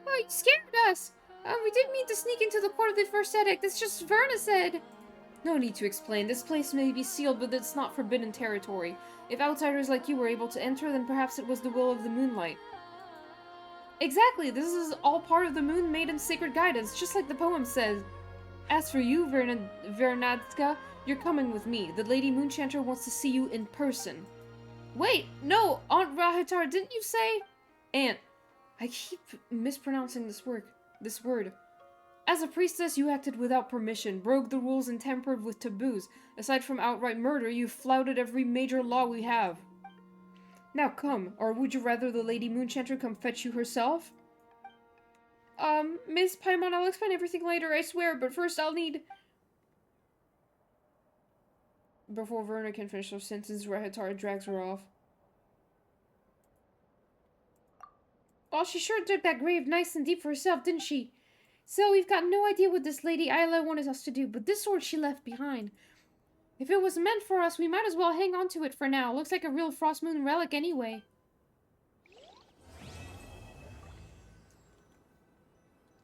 Oh, you scared us. We didn't mean to sneak into the court of the first edict. It's just Verna said. No need to explain. This place may be sealed, but it's not forbidden territory. If outsiders like you were able to enter, then perhaps it was the will of the moonlight. Exactly! This is all part of the Moon Maiden's sacred guidance, just like the poem says. As for you, Vernadska, you're coming with me. The Lady Moonchanter wants to see you in person. Wait! No! Aunt Rahatar, didn't you say? Aunt. I keep mispronouncing this word. As a priestess, you acted without permission, broke the rules and tampered with taboos. Aside from outright murder, you flouted every major law we have. Now come, or would you rather the Lady Moonchanter come fetch you herself? Miss Paimon, I'll explain everything later, I swear, but first I'll need... Before Verna can finish her sentence, Rahatar drags her off. Oh, she sure dug that grave nice and deep for herself, didn't she? So, we've got no idea what this Lady Isla wanted us to do, but this sword she left behind. If it was meant for us, we might as well hang on to it for now. Looks like a real Frost Moon relic anyway.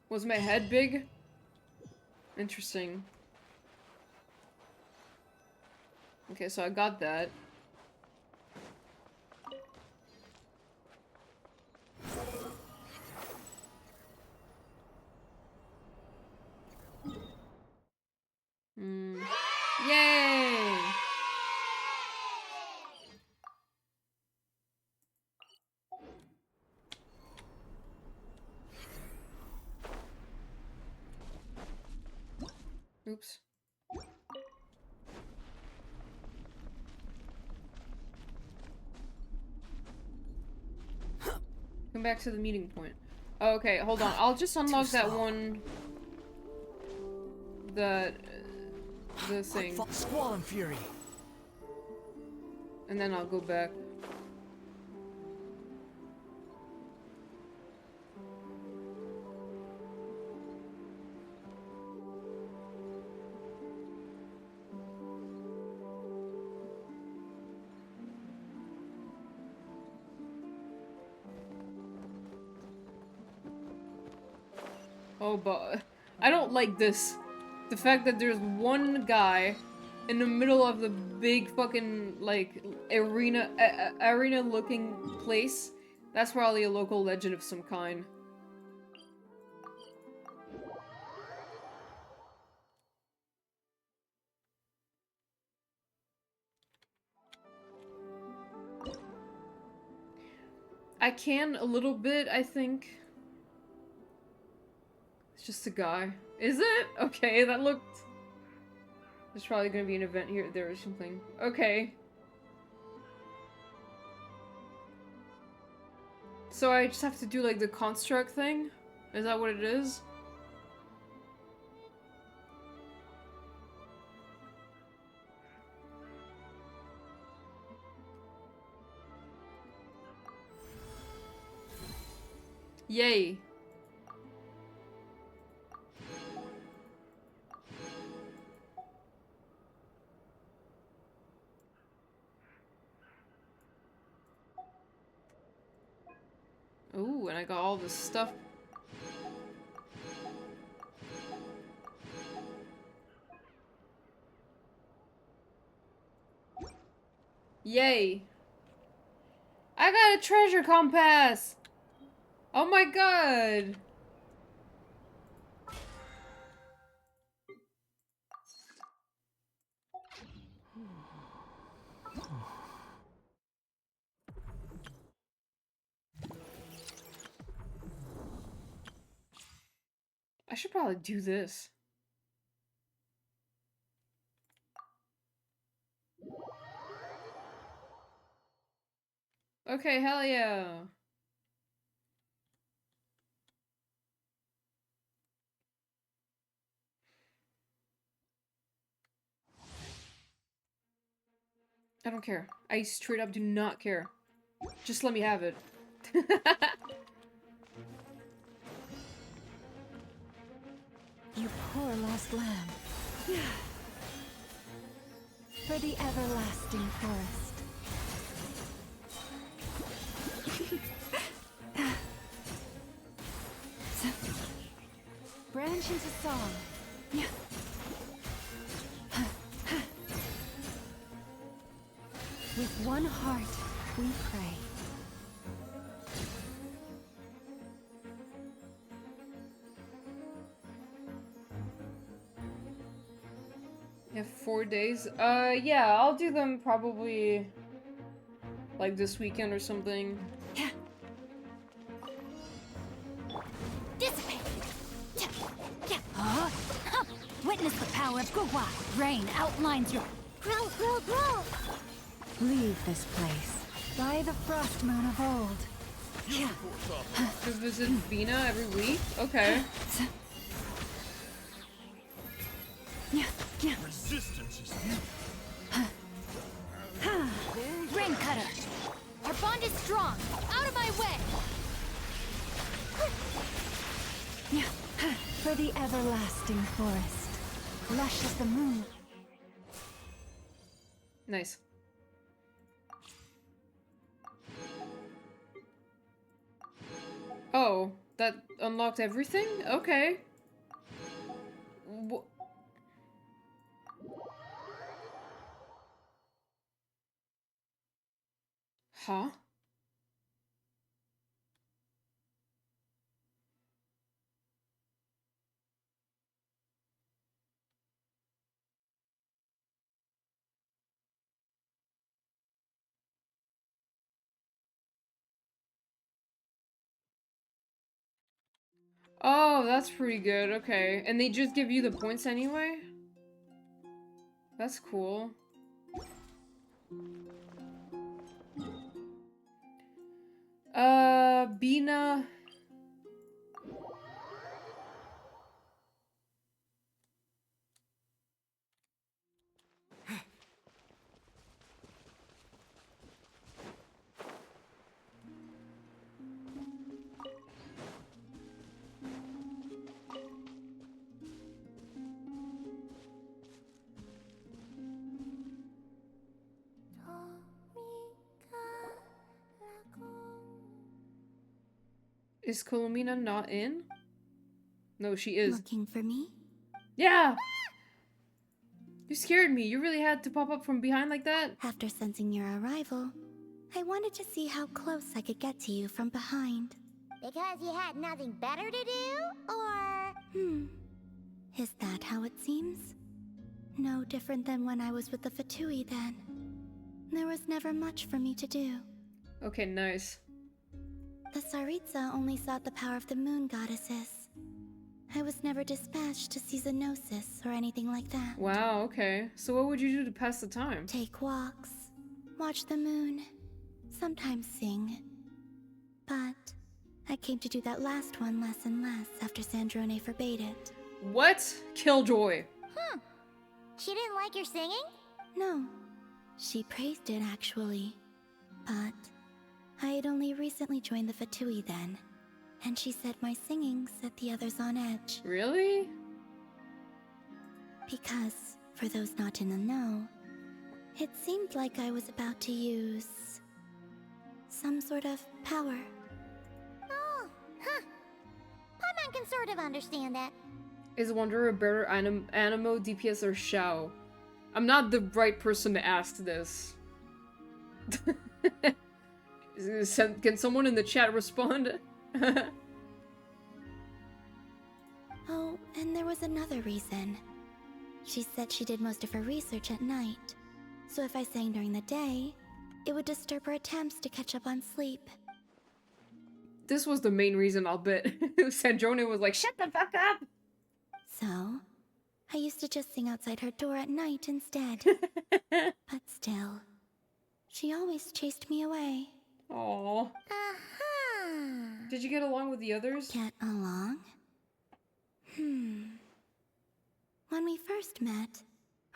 Was my head big? Interesting. Okay, so I got that. Oops. Come back to the meeting point. Oh, okay, hold on. I'll just unlock that one. The thing. Squall and fury. And then I'll go back. Oh, but I don't like this. The fact that there's one guy in the middle of the big fucking, like, arena-looking place. That's probably a local legend of some kind. I can a little bit, I think. It's just a guy. Is it? Okay, that looked... There's probably gonna be an event here, there or something. Okay. So I just have to do, like, the construct thing? Is that what it is? Yay. Ooh, and I got all this stuff. Yay. I got a treasure compass! Oh my god! I should probably do this. Okay, hell yeah. I don't care. I straight up do not care. Just let me have it. You poor lost lamb. For the everlasting forest. Branch into song. With one heart, we pray. You have 4 days? Yeah, I'll do them probably like this weekend or something. Dissipate! Witness the power of Gugwa. Rain outlines your... Grow, grow, grow! Leave this place. By the frost moon of old. To visit Vina every week? Okay. Resistance is Rain cutter! Our bond is strong! Out of my way! For the everlasting forest. Lush as the moon. Nice. Oh, that unlocked everything? Okay. Huh? Oh, that's pretty good. Okay. And they just give you the points anyway? That's cool. Bina. Is Colomina not in? No, she is. Looking for me? Yeah! You scared me. You really had to pop up from behind like that? After sensing your arrival, I wanted to see how close I could get to you from behind. Because you had nothing better to do? Or... Is that how it seems? No different than when I was with the Fatui then. There was never much for me to do. Okay, nice. The Tsaritsa only sought the power of the moon goddesses. I was never dispatched to see Xenosis or anything like that. Wow, okay. So what would you do to pass the time? Take walks, watch the moon, sometimes sing. But I came to do that last one less and less after Sandrone forbade it. What? Killjoy. She didn't like your singing? No. She praised it, actually. But I had only recently joined the Fatui then, and she said my singing set the others on edge. Really? Because, for those not in the know, it seemed like I was about to use some sort of power. Oh, huh. Paimon can sort of understand that. Is Wanderer better Animo, DPS, or Shao? I'm not the right person to ask this. Can someone in the chat respond? Oh, and there was another reason. She said she did most of her research at night, so if I sang during the day, it would disturb her attempts to catch up on sleep. This was the main reason, I'll bet. Sandrone was like, shut the fuck up! So, I used to just sing outside her door at night instead. But still, she always chased me away. Aww. Uh-huh. Did you get along with the others? Get along? When we first met,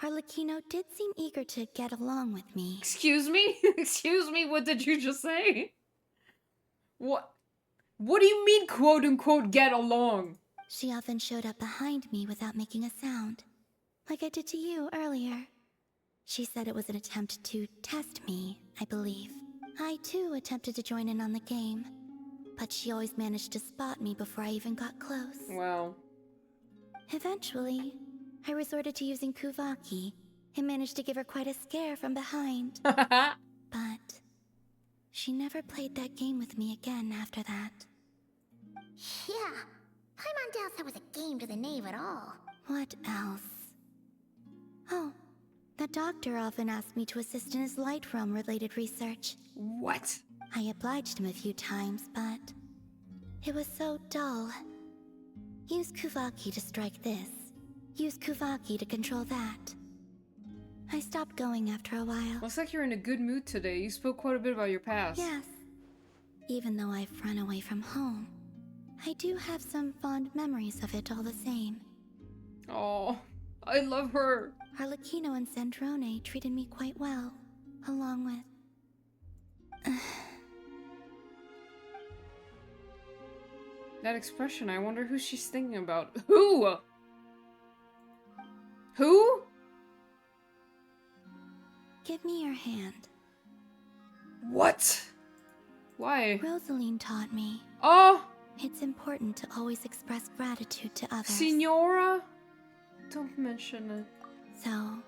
Harlequino did seem eager to get along with me. Excuse me? Excuse me, what did you just say? What do you mean, quote-unquote, get along? She often showed up behind me without making a sound, like I did to you earlier. She said it was an attempt to test me, I believe. I too attempted to join in on the game, but she always managed to spot me before I even got close. Wow. Eventually, I resorted to using Kuvaki and managed to give her quite a scare from behind. What? But she never played that game with me again after that. Yeah, Paimon doubts that was a game to the knave at all. What else? Oh, the doctor often asked me to assist in his light realm related research. What? I obliged him a few times, but it was so dull. Use Kuvaki to strike this. Use Kuvaki to control that. I stopped going after a while. Looks like you're in a good mood today. You spoke quite a bit about your past. Yes. Even though I've run away from home, I do have some fond memories of it all the same. Oh, I love her. Harlequino and Sandrone treated me quite well, along with... That expression, I wonder who she's thinking about. Who? Who? Give me your hand. What? Why? Rosaline taught me. Oh! It's important to always express gratitude to others. Signora? Don't mention it. So,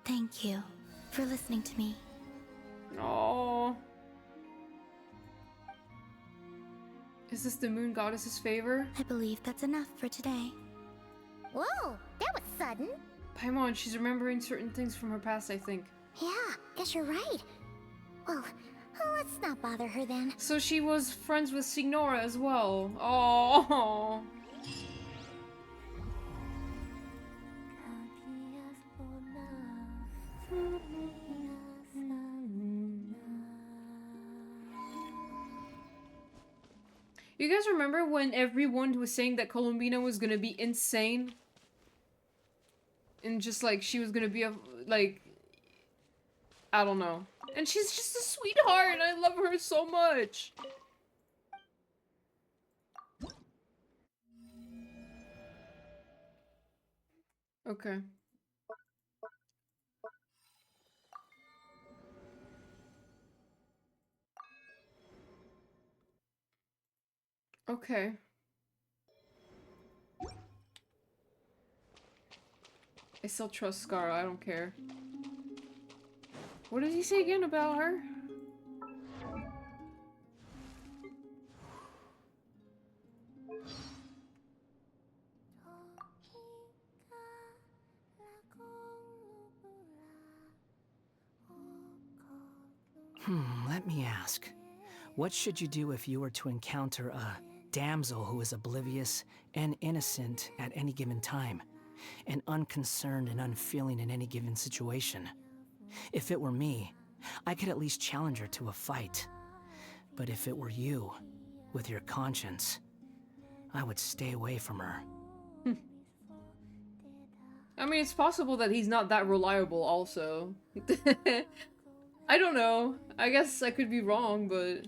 thank you for listening to me. Oh. Is this the moon goddess's favor? I believe that's enough for today. Whoa, that was sudden. Paimon, she's remembering certain things from her past, I think. Yeah, guess you're right. Well, let's not bother her then. So she was friends with Signora as well. Oh. You guys remember when everyone was saying that Columbina was gonna be insane? And just like, she was gonna be a, like, I don't know. And she's just a sweetheart. I love her so much. Okay. Okay. I still trust Scar. I don't care. What did he say again about her? Let me ask. What should you do if you were to encounter a damsel who is oblivious and innocent at any given time, and unconcerned and unfeeling in any given situation? If it were me, I could at least challenge her to a fight. But if it were you, with your conscience, I would stay away from her. I mean, it's possible that he's not that reliable also. I don't know. I guess I could be wrong, but...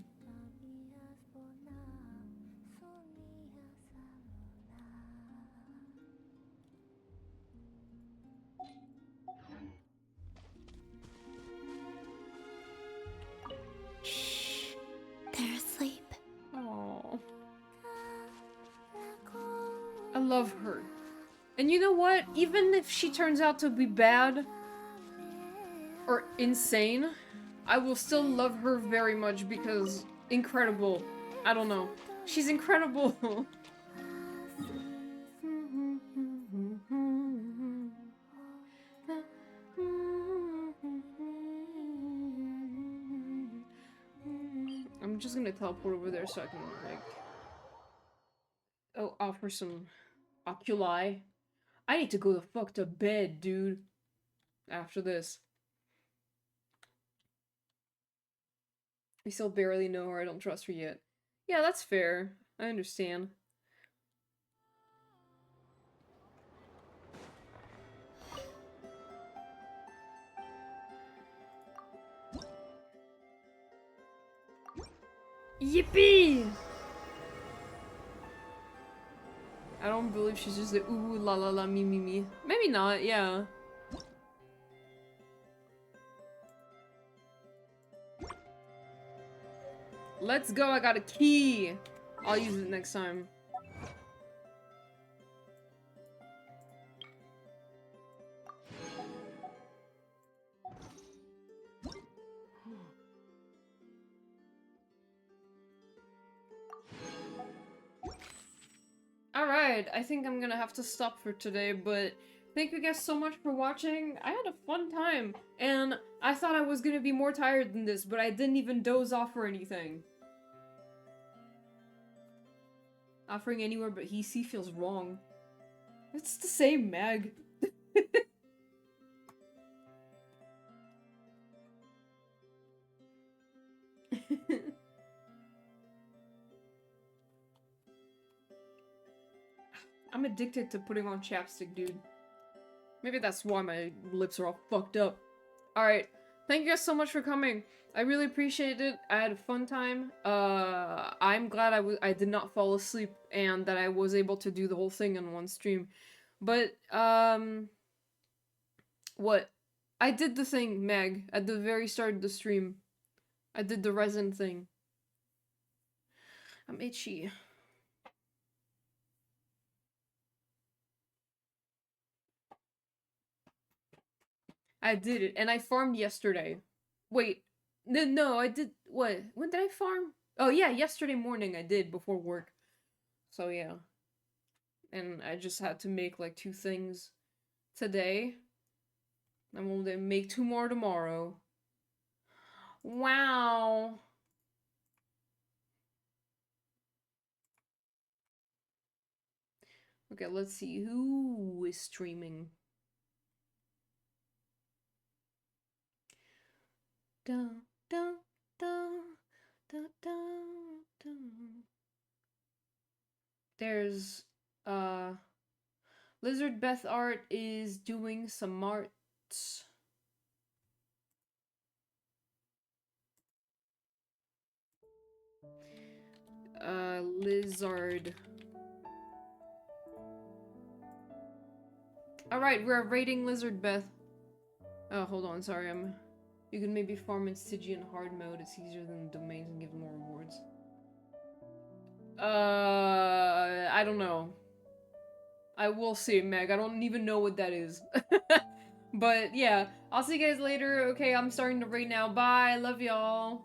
Shh. They're asleep. Aww. I love her. And you know what? Even if she turns out to be bad or insane, I will still love her very much because incredible. I don't know. She's incredible. I'm just gonna teleport over there so I can, like... Oh, offer some oculi. I need to go the fuck to bed, dude. After this. I still barely know her, I don't trust her yet. Yeah, that's fair. I understand. Yippee! I don't believe she's just a ooh la la la me me me. Maybe not, yeah. Let's go, I got a key! I'll use it next time. Alright, I think I'm gonna have to stop for today, but thank you guys so much for watching. I had a fun time, and I thought I was gonna be more tired than this, but I didn't even doze off or anything. Offering anywhere but Hisii feels wrong. It's the same, Mag. I'm addicted to putting on chapstick, dude. Maybe that's why my lips are all fucked up. Alright, thank you guys so much for coming. I really appreciate it. I had a fun time. I'm glad I did not fall asleep and that I was able to do the whole thing in one stream. But, what? I did the thing, Meg, at the very start of the stream. I did the resin thing. I'm itchy. I did it, and I farmed yesterday. Wait, no, I did, what? When did I farm? Oh yeah, yesterday morning I did, before work. So yeah. And I just had to make like 2 things today. I'm going to make 2 more tomorrow. Wow. Okay, let's see, who is streaming? Dun, dun, dun, dun, dun, dun. There's, Lizard Beth Art is doing some arts. Lizard. Alright, we're rating Lizard Beth. Oh, hold on, sorry, You can maybe farm in Stygian hard mode. It's easier than domains and gives more rewards. I don't know. I will say, Meg. I don't even know what that is. But yeah, I'll see you guys later. Okay, I'm starting to rate now. Bye. Love y'all.